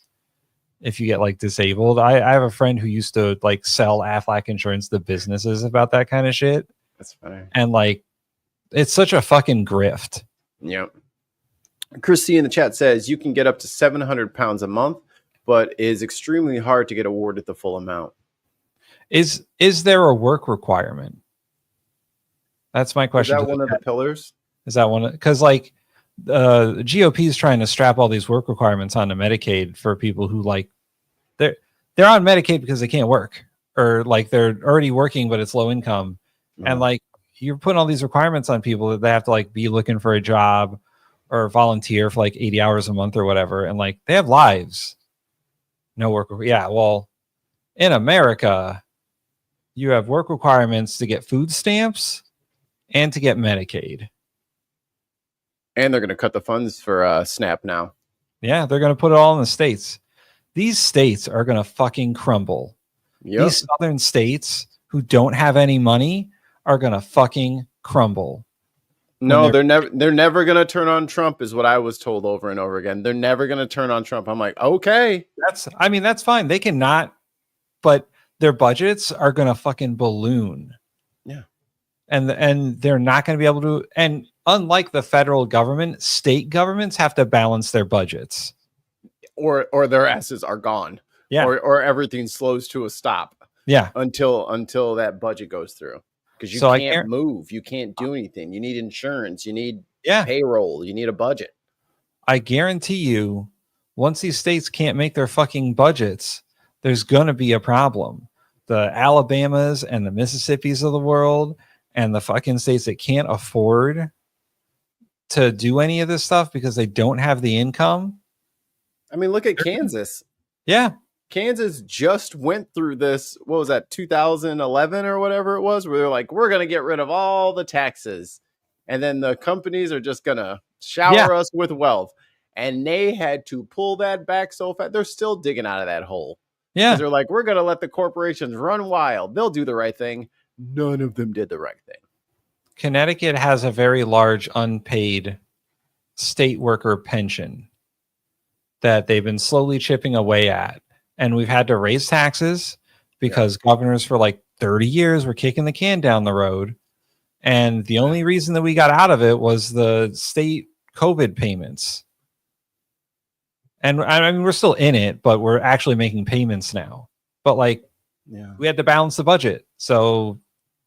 if you get like disabled. I have a friend who used to like sell Aflac insurance to businesses about that kind of shit. That's funny. And like it's such a fucking grift. Yep. Christy in the chat says you can get up to 700 pounds a month, but it is extremely hard to get awarded the full amount. Is there a work requirement? That's my question. Is that one of the pillars? Is that one? Because like the GOP is trying to strap all these work requirements onto Medicaid for people who like they're on Medicaid because they can't work, or like they're already working but it's low income, and like you're putting all these requirements on people that they have to like be looking for a job or volunteer for like 80 hours a month or whatever, and like they have lives. No work. Yeah, well, in America, you have work requirements to get food stamps and to get Medicaid. And they're going to cut the funds for SNAP now. Yeah, they're going to put it all in the states. These states are going to fucking crumble. Yep. These southern states who don't have any money are going to fucking crumble. No, they're never going to turn on Trump is what I was told over and over again. They're never going to turn on Trump. I'm like, okay. That's fine. They cannot, but their budgets are going to fucking balloon. Yeah. And they're not going to be able to, and unlike the federal government, state governments have to balance their budgets. Or their asses are gone. Yeah. Or everything slows to a stop. Yeah. Until that budget goes through. Because you can't move. You can't do anything. You need insurance. You need payroll. You need a budget. I guarantee you, once these states can't make their fucking budgets, there's going to be a problem. The Alabamas and the Mississippis of the world and the fucking states that can't afford to do any of this stuff because they don't have the income. I mean, look at Kansas. Yeah. Kansas just went through this, what was that, 2011 or whatever it was, where they're like, we're going to get rid of all the taxes. And then the companies are just going to shower us with wealth. And they had to pull that back so fast. They're still digging out of that hole. Yeah. They're like, we're going to let the corporations run wild. They'll do the right thing. None of them did the right thing. Connecticut has a very large unpaid state worker pension that they've been slowly chipping away at. And we've had to raise taxes because governors for like 30 years were kicking the can down the road. And the only reason that we got out of it was the state COVID payments. And I mean, we're still in it, but we're actually making payments now. But like, we had to balance the budget. So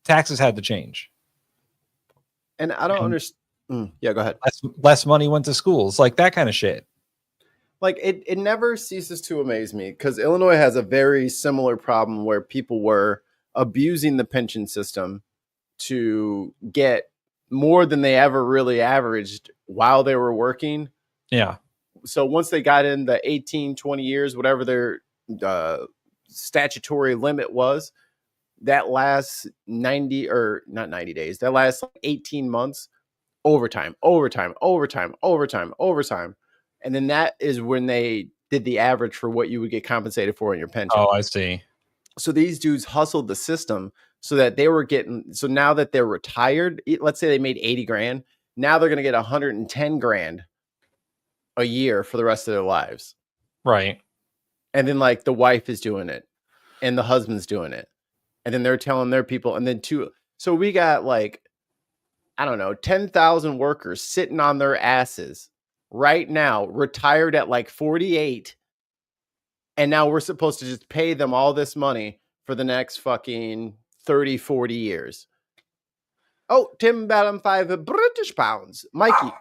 taxes had to change. And I don't understand. Yeah, go ahead. Less money went to schools, like that kind of shit. Like it never ceases to amaze me because Illinois has a very similar problem where people were abusing the pension system to get more than they ever really averaged while they were working. Yeah. So once they got in the 18, 20 years, whatever their statutory limit was, that last 90 or not 90 days, that last 18 months, overtime. And then that is when they did the average for what you would get compensated for in your pension. Oh, I see. So these dudes hustled the system so that they were getting, so now that they're retired, let's say they made 80 grand. Now they're going to get 110 grand a year for the rest of their lives. Right. And then like the wife is doing it and the husband's doing it. And then they're telling their people. And then so we got like, I don't know, 10,000 workers sitting on their asses right now, retired at like 48. And now we're supposed to just pay them all this money for the next fucking 30, 40 years. Oh, Tim Ballum 5 British pounds. Mikey,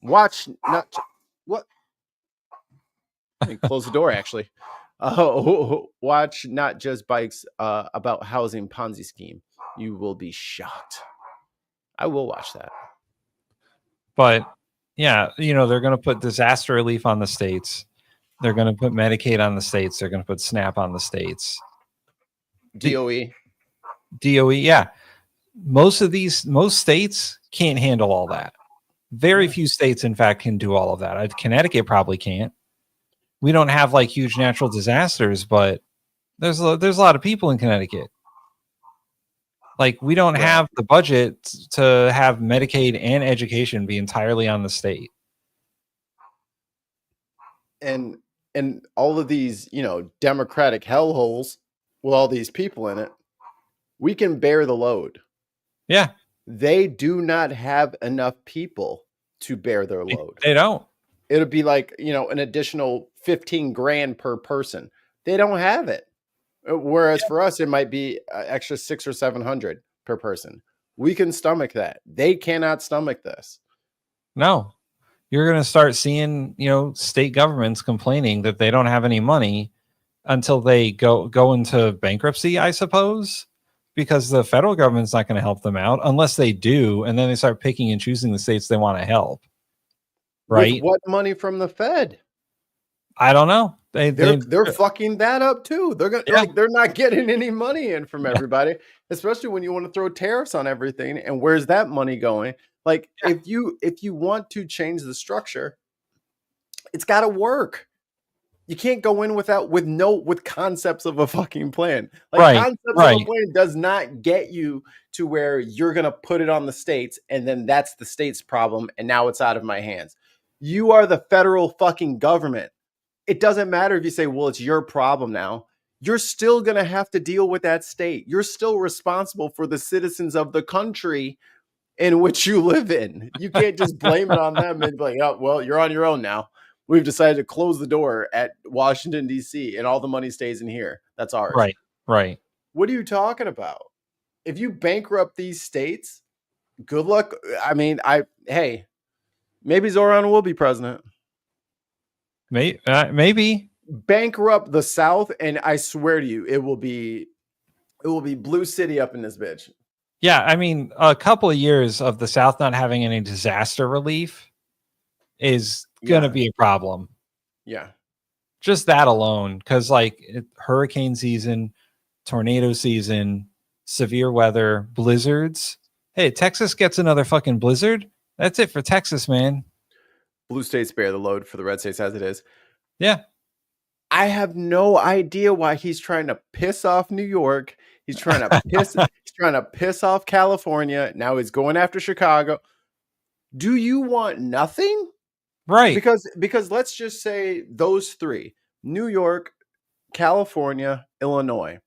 watch not what? Let me close the door actually. Watch Not Just Bikes about housing Ponzi scheme. You will be shocked. I will watch that. But Yeah, they're going to put disaster relief on the states. They're going to put Medicaid on the states. They're going to put SNAP on the states. DOE. DOE, yeah. Most states can't handle all that. Very few states, in fact, can do all of that. Connecticut probably can't. We don't have like huge natural disasters, but there's a lot of people in Connecticut. Like, we don't have the budget to have Medicaid and education be entirely on the state. And all of these, Democratic hellholes with all these people in it, we can bear the load. Yeah. They do not have enough people to bear their load. They don't. It'll be like, an additional 15 grand per person. They don't have it. Whereas for us, it might be extra 600 or 700 per person. We can stomach that. They cannot stomach this. No. You're going to start seeing, state governments complaining that they don't have any money until they go into bankruptcy, I suppose, because the federal government's not going to help them out unless they do, and then they start picking and choosing the states they want to help. Right? With what money from the Fed? I don't know. They're fucking that up too. They're not getting any money in from everybody, especially when you want to throw tariffs on everything. And where's that money going? Like, if you want to change the structure, it's got to work. You can't go in with concepts of a fucking plan. Like, concepts of a plan does not get you to where you're gonna put it on the states, and then that's the state's problem, and now it's out of my hands. You are the federal fucking government. It doesn't matter if you say, well, it's your problem now. You're still going to have to deal with that state. You're still responsible for the citizens of the country in which you live in. You can't just blame it on them and be like, oh, well, you're on your own now. We've decided to close the door at Washington, D.C., and all the money stays in here. That's ours. Right. What are you talking about? If you bankrupt these states, good luck. I mean, maybe Zoran will be president. Maybe bankrupt the South, and I swear to you, it will be blue city up in this bitch. Yeah, I mean, a couple of years of the South not having any disaster relief is gonna be a problem. Yeah, just that alone, because hurricane season, tornado season, severe weather, blizzards. Hey, Texas gets another fucking blizzard. That's it for Texas, man. Blue states bear the load for the red states as it is. Yeah. I have no idea why he's trying to piss off New York. He's trying to piss off California. Now he's going after Chicago. Do you want nothing? Right. Because let's just say those three, New York, California, Illinois.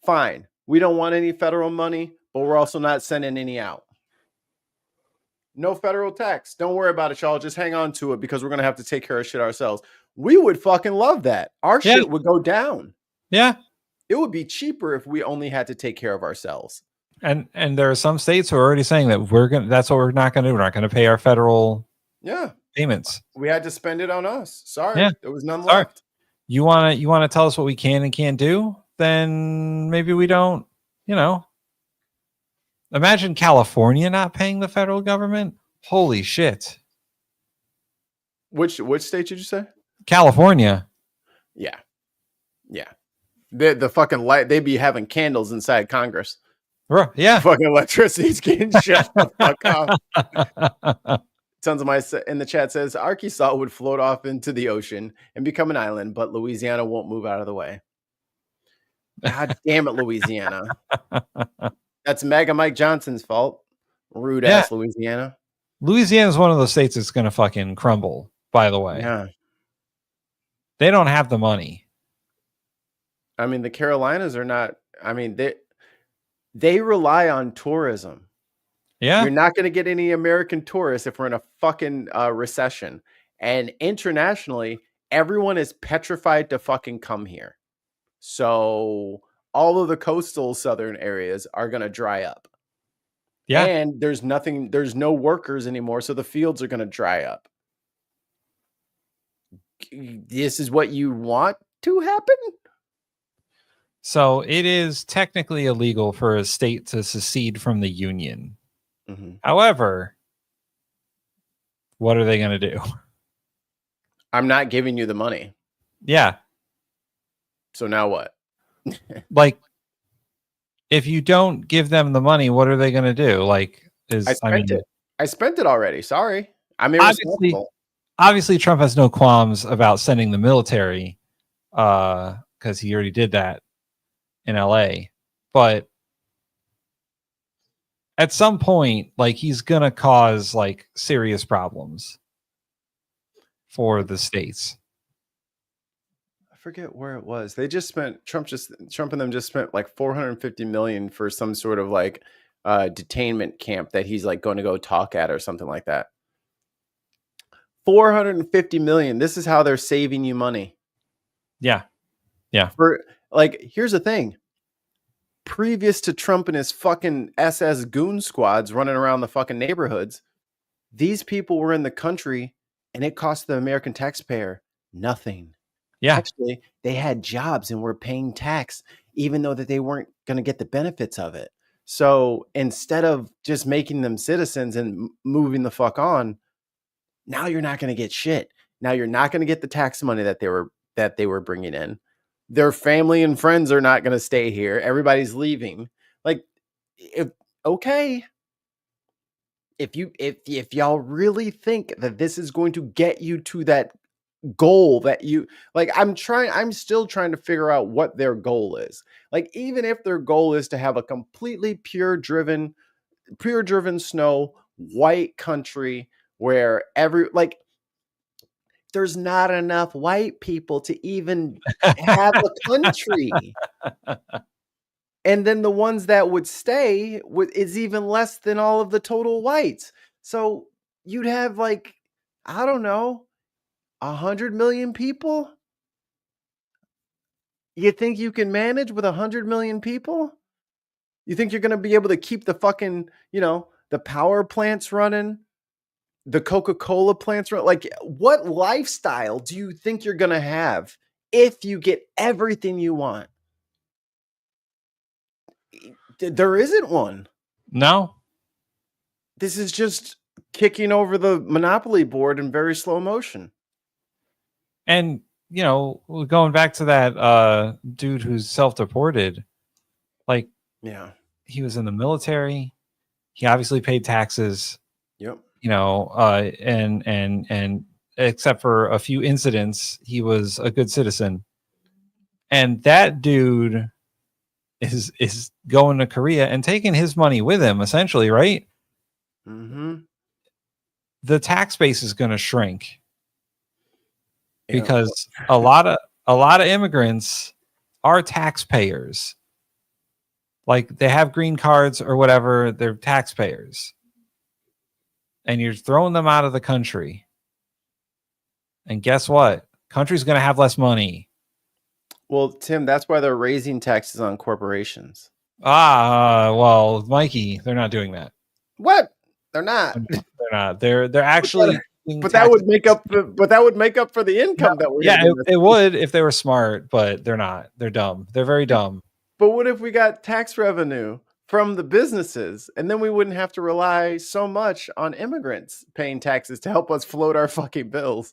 Fine. We don't want any federal money, but we're also not sending any out. No federal tax. Don't worry about it, y'all. Just hang on to it because we're going to have to take care of shit ourselves. We would fucking love that. Our shit would go down. Yeah. It would be cheaper if we only had to take care of ourselves. And there are some states who are already saying that that's what we're not going to do. We're not going to pay our federal payments. We had to spend it on us. Sorry. Yeah. There was none left. You want to tell us what we can and can't do? Then maybe we don't, Imagine California not paying the federal government. Holy shit. Which state did you say? California. Yeah. The fucking light, they be having candles inside Congress. Yeah. Fucking electricity's getting shut the fuck off. Tons of my in the chat says Arkansas would float off into the ocean and become an island, but Louisiana won't move out of the way. God damn it, Louisiana. That's Mega Mike Johnson's fault. Rude ass Louisiana. Louisiana is one of those states that's going to fucking crumble, by the way. Yeah. They don't have the money. I mean, the Carolinas are not, they rely on tourism. Yeah. You're not going to get any American tourists if we're in a fucking recession. And internationally, everyone is petrified to fucking come here. So all of the coastal southern areas are going to dry up. Yeah. And there's no workers anymore. So the fields are going to dry up. This is what you want to happen? So it is technically illegal for a state to secede from the union. Mm-hmm. However, what are they going to do? I'm not giving you the money. Yeah. So now what? Like, if you don't give them the money, what are they going to do? Like, I spent it. I spent it already. Sorry. I'm irresponsible. Obviously, Trump has no qualms about sending the military because he already did that in LA. But at some point, like, he's going to cause like serious problems for the states. I forget where it was. They just spent Trump and them just spent like 450 million for some sort of like detainment camp that he's like going to go talk at or something like that. 450 million. This is how they're saving you money. Yeah. Yeah. For like, here's the thing. Previous to Trump and his fucking SS goon squads running around the fucking neighborhoods, these people were in the country and it cost the American taxpayer nothing. Yeah. Actually, they had jobs and were paying tax, even though that they weren't going to get the benefits of it. So instead of just making them citizens and moving the fuck on, now you're not going to get shit. Now you're not going to get the tax money that they were bringing in. Their family and friends are not going to stay here. Everybody's leaving. Like, if y'all really think that this is going to get you to that goal that you like, I'm still trying to figure out what their goal is. Like, even if their goal is to have a completely pure driven snow white country where there's not enough white people to even have a country. And then the ones that would stay is even less than all of the total whites. So you'd have like, I don't know, 100 million people? You think you can manage with 100 million people? You think you're going to be able to keep the fucking, the power plants running, the Coca-Cola plants running? Like, what lifestyle do you think you're going to have if you get everything you want? There isn't one. No. This is just kicking over the monopoly board in very slow motion. And, going back to that dude who's self-deported, like, yeah, he was in the military. He obviously paid taxes. Yep. And except for a few incidents, he was a good citizen. And that dude is going to Korea and taking his money with him, essentially, right? Mm-hmm. The tax base is going to shrink. Because a lot of immigrants are taxpayers. Like, they have green cards or whatever, they're taxpayers. And you're throwing them out of the country. And guess what? Country's going to have less money. Well, Tim, that's why they're raising taxes on corporations. Well, Mikey, they're not doing that. What? They're not. They're not. They're actually. But that would make up. That would make up for the income that we're. Yeah, it would if they were smart, but they're not. They're dumb. They're very dumb. But what if we got tax revenue from the businesses, and then we wouldn't have to rely so much on immigrants paying taxes to help us float our fucking bills?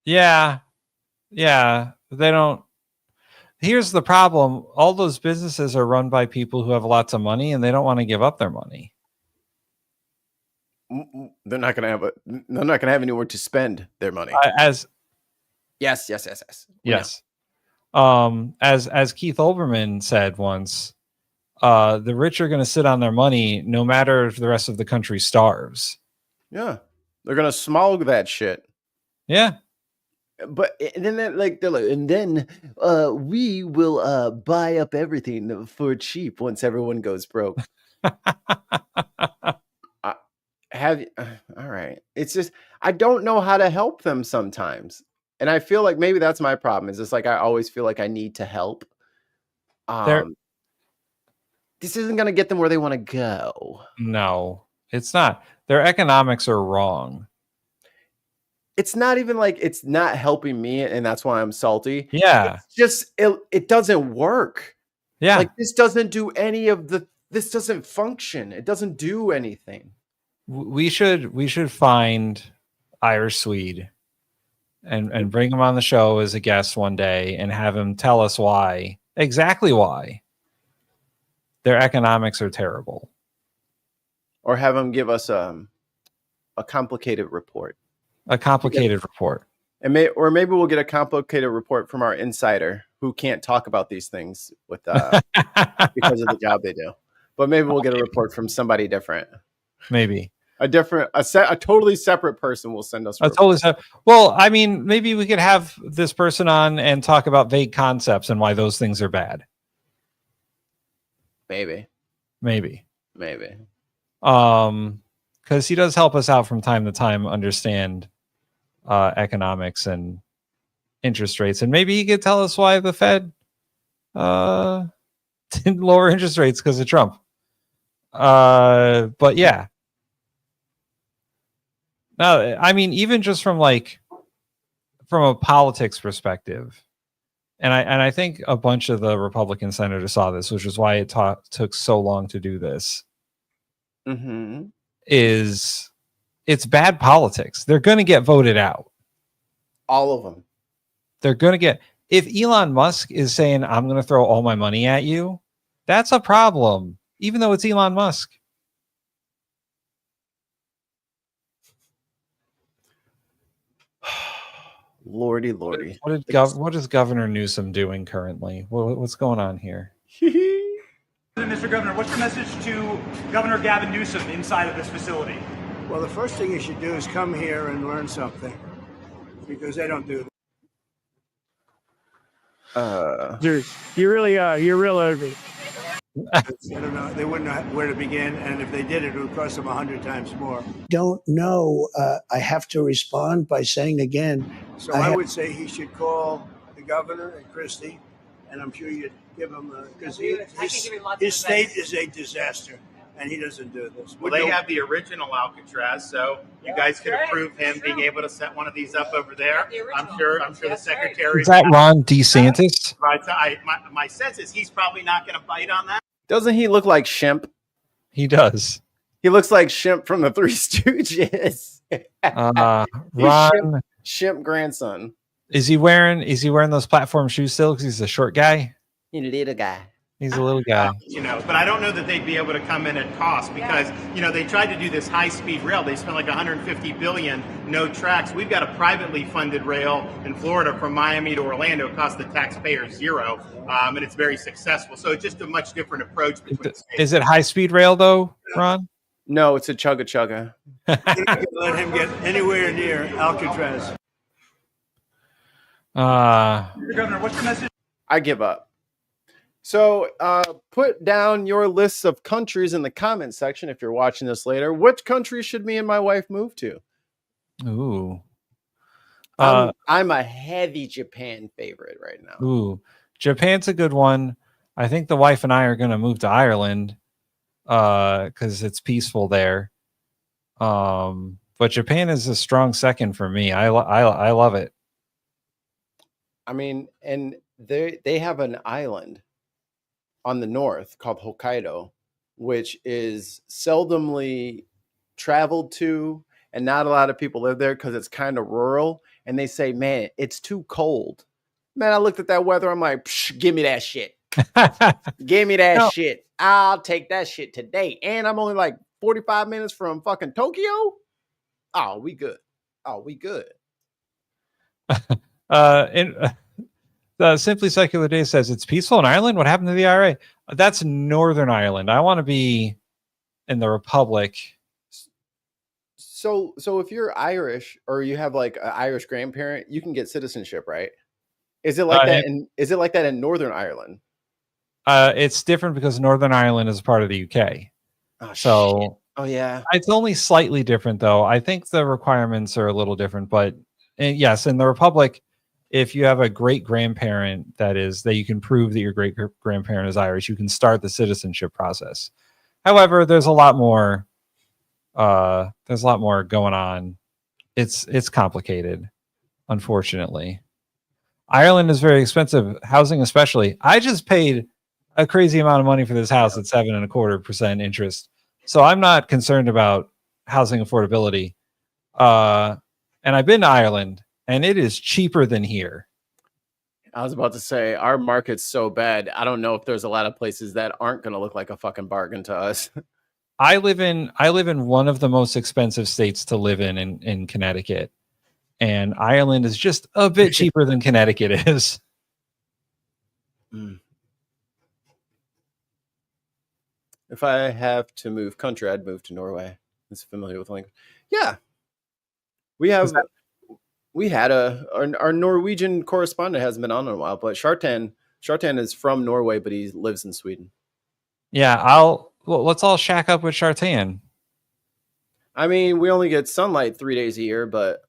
Yeah. They don't. Here's the problem: all those businesses are run by people who have lots of money, and they don't want to give up their money. They're not going to have anywhere to spend their money. Yes. Yes. As Keith Olbermann said once, the rich are going to sit on their money no matter if the rest of the country starves. Yeah, they're going to smog that shit. Yeah. But and then we will buy up everything for cheap once everyone goes broke. All right. It's just, I don't know how to help them sometimes. And I feel like maybe that's my problem. Is just like, I always feel like I need to help. This isn't going to get them where they want to go. No, it's not. Their economics are wrong. It's not even like it's not helping me. And that's why I'm salty. Yeah. It's just, it doesn't work. Yeah. Like, this doesn't do this doesn't function. It doesn't do anything. We should find Irish Swede and bring him on the show as a guest one day and have him tell us exactly why their economics are terrible. Or have him give us a complicated report. A complicated report. And maybe we'll get a complicated report from our insider who can't talk about these things with because of the job they do. But maybe we'll get a report from somebody different. Maybe a totally separate person will send us. Well, I mean, maybe we could have this person on and talk about vague concepts and why those things are bad. Maybe. Because he does help us out from time to time understand economics and interest rates, and maybe he could tell us why the Fed didn't lower interest rates because of Trump. But yeah, no, I mean, even just from a politics perspective, and I think a bunch of the Republican senators saw this, which is why it took so long to do this. Mm-hmm. It's bad politics. They're going to get voted out. All of them. They're going to get. If Elon Musk is saying, I'm going to throw all my money at you, that's a problem, even though it's Elon Musk. Lordy. What is Governor Newsom doing currently? What's going on here? Mr. Governor, what's your message to Governor Gavin Newsom inside of this facility? Well, the first thing you should do is come here and learn something, because they don't do that. You're real ugly. I don't know. They wouldn't know where to begin, and if they did, it would cost them 100 times more. Don't know. I have to respond by saying again. So I would say he should call the governor and Christie, and I'm sure you'd give him because his state is a disaster, and he doesn't do this. Well, they have the original Alcatraz, so you guys could approve him being able to set one of these up over there. I'm sure the secretary. Is that Ron DeSantis? My sense is he's probably not going to bite on that. Doesn't he look like Shemp? He does. He looks like Shemp from the Three Stooges. Ron Shemp grandson. Is he wearing those platform shoes still? Because he's a short guy. He's a little guy. He's a little guy. But I don't know that they'd be able to come in at cost because, they tried to do this high-speed rail. They spent like $150 billion, no tracks. We've got a privately funded rail in Florida from Miami to Orlando. It costs the taxpayers $0, and it's very successful. So it's just a much different approach. Is it high-speed rail, though, Ron? No, it's a chugga-chugga. Let him get anywhere near Alcatraz. Governor, what's the message? I give up. So put down your lists of countries in the comment section if you're watching this later. Which country should me and my wife move to? Ooh. I'm a heavy Japan favorite right now. Ooh. Japan's a good one. I think the wife and I are going to move to Ireland because it's peaceful there. But Japan is a strong second for me. I love it. I mean, and they have an island on the north called Hokkaido, which is seldomly traveled to, and not a lot of people live there because it's kind of rural. And they say, man, it's too cold. Man, I looked at that weather. I'm like, give me that shit. Give me that shit. I'll take that shit today. And I'm only like 45 minutes from fucking Tokyo. Oh, we good. Simply Secular Day says it's peaceful in Ireland. What happened to the IRA? That's Northern Ireland. I want to be in the Republic. So if you're Irish or you have like an Irish grandparent, you can get citizenship, right? Is it like that? Is it like that in Northern Ireland? It's different because Northern Ireland is part of the UK. Oh, so shit. Oh yeah, it's only slightly different though. I think the requirements are a little different, but yes, in the Republic, if you have a great grandparent that you can prove that your great grandparent is Irish, you can start the citizenship process. However, there's a lot more going on. It's complicated, unfortunately. Ireland is very expensive, housing especially. I just paid a crazy amount of money for this house at 7.25% interest. So I'm not concerned about housing affordability. and I've been to Ireland, and it is cheaper than here. I was about to say our market's so bad. I don't know if there's a lot of places that aren't going to look like a fucking bargain to us. I live in one of the most expensive states to live in Connecticut, and Ireland is just a bit cheaper than Connecticut is. If I have to move country, I'd move to Norway. It's familiar with language. Yeah, we had our Norwegian correspondent hasn't been on in a while, but Shartan is from Norway, but he lives in Sweden. Yeah, let's all shack up with Shartan. I mean, we only get sunlight 3 days a year, but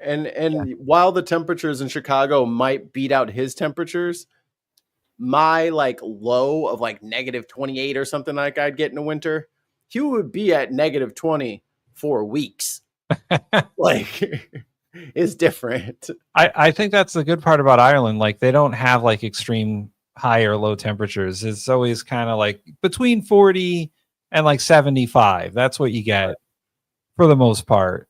and while the temperatures in Chicago might beat out his temperatures, my like low of like -28 or something like I'd get in the winter, he would be at -20 for weeks. Like it's different. I think that's the good part about Ireland. Like they don't have like extreme high or low temperatures. It's always kind of like between 40 and like 75. That's what you get for the most part.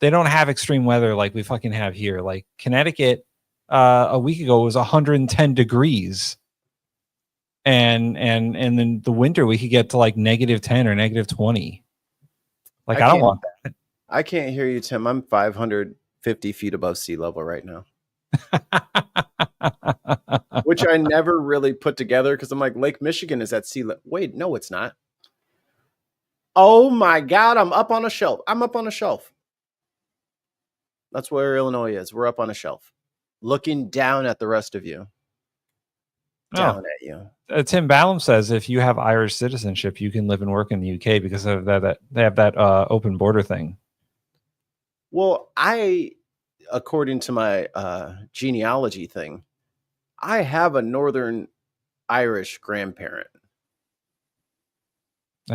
They don't have extreme weather like we fucking have here. Like Connecticut a week ago was 110 degrees. And then the winter we could get to like -10 or -20. Like I don't want that. I can't hear you, Tim. I'm 550 feet above sea level right now. Which I never really put together because I'm like, Lake Michigan is at sea level. Wait, no, it's not. Oh my God, I'm up on a shelf. I'm up on a shelf. That's where Illinois is. We're up on a shelf. Looking down at the rest of you. Down at you. Tim Ballum says if you have Irish citizenship, you can live and work in the UK because of that they have that open border thing. Well, according to my genealogy thing, I have a Northern Irish grandparent.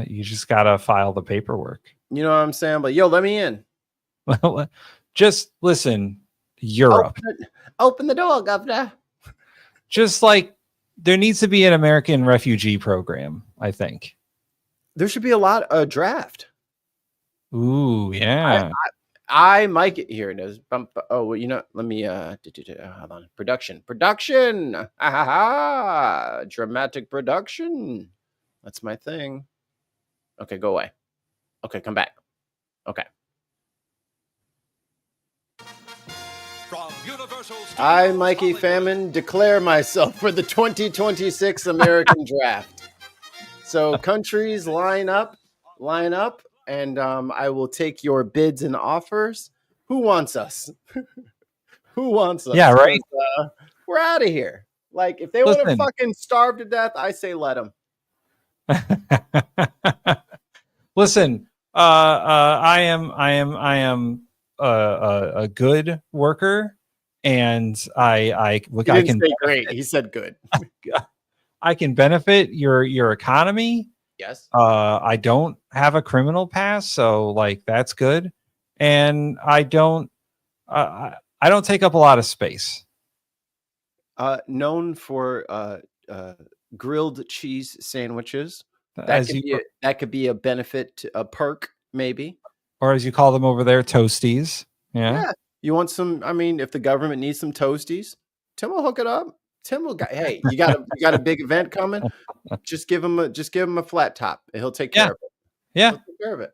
You just gotta file the paperwork. You know what I'm saying? But yo, let me in. Well, just listen, Europe. Open the door, governor. Just like there needs to be an American refugee program, I think. There should be a draft. Ooh, yeah. I might get here. It is bump. Oh, well, you know, let me hold on. Production. Dramatic production. That's my thing. Okay, go away. Okay, come back. Okay. I, Mikey Famine, declare myself for the 2026 American draft. So countries line up, and I will take your bids and offers. Who wants us? Who wants us? Yeah, right. We're out of here. Like, if they want to fucking starve to death, I say let them. Listen, I am a good worker, and I can say great. He said good. I can benefit your economy. Yes. I don't have a criminal past, so like that's good, and I don't take up a lot of space. Known for grilled cheese sandwiches. That could be a benefit, a perk, maybe. Or as you call them over there, toasties. Yeah. You want some? I mean, if the government needs some toasties, Tim will hook it up. Tim will. Hey, you got a big event coming. Just give him a flat top, and he'll take care of it. Yeah. He'll take care of it.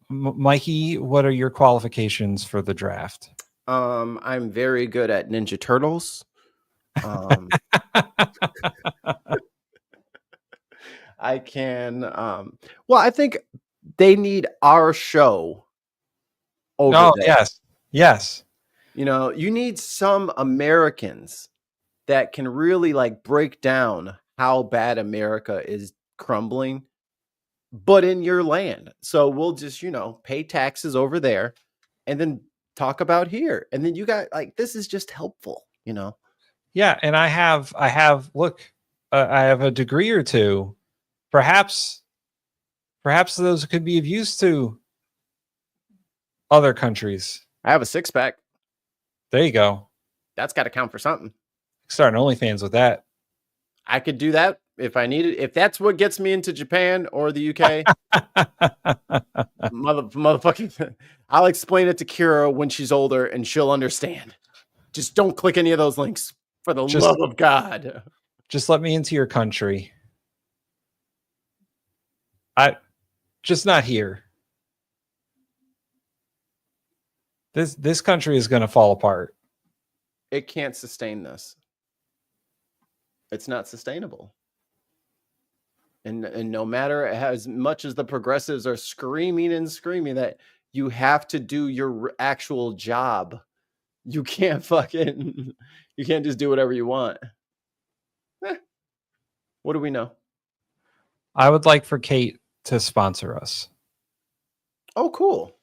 Mikey, what are your qualifications for the draft? I'm very good at Ninja Turtles. I can. Well, I think they need our show. Over there. Yes. You know, you need some Americans that can really like break down how bad America is crumbling, but in your land. So we'll just, pay taxes over there and then talk about here. And then you got like, this is just helpful, Yeah. And I have a degree or two. Perhaps those could be of use to other countries. I have a 6-pack. There you go. That's got to count for something. Start an OnlyFans with that. I could do that If I need it, if that's what gets me into Japan or the UK, motherfucking, I'll explain it to Kira when she's older and she'll understand. Just don't click any of those links for the love of God. Just let me into your country. Just not here. This country is going to fall apart. It can't sustain this. It's not sustainable. And no matter as much as the progressives are screaming that you have to do your actual job, you can't just do whatever you want. What do we know? I would like for Kate to sponsor us. Oh, cool.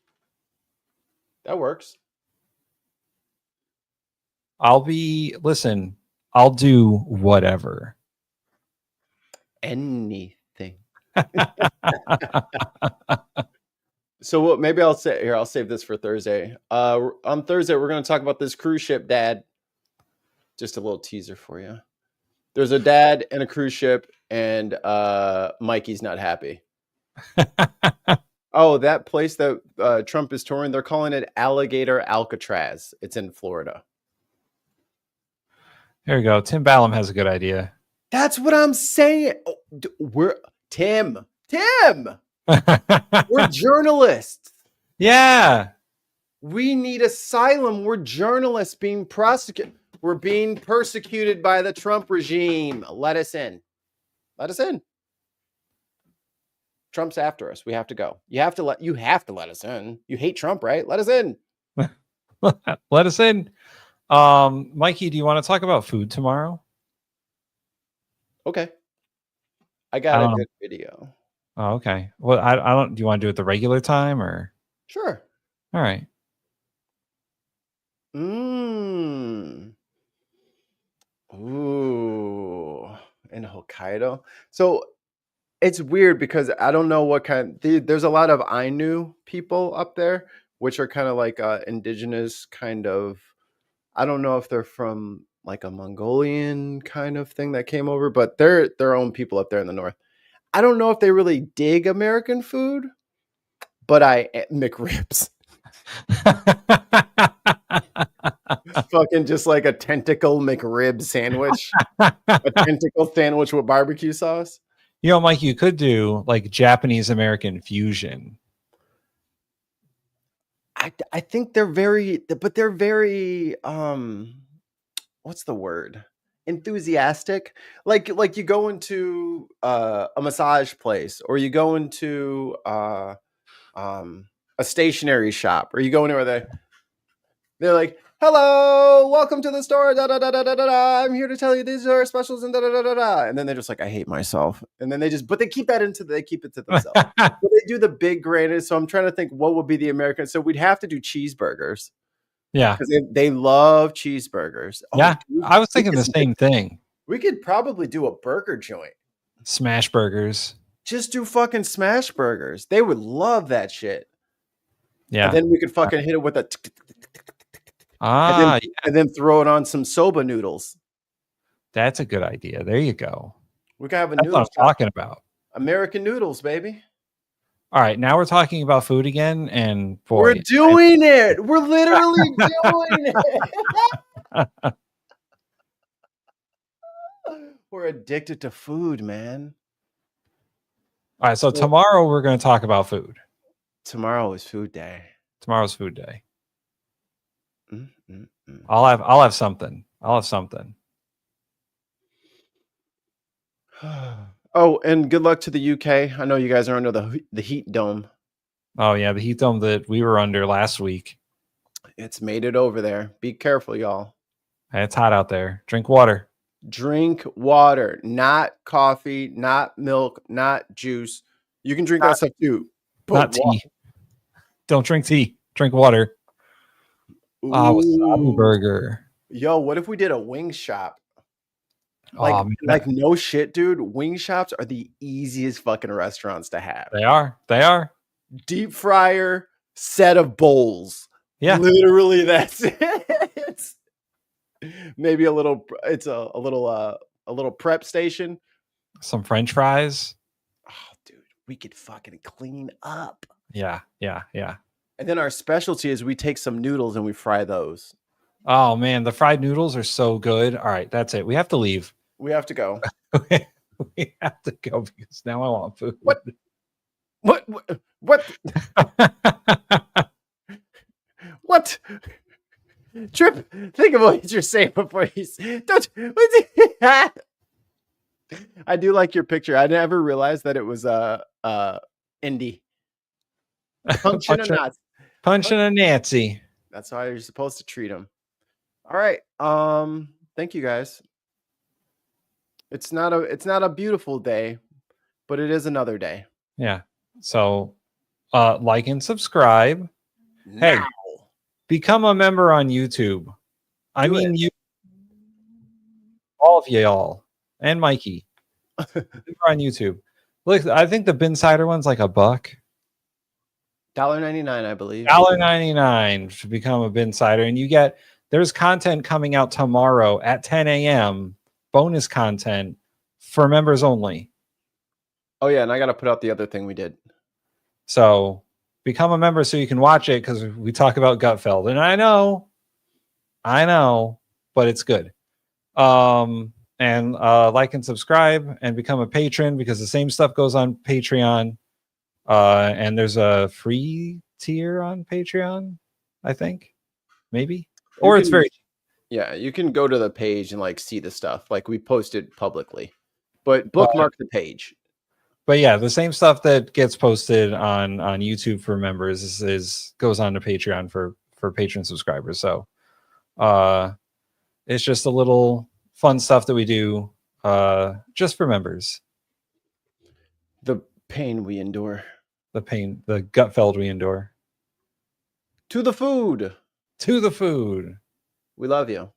That works. I'll do whatever. Anything. So maybe I'll save this for Thursday. On Thursday, we're going to talk about this cruise ship dad. Just a little teaser for you. There's a dad and a cruise ship, and Mikey's not happy. Oh, that place that Trump is touring, they're calling it Alligator Alcatraz. It's in Florida. There we go. Tim Ballum has a good idea. That's what I'm saying. We're Tim. We're journalists. Yeah. We need asylum. We're journalists being prosecuted. We're being persecuted by the Trump regime. Let us in. Let us in. Trump's after us. We have to go. You have to let us in. You hate Trump, right? Let us in. Let us in. Mikey, do you want to talk about food tomorrow? Okay. I got a good video. Oh, okay. Well, I don't. Do you want to do it the regular time or? Sure. All right. Ooh, in Hokkaido. So it's weird because I don't know what there's a lot of Ainu people up there, which are kind of like indigenous kind of. I don't know if they're from like a Mongolian kind of thing that came over, but they're their own people up there in the north. I don't know if they really dig American food, but McRibs. Fucking just like a tentacle McRib sandwich. A tentacle sandwich with barbecue sauce. You know, Mike, you could do like Japanese American fusion. I think they're very what's the word? Enthusiastic. Like you go into a massage place, or you go into a stationery shop, or you go anywhere they're like, hello, welcome to the store. Da, da, da, da, da, da. I'm here to tell you these are specials and da da da da da. And then they're just like, I hate myself. And then they keep it to themselves. But they do the big granted. So I'm trying to think what would be the American. So we'd have to do cheeseburgers. Yeah. Because they love cheeseburgers. Yeah. I was thinking the same thing. We could probably do a burger joint. Smash burgers. Just do fucking smash burgers. They would love that shit. Yeah. And then we could fucking hit it with a and then throw it on some soba noodles. That's a good idea. There you go. We could have a That's noodle. what I'm talking about. American noodles, baby. All right, now we're talking about food again, and boy, we're doing it. We're literally doing it. We're addicted to food, man. All right, so tomorrow we're going to talk about food. Tomorrow is food day. Tomorrow's food day. I'll have something. Oh, and good luck to the UK. I know you guys are under the heat dome. Oh yeah, the heat dome that we were under last week. It's made it over there. Be careful, y'all. It's hot out there. Drink water. Drink water, not coffee, not milk, not juice. You can drink that stuff too. Not tea. Don't drink tea. Drink water. Wasabi burger. Yo, what if we did a wing shop? Like no shit, dude. Wing shops are the easiest fucking restaurants to have. They are. Deep fryer, set of bowls. Yeah. Literally that's it. It's maybe a little prep station. Some French fries. We could fucking clean up. Yeah. And then our specialty is we take some noodles and we fry those. Oh man, the fried noodles are so good. All right, that's it. We have to leave. We have to go. We have to go because now I want food. What? What? Trip, think of what you're saying before you don't. I do like your picture. I never realized that it was indie. Punching a Nazi. Punching a Nazi. That's how you're supposed to treat them. All right. Thank you guys. It's not a beautiful day, but it is another day. Yeah. So like and subscribe. Now. Hey, become a member on YouTube. I mean you, all of y'all, and Mikey. Member on YouTube. Look, I think the Binsider one's like $1. $1.99, I believe. $1.99 to become a Binsider, and there's content coming out tomorrow at 10 a.m. Bonus content for members only. Oh yeah, and I got to put out the other thing we did. So become a member so you can watch it, because we talk about Gutfeld, and I know, but it's good. And like and subscribe and become a patron, because the same stuff goes on Patreon. And there's a free tier on Patreon, I think, maybe, or it's very. Yeah, you can go to the page and like see the stuff. Like we post it publicly, but bookmark the page. But yeah, the same stuff that gets posted on YouTube for members goes on to Patreon for patron subscribers. So it's just a little fun stuff that we do just for members. The pain we endure. The Gutfeld we endure. To the food. To the food. We love you.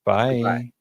Bye. Goodbye.